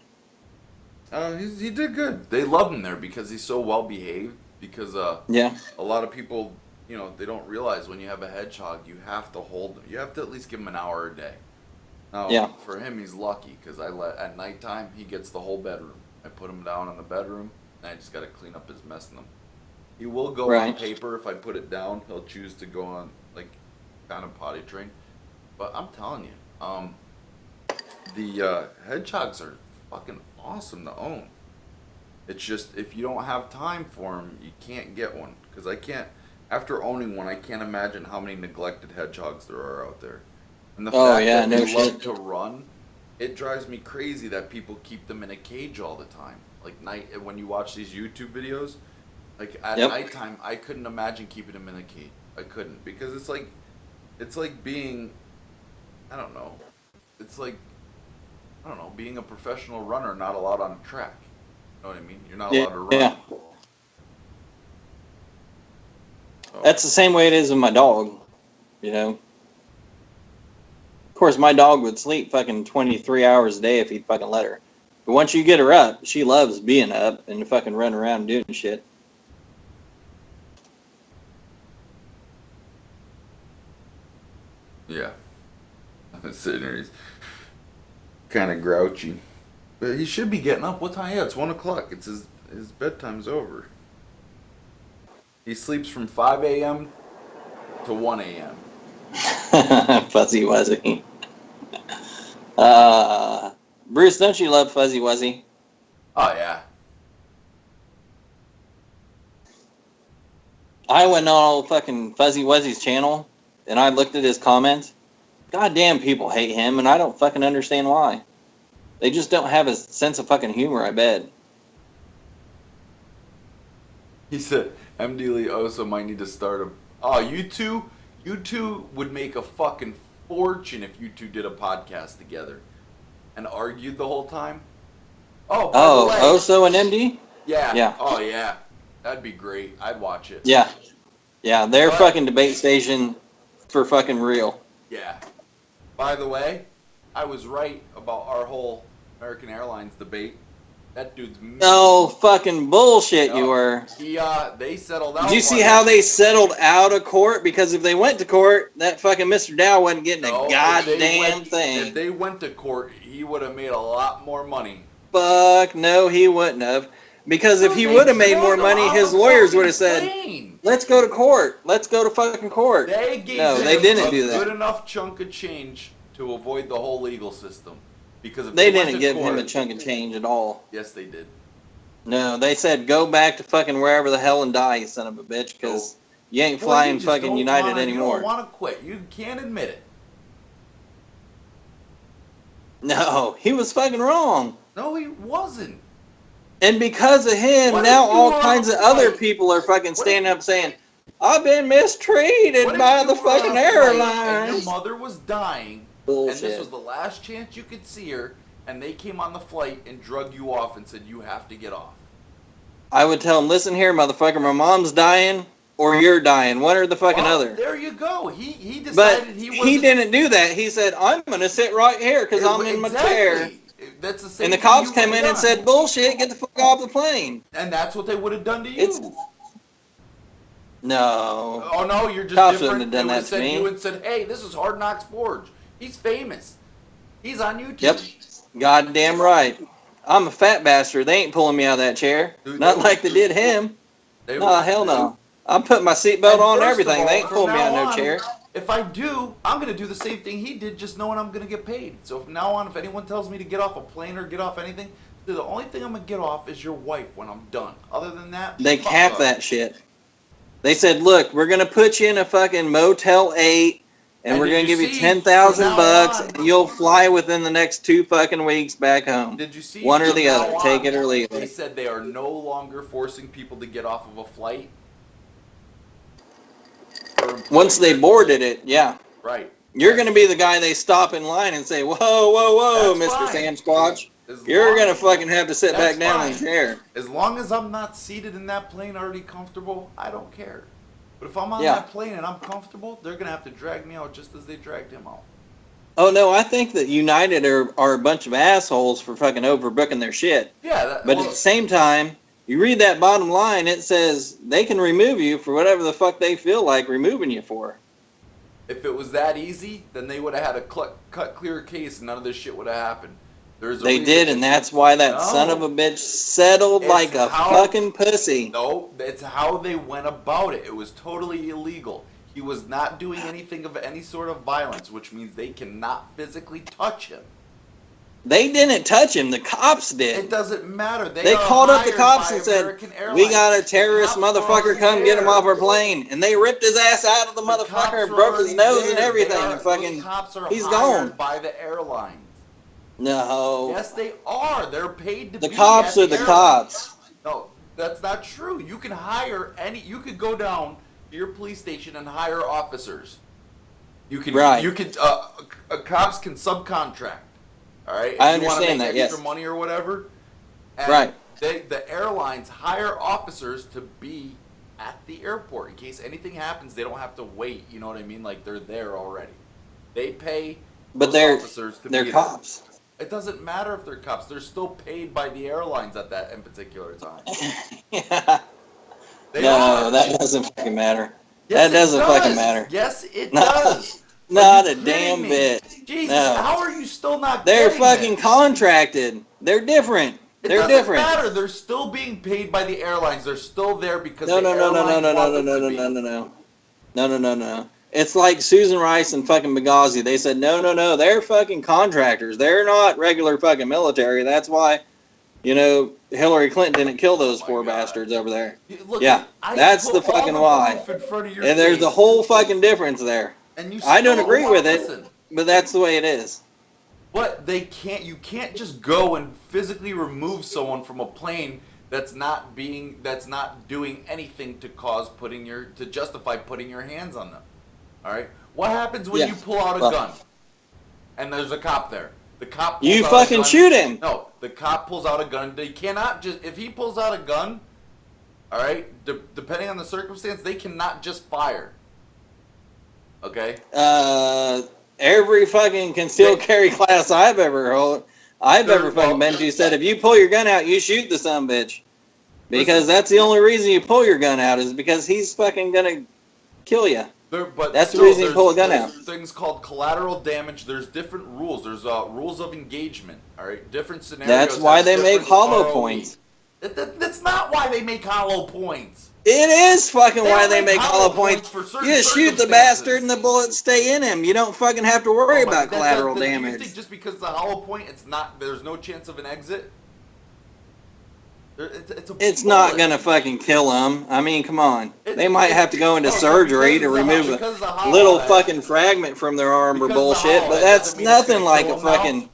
He did good. They love him there because he's so well behaved. Because Yeah. a lot of people, they don't realize when you have a hedgehog, you have to hold them. You have to at least give him an hour a day. Now, Yeah. for him, he's lucky because at nighttime he gets the whole bedroom. I put him down in the bedroom, and I just got to clean up his mess in them. He will go on Right. paper if I put it down. He'll choose to go on kind of potty train. But I'm telling you, the hedgehogs are fucking awesome to own. It's just if you don't have time for them, you can't get one. Because I can't. After owning one, I can't imagine how many neglected hedgehogs there are out there. And the Oh, fact yeah, that no they love shit. to run, it drives me crazy that people keep them in a cage all the time. Like when you watch these YouTube videos, like at Yep. nighttime, I couldn't imagine keeping them in a cage. I couldn't because it's like being, I don't know, being a professional runner not allowed on a track. You know what I mean? You're not allowed to run. Yeah. So, That's the same way it is with my dog, Of course, my dog would sleep fucking 23 hours a day if he'd fucking let her. But once you get her up, she loves being up and fucking running around doing shit. yeah. Sitting there, kind of grouchy. But he should be getting up. What time? Yeah, it's 1 o'clock. It's his bedtime's over. He sleeps from 5 a.m. to 1 a.m. Fuzzy Wuzzy. Bruce, don't you love Fuzzy Wuzzy? Oh, yeah. I went on old fucking Fuzzy Wuzzy's channel, and I looked at his comments. Goddamn, people hate him, and I don't fucking understand why. They just don't have a sense of fucking humor, I bet. He said, MD Lee also might need to start a... Oh, you two would make a fucking fortune if you two did a podcast together. And argued the whole time. Oh, by the way, Oso and MD? Yeah. Yeah. Oh, yeah. That'd be great. I'd watch it. Yeah. Yeah, they're fucking debate station for fucking real. Yeah. By the way, I was right about our whole American Airlines debate. That dude's... No fucking bullshit you were. They settled out. Did you see how they settled out of court? Because if they went to court, that fucking Mr. Dow wasn't getting a goddamn thing. If they went to court, he would have made a lot more money. Fuck no, he wouldn't have. Because if he would have made more money, his lawyers would have said, let's go to court. Let's go to fucking court. They gave they didn't do that. Good enough chunk of change to avoid the whole legal system. Because if they went didn't to give court, him a chunk of change at all. Yes, they did. No, they said go back to fucking wherever the hell and die, you son of a bitch, because you ain't flying fucking United anymore. You don't want to quit. You can't admit it. No, he was fucking wrong. No, he wasn't. And because of him, What now if you all were kinds on of a other flight? people are fucking standing up saying, I've been mistreated What if by you the were on fucking a flight and airlines. your mother was dying, Bullshit. and this was the last chance you could see her, and they came on the flight and drug you off and said, you have to get off. I would tell him, listen here, motherfucker, my mom's dying or you're dying. One or the fucking Well, other. There you go. He decided But he he wasn't... didn't do that. He said, I'm going to sit right here because I'm in my chair. That's the same And the thing cops you came would've in and done. said, bullshit, get the fuck off the plane. And that's what they would have done to you. No. Oh no, you're just Cops different. wouldn't have done They that would've to said me. you and said, hey, this is Hard Knocks Forge. He's famous. He's on YouTube. Yep. Goddamn right. I'm a fat bastard. They ain't pulling me out of that chair. Dude, Not they- like they did him. They No, would- hell they no. would- I'm putting my seatbelt And on and first of everything. all, They ain't from pulling me out now of no on, chair. If I do, I'm going to do the same thing he did, just knowing I'm going to get paid. So from now on, if anyone tells me to get off a plane or get off anything, the only thing I'm going to get off is your wife when I'm done. Other than that, They fuck capped off. that shit. They said, look, we're going to put you in a fucking Motel 8 and And we're did going to you give you see, $10,000 from bucks now on- and you'll fly within the next 2 fucking weeks back home. Did you see? One or from the now other. on, Take it or leave They it. said they are no longer forcing people to get off of a flight. Once they boarded it, yeah. Right. You're going to be the guy they stop in line and say, whoa, whoa, whoa, That's Mr. fine. Sam Squatch. As You're long- going to fucking have to sit That's back down in fine. the chair. As long as I'm not seated in that plane already comfortable, I don't care. But if I'm on Yeah. that plane and I'm comfortable, they're going to have to drag me out just as they dragged him out. Oh, no, I think that United are a bunch of assholes for fucking overbooking their shit. Yeah. That, But well, at the same time, you read that bottom line, it says they can remove you for whatever the fuck they feel like removing you for. if it was that easy, then they would have had a cut clear case and none of this shit would have happened. There's a They reason did, and it's- that's why that No. son of a bitch settled It's like a how- fucking pussy. No, it's how they went about it. It was totally illegal. He was not doing anything of any sort of violence, which means they cannot physically touch him. They didn't touch him. The cops It did. doesn't matter. They are called up the hired cops by and said, American Airlines. we got a The terrorist cops were motherfucker, already come get him there. off our plane. And they ripped his ass out of the The cops motherfucker and were broke his already nose there. and everything. They are- And fucking, those cops are he's hired gone. by the airlines. No. Yes, they are. They're paid to The be cops at are the airlines. cops. No, that's not true. You can hire any. You could go down to your police station and hire officers. You can. Right. You could. Cops can subcontract. All right. I If you wanna understand make that, extra yes. money or whatever. And Right. The airlines hire officers to be at the airport in case anything happens. They don't have to wait. You know what I mean? Like they're there already. They pay. But those officers to they're be cops. There. It doesn't matter if they're cops. They're still paid by the airlines at that in particular time. Yeah. They No, are. that doesn't fucking matter. Yes, that doesn't it fucking does. matter. Yes, it No. does. Not a kidding damn me? bit. Jesus, No. how are you still not They're getting fucking this? contracted. They're different. It They're doesn't different. matter. They're still being paid by the airlines. They're still there because No, the no, no, no, no, airlines no, no, want no, them no, to no, be. no, no, no. No, no, no, no. It's like Susan Rice and fucking Benghazi. They said, no, no, no. They're fucking contractors. They're not regular fucking military. That's why, you know, Hillary Clinton didn't kill those Oh my poor God. bastards over there. Look, Yeah, I that's put the fucking all why. proof in front of your And there's face, a whole fucking difference there. and you I don't still agree won't with it, listen. but that's the way it is. But you can't just go and physically remove someone from a plane that's not doing anything to justify putting your hands on them. All right? What happens when Yeah. you pull out a Well- gun and there's a cop there? The cop pulls You out fucking a gun. shoot him. No, the cop pulls out a gun. They cannot just, if he pulls out a gun, all right, depending on the circumstance, they cannot just fire. Okay? Every fucking concealed carry class I've ever fucking been to said if you pull your gun out, you shoot the sumbitch. Because that's the only reason you pull your gun out is because he's fucking gonna kill you. But That's the still, reason you pull a gun there's out. things called collateral damage. There's different rules. There's rules of engagement. All right, different scenarios. That's why have they make different hollow ROE. points. That's not why they make hollow points. It is fucking They why don't they make make hollow hollow points. points for certain You just shoot the circumstances. bastard and the bullets stay in him. You don't fucking have to worry Oh my- about collateral Do you damage. think just because it's a hollow point, there's no chance of an exit? It's not gonna fucking kill them. I mean, come on. They might have to go into surgery to remove a little fucking fragment from their arm or bullshit, but that's nothing like a fucking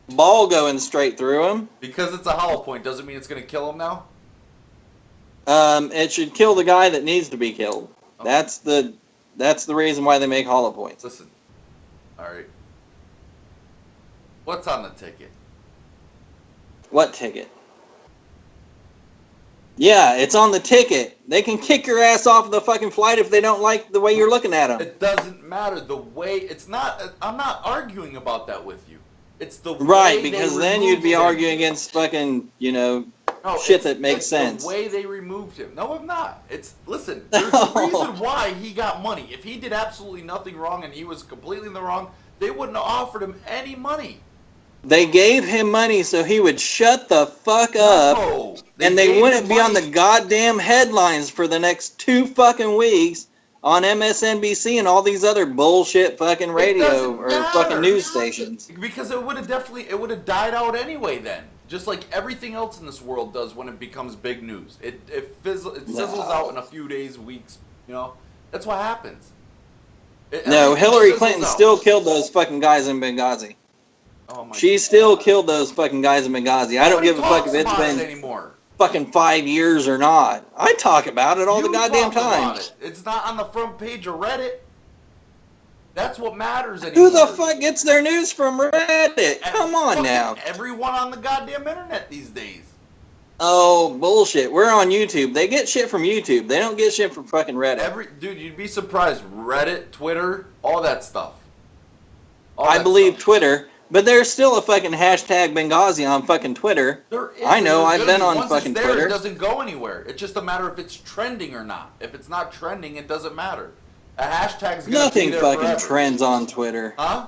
ball going straight through them. Because it's a hollow point doesn't mean it's gonna kill him now. It should kill the guy that needs to be killed. Okay. That's the reason why they make hollow points. Listen, all right. What's on the ticket? What ticket? Yeah, it's on the ticket. They can kick your ass off the fucking flight if they don't like the way you're looking at them. It doesn't matter the way. It's not. I'm not arguing about that with you. It's the Right, way they because then you'd be removed him. arguing against fucking, No, shit that makes it's sense. The way they removed him. No, I'm not. Listen. There's a reason why he got money. If he did absolutely nothing wrong and he was completely in the wrong, they wouldn't have offered him any money. They gave him money so he would shut the fuck up, No, and they gave wouldn't him be on the money. goddamn headlines for the next 2 fucking weeks on MSNBC and all these other bullshit fucking radio doesn't or matter. fucking news stations. Because it would have died out anyway then. Just like everything else in this world does when it becomes big news. It sizzles out in a few days, weeks, That's what happens. No, Everything Hillary sizzles Clinton out. still killed those fucking guys in Benghazi. Oh my She God. still killed those fucking guys in Benghazi. I don't Nobody give a fuck if talks it's about it been anymore. fucking 5 years or not. I talk about it all the You goddamn talk about time. it. It's not on the front page of Reddit. That's what matters anymore. Who the fuck gets their news from Reddit? Come on Fucking now. Everyone on the goddamn internet these days. Oh, bullshit. We're on YouTube. They get shit from YouTube. They don't get shit from fucking Reddit. Dude, you'd be surprised. Reddit, Twitter, all that stuff. I believe Twitter, but there's still a fucking hashtag Benghazi on fucking Twitter. There is, I know, and I've there's been gonna be- on once fucking it's there, Twitter. It doesn't go anywhere. It's just a matter if it's trending or not. If it's not trending, it doesn't matter. A hashtag's gonna Nothing be there fucking forever. trends on Twitter. Huh?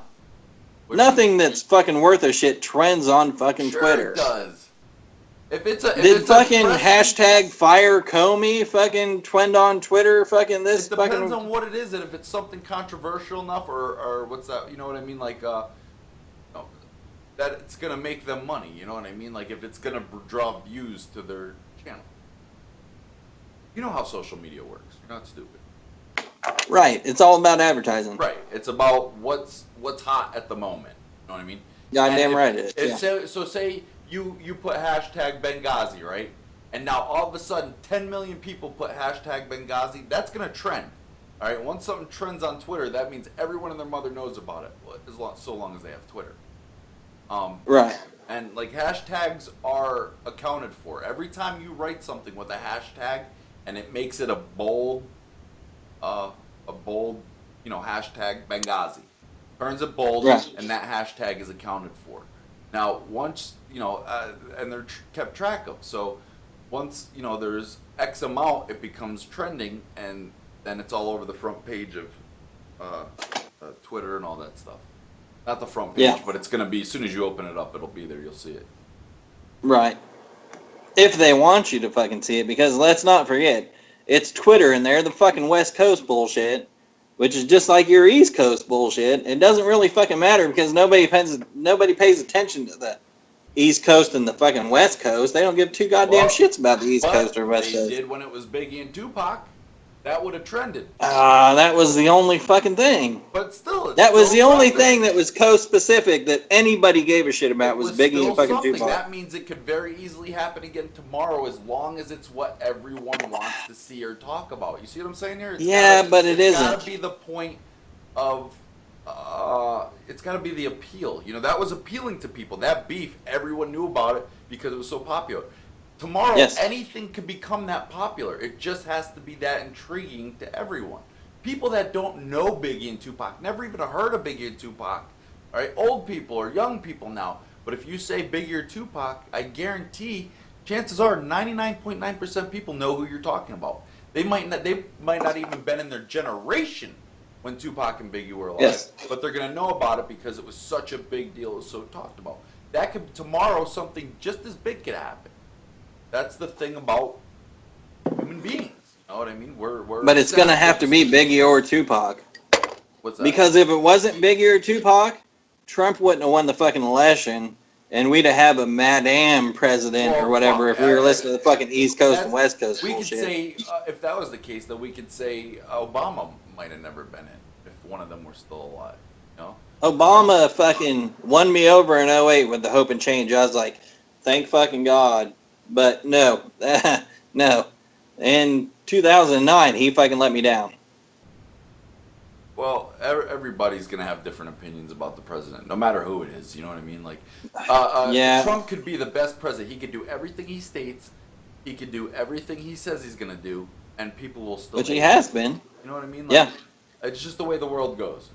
Nothing that's fucking worth a shit trends on fucking Sure Twitter. it does. If it's a Did fucking pressing- hashtag fire Comey fucking trend on Twitter fucking this It depends fucking... on what it is, and if it's something controversial enough, or what's that? You know what I mean? Like, that it's gonna make them money. You know what I mean? Like, if it's gonna draw views to their channel. You know how social media works. You're not stupid. Right, it's all about advertising. Right. It's about what's hot at the moment. You know what I mean? Goddamn And right it is. Yeah. So say you put hashtag Benghazi, right? And now all of a sudden 10 million people put hashtag Benghazi. That's going to trend. All right? Once something trends on Twitter, that means everyone and their mother knows about it, so long as they have Twitter. Right. And like hashtags are accounted for. Every time you write something with a hashtag and it makes it a bold, hashtag Benghazi. Turns it bold, Right. and that hashtag is accounted for. Now, once, and they're kept track of. So once, there's X amount, it becomes trending, and then it's all over the front page of Twitter and all that stuff. Not the front page, Yeah. but it's gonna be as soon as you open it up, it'll be there. You'll see it. Right. If they want you to fucking see it, because let's not forget, it's Twitter and they're the fucking West Coast bullshit, which is just like your East Coast bullshit. It doesn't really fucking matter because nobody pays attention to the East Coast and the fucking West Coast. They don't give two goddamn shits about the East Coast or West Coast. They did when it was Biggie and Tupac. That would have trended. That was the only fucking thing. But still, That was the only something. thing that was coast specific that anybody gave a shit about was Biggie and fucking something. Tupac. That means it could very easily happen again tomorrow, as long as it's what everyone wants to see or talk about. You see what I'm saying here? But it isn't. It's got to be the point of. It's got to be the appeal. You know, that was appealing to people. That beef, everyone knew about it because it was so popular. Tomorrow, anything could become that popular. It just has to be that intriguing to everyone. People that don't know Biggie and Tupac, never even heard of Biggie and Tupac, all right? Old people or young people now. But if you say Biggie or Tupac, I guarantee, chances are 99.9% people know who you're talking about. They might not even been in their generation when Tupac and Biggie were alive, but they're gonna know about it because it was such a big deal. It was so talked about. That could tomorrow something just as big could happen. That's the thing about human beings. You know what I mean? But it's gonna have to be Biggie or Tupac. What's that? Because if it wasn't Biggie or Tupac, Trump wouldn't have won the fucking election, and we'd have a Madame president or whatever if we were listening to the fucking East Coast and West Coast we bullshit. could say, if that was the case, then we could say Obama might have never been in if one of them were still alive. You know? Obama fucking won me over in 08 with the hope and change. I was like, thank fucking God. But no, no. In 2009, he fucking let me down. Well, everybody's going to have different opinions about the president, no matter who it is. You know what I mean? Like, Trump could be the best president. He could do everything he states. He could do everything he says he's going to do, and people will still. Which he has been. You know what I mean? Like, it's just the way the world goes.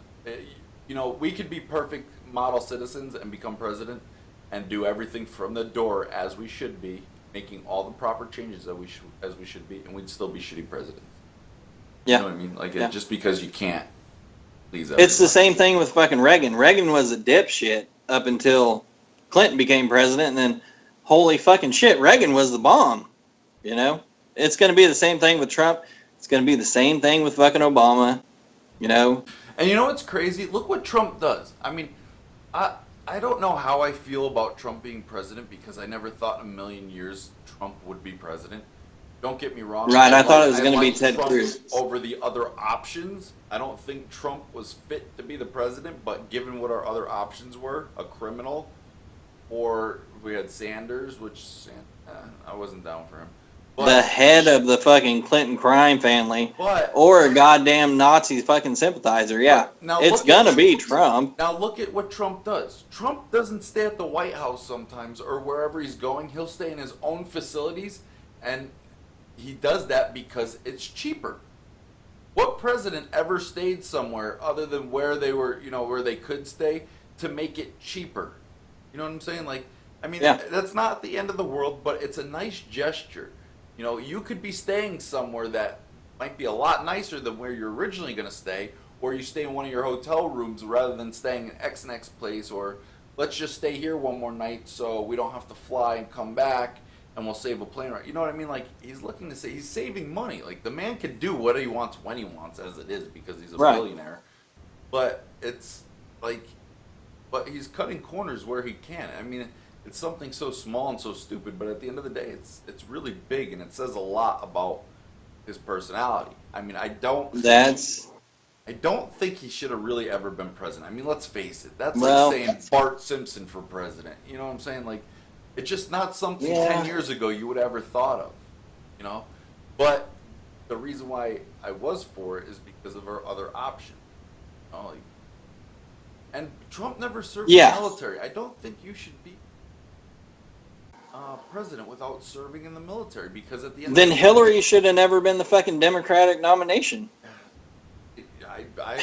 You know, we could be perfect model citizens and become president and do everything from the door as we should be, making all the proper changes as we should be, and we'd still be shitty presidents. You know what I mean? Like, just because you can't please everyone. It's the same thing with fucking Reagan. Reagan was a dipshit up until Clinton became president, and then holy fucking shit, Reagan was the bomb. You know? It's going to be the same thing with Trump. It's going to be the same thing with fucking Obama. You know? And you know what's crazy? Look what Trump does. I mean, I don't know how I feel about Trump being president because I never thought in a million years Trump would be president. Don't get me wrong. Right, I thought it was going to be Ted Cruz. Over the other options. I don't think Trump was fit to be the president, but given what our other options were, a criminal, or we had Sanders, which I wasn't down for him. But, the head of the fucking Clinton crime family, but, or a goddamn Nazi fucking sympathizer, now it's gonna be Trump. Now look at what Trump does. Trump doesn't stay at the White House sometimes or wherever he's going. He'll stay in his own facilities, and he does that because it's cheaper. What president ever stayed somewhere other than where they were, you know, where they could stay to make it cheaper? You know what I'm saying? Like, I mean, that's not the end of the world, but it's a nice gesture. You know, you could be staying somewhere that might be a lot nicer than where you're originally going to stay, or you stay in one of your hotel rooms rather than staying in X next place, or let's just stay here one more night so we don't have to fly and come back and we'll save a plane ride. You know what I mean? Like, he's looking to say he's saving money. Like, the man can do what he wants when he wants, as it is, because he's a billionaire. But it's like, but he's cutting corners where he can. I mean, it's something so small and so stupid, but at the end of the day, it's really big, and it says a lot about his personality. I mean, I don't think he should have really ever been president. I mean, let's face it. That's like saying Bart Simpson for president. You know what I'm saying? Like, it's just not something 10 years ago you would have ever thought of. You know? But the reason why I was for it is because of our other option. You know, like, and Trump never served in the military. I don't think you should be president without serving in the military, because at the end then Hillary should have never been the fucking Democratic nomination.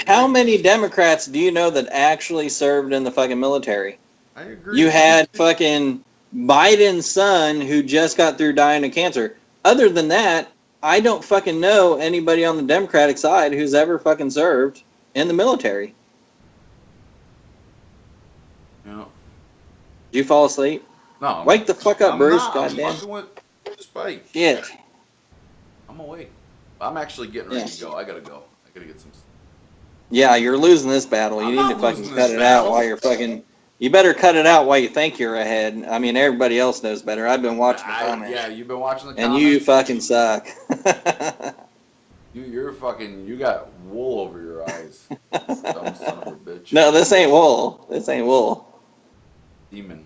How many Democrats do you know that actually served in the fucking military? I agree. You had fucking Biden's son who just got through dying of cancer. Other than that, I don't fucking know anybody on the Democratic side who's ever fucking served in the military. Did you fall asleep? No. Wake the fuck up, I'm Bruce. not. I'm Goddamn. fucking with Spike. Shit. I'm awake. I'm actually getting ready to go. I gotta go. I gotta get some. Yeah, you're losing this battle. You I'm need not to fucking losing cut this it out battle. while you're fucking. You better cut it out while you think you're ahead. I mean, everybody else knows better. I've been watching the comments. Yeah, you've been watching the And comments. you fucking suck. You're fucking. You got wool over your eyes. Dumb son of a bitch. No, this ain't wool. This ain't wool. Demon.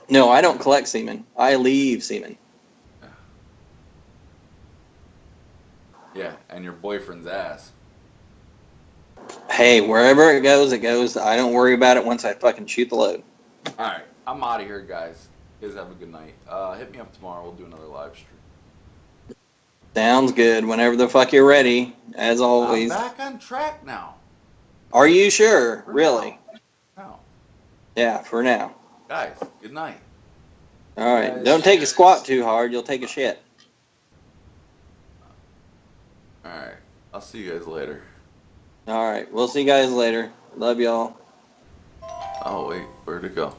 No, I don't collect semen. I leave semen. Yeah, and your boyfriend's ass. Hey, wherever it goes, it goes. I don't worry about it once I fucking shoot the load. All right, I'm out of here, guys. You guys have a good night. Hit me up tomorrow. We'll do another live stream. Sounds good. Whenever the fuck you're ready, as I'm always. back on track now. Are you sure? For Really? Now. Yeah, for now. Guys, good night. All right. Don't take a squat too hard. You'll take a shit. All right. I'll see you guys later. All right. We'll see you guys later. Love y'all. Oh, wait. Where'd it go?